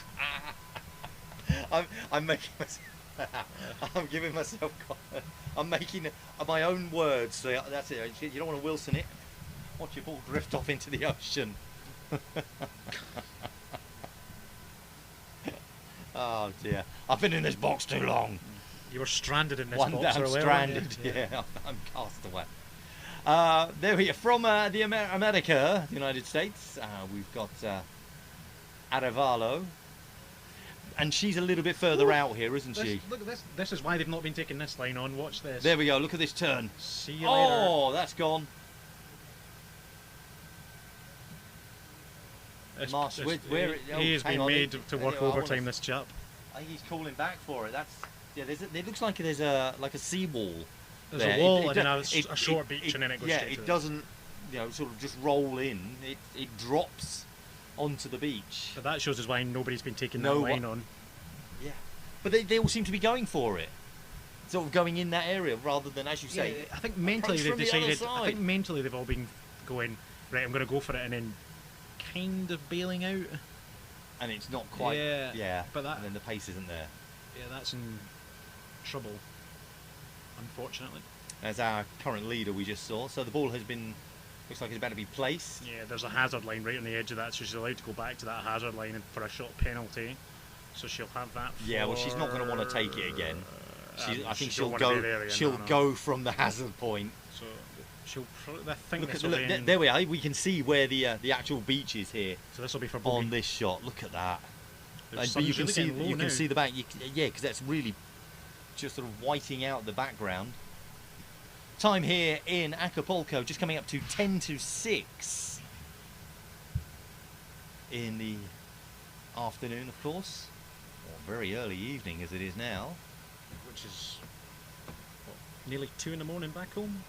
I'm making myself. I'm giving myself. I'm making my own words. So that's it. You don't want to Wilson it. Watch your ball drift off into the ocean. Oh dear! I've been in this box too long.
You were stranded in this
One
box
down,
earlier,
stranded.
weren't you?
Yeah, I'm cast away. There we are from the America, the United States. We've got Arevalo, and she's a little bit further out here, isn't she?
Look at this. This is why they've not been taking this line on. Watch this.
There we go. Look at this turn.
See you later.
Oh, that's gone. Marsh,
He has been made to work overtime. This chap.
I think he's calling back for it. It looks like there's like a seawall.
There's
there.
a wall
It
and then a short beach, and then it goes straight to
it
it.
doesn't, sort of just roll in. It drops onto the beach.
But that shows us why nobody's been taking
No
that
one-
line on.
Yeah, but they all seem to be going for it, sort of going in that area rather than, as you say.
I think mentally
approach
they've
from the other
decided. I
side.
think mentally they've all been going right. I'm going to go for it, and then kind of bailing out.
And it's not quite.
Yeah, but
and then the pace isn't there.
Yeah, that's in trouble, unfortunately.
As our current leader we just saw, so the ball looks like it's about to be placed.
Yeah, there's a hazard line right on the edge of that, so she's allowed to go back to that hazard line for a shot penalty. So she'll have that.
Yeah, well, she's not going to want to take it again. I think she'll
don't
go.
wanna be there again,
She'll
no.
go from the hazard point.
So she'll. I think
Look
this
at
will be.
there we are. We can see where the actual beach is here
So this will be for bogey.
on this shot. Look at that.
The
But
sun's
you can
really
see
getting low
you
now.
can see the back. Yeah, because that's really just sort of whiting out the background. Time here in Acapulco, just coming up to 10 to 6 in the afternoon, of course, or very early evening as it is now.
Which is what, nearly 2 in the morning back home.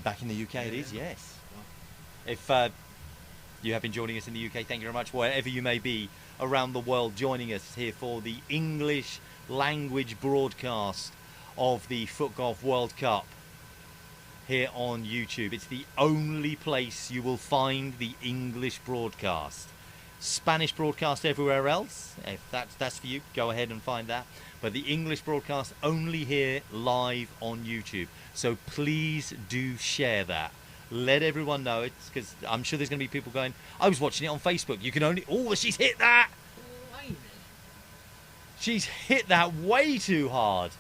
Back in the UK, it is, yes.
Wow.
If you have been joining us in the UK, thank you very much. Wherever you may be around the world, joining us here for the English language broadcast of the FootGolf World Cup here on YouTube. It's the only place you will find the English broadcast. Spanish broadcast everywhere else. If that's for you, go ahead and find that. But the English broadcast only here live on YouTube. So please do share that. Let everyone know it, because I'm sure there's going to be people going, I was watching it on Facebook. You can only... Oh, she's hit that! She's hit that way too hard.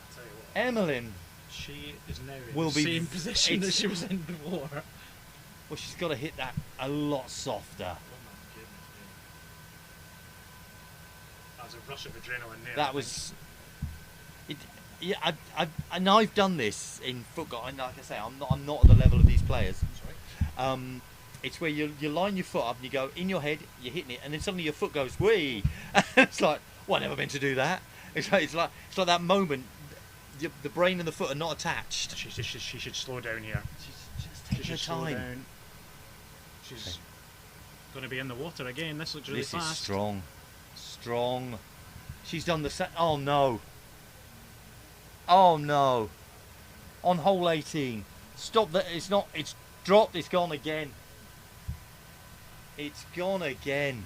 I'll tell you what,
Emmeline,
she is now in
Will
the
be-
same position
it's-
that she was in before.
well, she's got to hit that a lot softer.
Oh my goodness me. That was a rush of adrenaline there. I
That
think.
was... It, yeah, and I've done this in FootGolf, and like I say, I'm not at the level of these players.
Sorry.
It's where you line your foot up and you go in your head, you're hitting it, and then suddenly your foot goes wee. It's like, well, I never meant to do that. It's like that moment. The brain and the foot are not attached.
She should slow down here.
Just take
She
your
should slow
time.
down. She's going to be in the water again. This looks really
This
fast.
is strong. She's done the set. Oh no. Oh no. On hole 18. Stop that. It's not. It's dropped. It's gone again. It's gone again.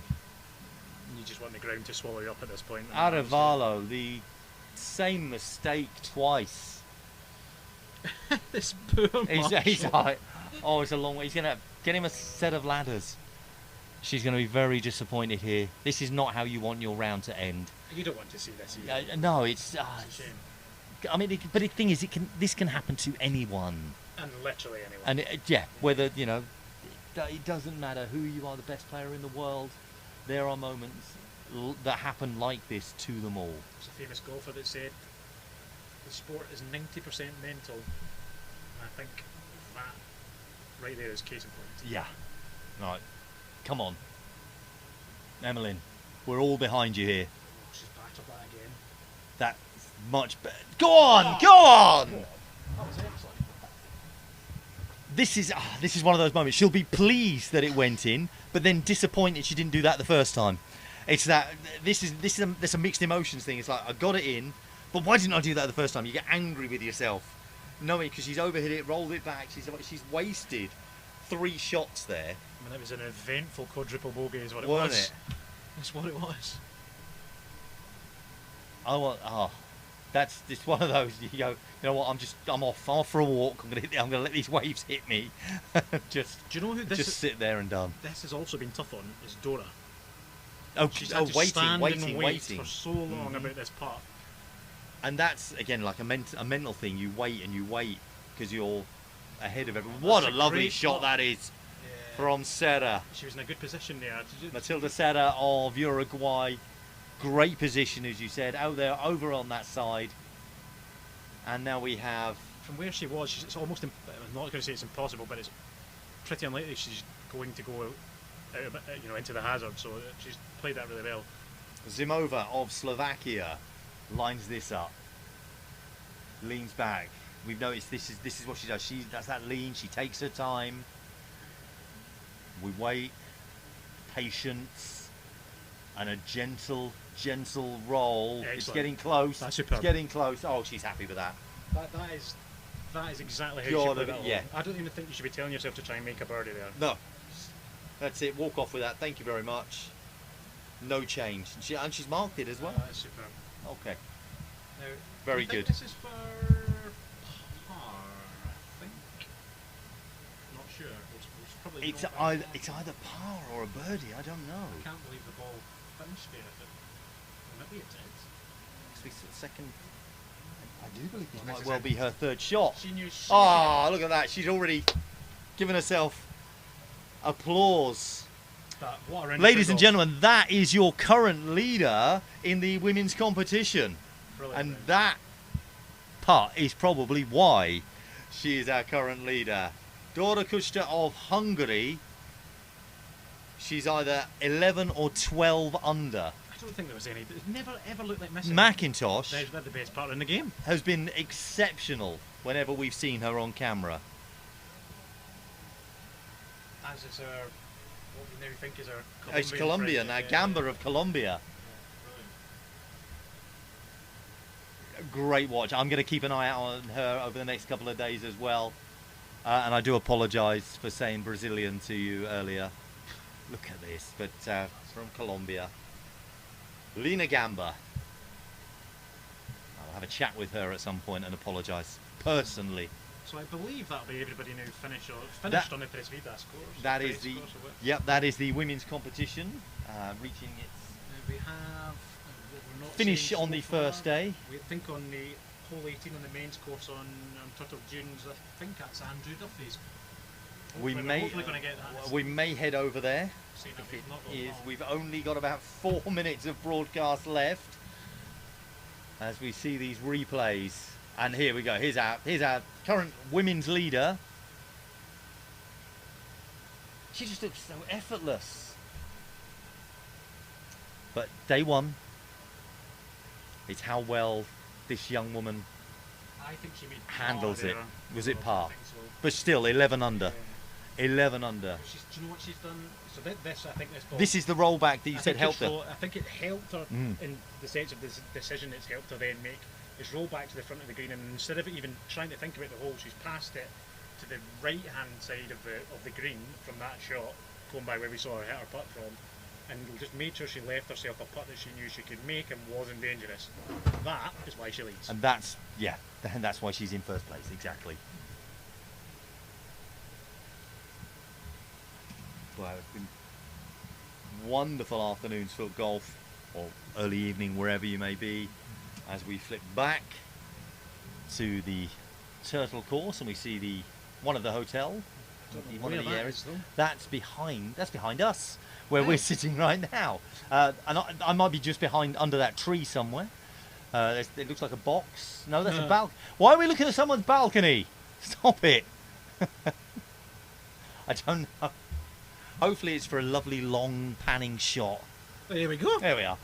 You just want the ground to swallow you up at this point.
Arevalo, the same mistake twice.
This poor
He's
Marshall.
like, oh, it's a long way. He's gonna get him a set of ladders. She's gonna be very disappointed here. This is not how you want your round to end.
You don't want to see this either.
No, it's.
It's a shame.
I mean, but the thing is, this can happen to anyone.
And literally anyone.
And yeah, whether it doesn't matter who you are, the best player in the world. There are moments that happen like this to them all.
There's a famous golfer that said the sport is 90% mental. And I think that right there is case in point.
Yeah. Right. Come on, Emmeline. We're all behind you here.
Oh, she's battered that again.
That's much better. Go on, go on.
That was excellent.
This is one of those moments. She'll be pleased that it went in, but then disappointed she didn't do that the first time. It's that there's a mixed emotions thing. It's like, I got it in, but why didn't I do that the first time? You get angry with yourself, knowing because she's overhit it, rolled it back. She's wasted 3 shots there.
I mean, that was an eventful quadruple bogey, is what it
Wasn't
was.
it?
That's what it was.
That's just one of those. You go, you know what? I'm off for a walk. I'm gonna let these waves hit me. just
Do you know who this
just sit there and done.
this has also been tough on? Is Dora.
Oh,
She's had to stand and wait for so long
Mhm.
about this putt.
And that's again like a mental thing. You wait and you wait because you're ahead of everyone. What a
That's a
lovely
great
shot
shot.
that is from Serra.
She was in a good position there.
Matilda Serra of Uruguay. Great position, as you said, out there over on that side. And now we have.
From where she was, it's almost. I'm not going to say it's impossible, but it's pretty unlikely she's going to go out, into the hazard. So she's played that really well.
Zimova of Slovakia lines this up, leans back. We've noticed this is what she does. She does that lean. She takes her time. We wait, patience, and a gentle roll.
Excellent.
It's getting close.
That's
It's
superb.
getting close. Oh, she's happy with that.
That is exactly how
Pure
you should play that
yeah.
hole. I don't even think you should be telling yourself to try and make a birdie there.
No, that's it. Walk off with that. Thank you very much. No change. And she's marked it as well.
That's superb.
Okay.
Now,
Very
do you think
good.
This is for par, I think. Not
sure. It's probably
It's
not
either par or a birdie. I don't know.
I can't believe the ball finished there. But maybe it did.
Second. I do believe this might well be her third shot.
She knew. She
Look at that. She's already given herself applause.
what a round of
Ladies and
FootGolf.
gentlemen, that is your current leader in the women's competition.
Brilliant
And
round.
that putt is probably why she is our current leader. Dora Kushta of Hungary. She's either 11 or 12 under.
I don't think there was any. It never ever looked like missing.
McIntosh
They're the best player in the game.
has been exceptional whenever we've seen her on camera.
As is our, what we now think is our
It's Colombian,
friend.
Gamba of Colombia. Great watch. I'm going to keep an eye out on her over the next couple of days as well. And I do apologise for saying Brazilian to you earlier. Look at this, but from Colombia. Lina Gamba. I'll have a chat with her at some point and apologise personally.
So I believe that'll be everybody now finished on the Tres Vidas course.
That is
Tres
the
course or what.
yep. That is the women's competition reaching its
We have what we're not
finish
seeing
on
so
the
far.
first day.
We think on the hole 18 on the men's course on Turtle Dunes. I think that's Andrew Duffy's.
We
Hopefully gonna get that.
we may head over there.
Seeing that
If
we've
it
not got
is,
long.
we've only got about 4 minutes of broadcast left as we see these replays. And here we go. Here's our current women's leader. She just looks so effortless. But day one, it's how well this young woman
I think she made
handles
par
it.
there.
Was it
I
par?
think so.
But still, 11 under.
Yeah.
11 under.
Do you know what she's done? So this, I think this ball.
This is the rollback that you
I
said
think
helped
it's
her.
I think it helped her
Mm.
in the sense of this decision it's helped her then make is roll back to the front of the green, and instead of even trying to think about the hole, she's passed it to the right hand side of the green from that shot, going by where we saw her hit her putt from, and just made sure she left herself a putt that she knew she could make and wasn't dangerous. That is why she leads.
And that's why she's in first place, exactly. Wow, it's been wonderful afternoons for golf, or early evening, wherever you may be, as we flip back to the Turtle course and we see one of the hotel, one of the areas. That's behind us, where we're sitting right now. And I might be just behind under that tree somewhere. It looks like a box. No, that's a balcony. Why are we looking at someone's balcony? Stop it. I don't know. Hopefully it's for a lovely long panning shot.
There we go.
There we are.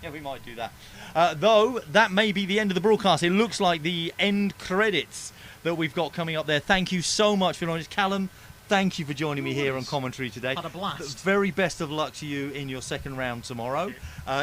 Yeah, we might do that. Though, that may be the end of the broadcast. It looks like the end credits that we've got coming up there. Thank you so much for joining us. Callum, thank you for joining me here on commentary today.
Had a blast.
The very best of luck to you in your second round tomorrow.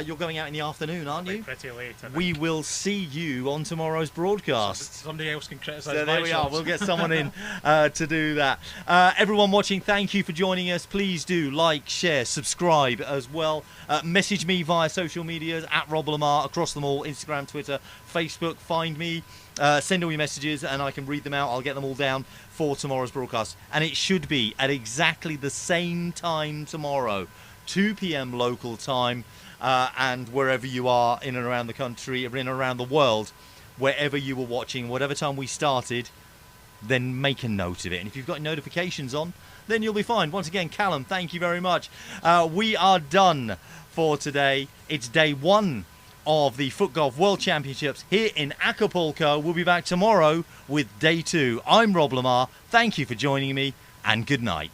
You're going out in the afternoon, aren't you?
Pretty late. I think.
We will see you on tomorrow's broadcast.
Somebody else can criticise.
So there
my
we are.
shots.
We'll get someone in to do that. Everyone watching, thank you for joining us. Please do like, share, subscribe as well. Message me via social medias at Rob Lamar, across them all: Instagram, Twitter, Facebook. Find me. Send all your messages and I can read them out. I'll get them all down for tomorrow's broadcast. And it should be at exactly the same time tomorrow, 2 p.m. local time. And wherever you are in and around the country, or in and around the world, wherever you were watching, whatever time we started, then make a note of it. And if you've got notifications on, then you'll be fine. Once again, Callum, thank you very much. We are done for today. It's day one of the FootGolf World Championships here in Acapulco. We'll be back tomorrow with day two. I'm Rob Lamar. Thank you for joining me, and good night.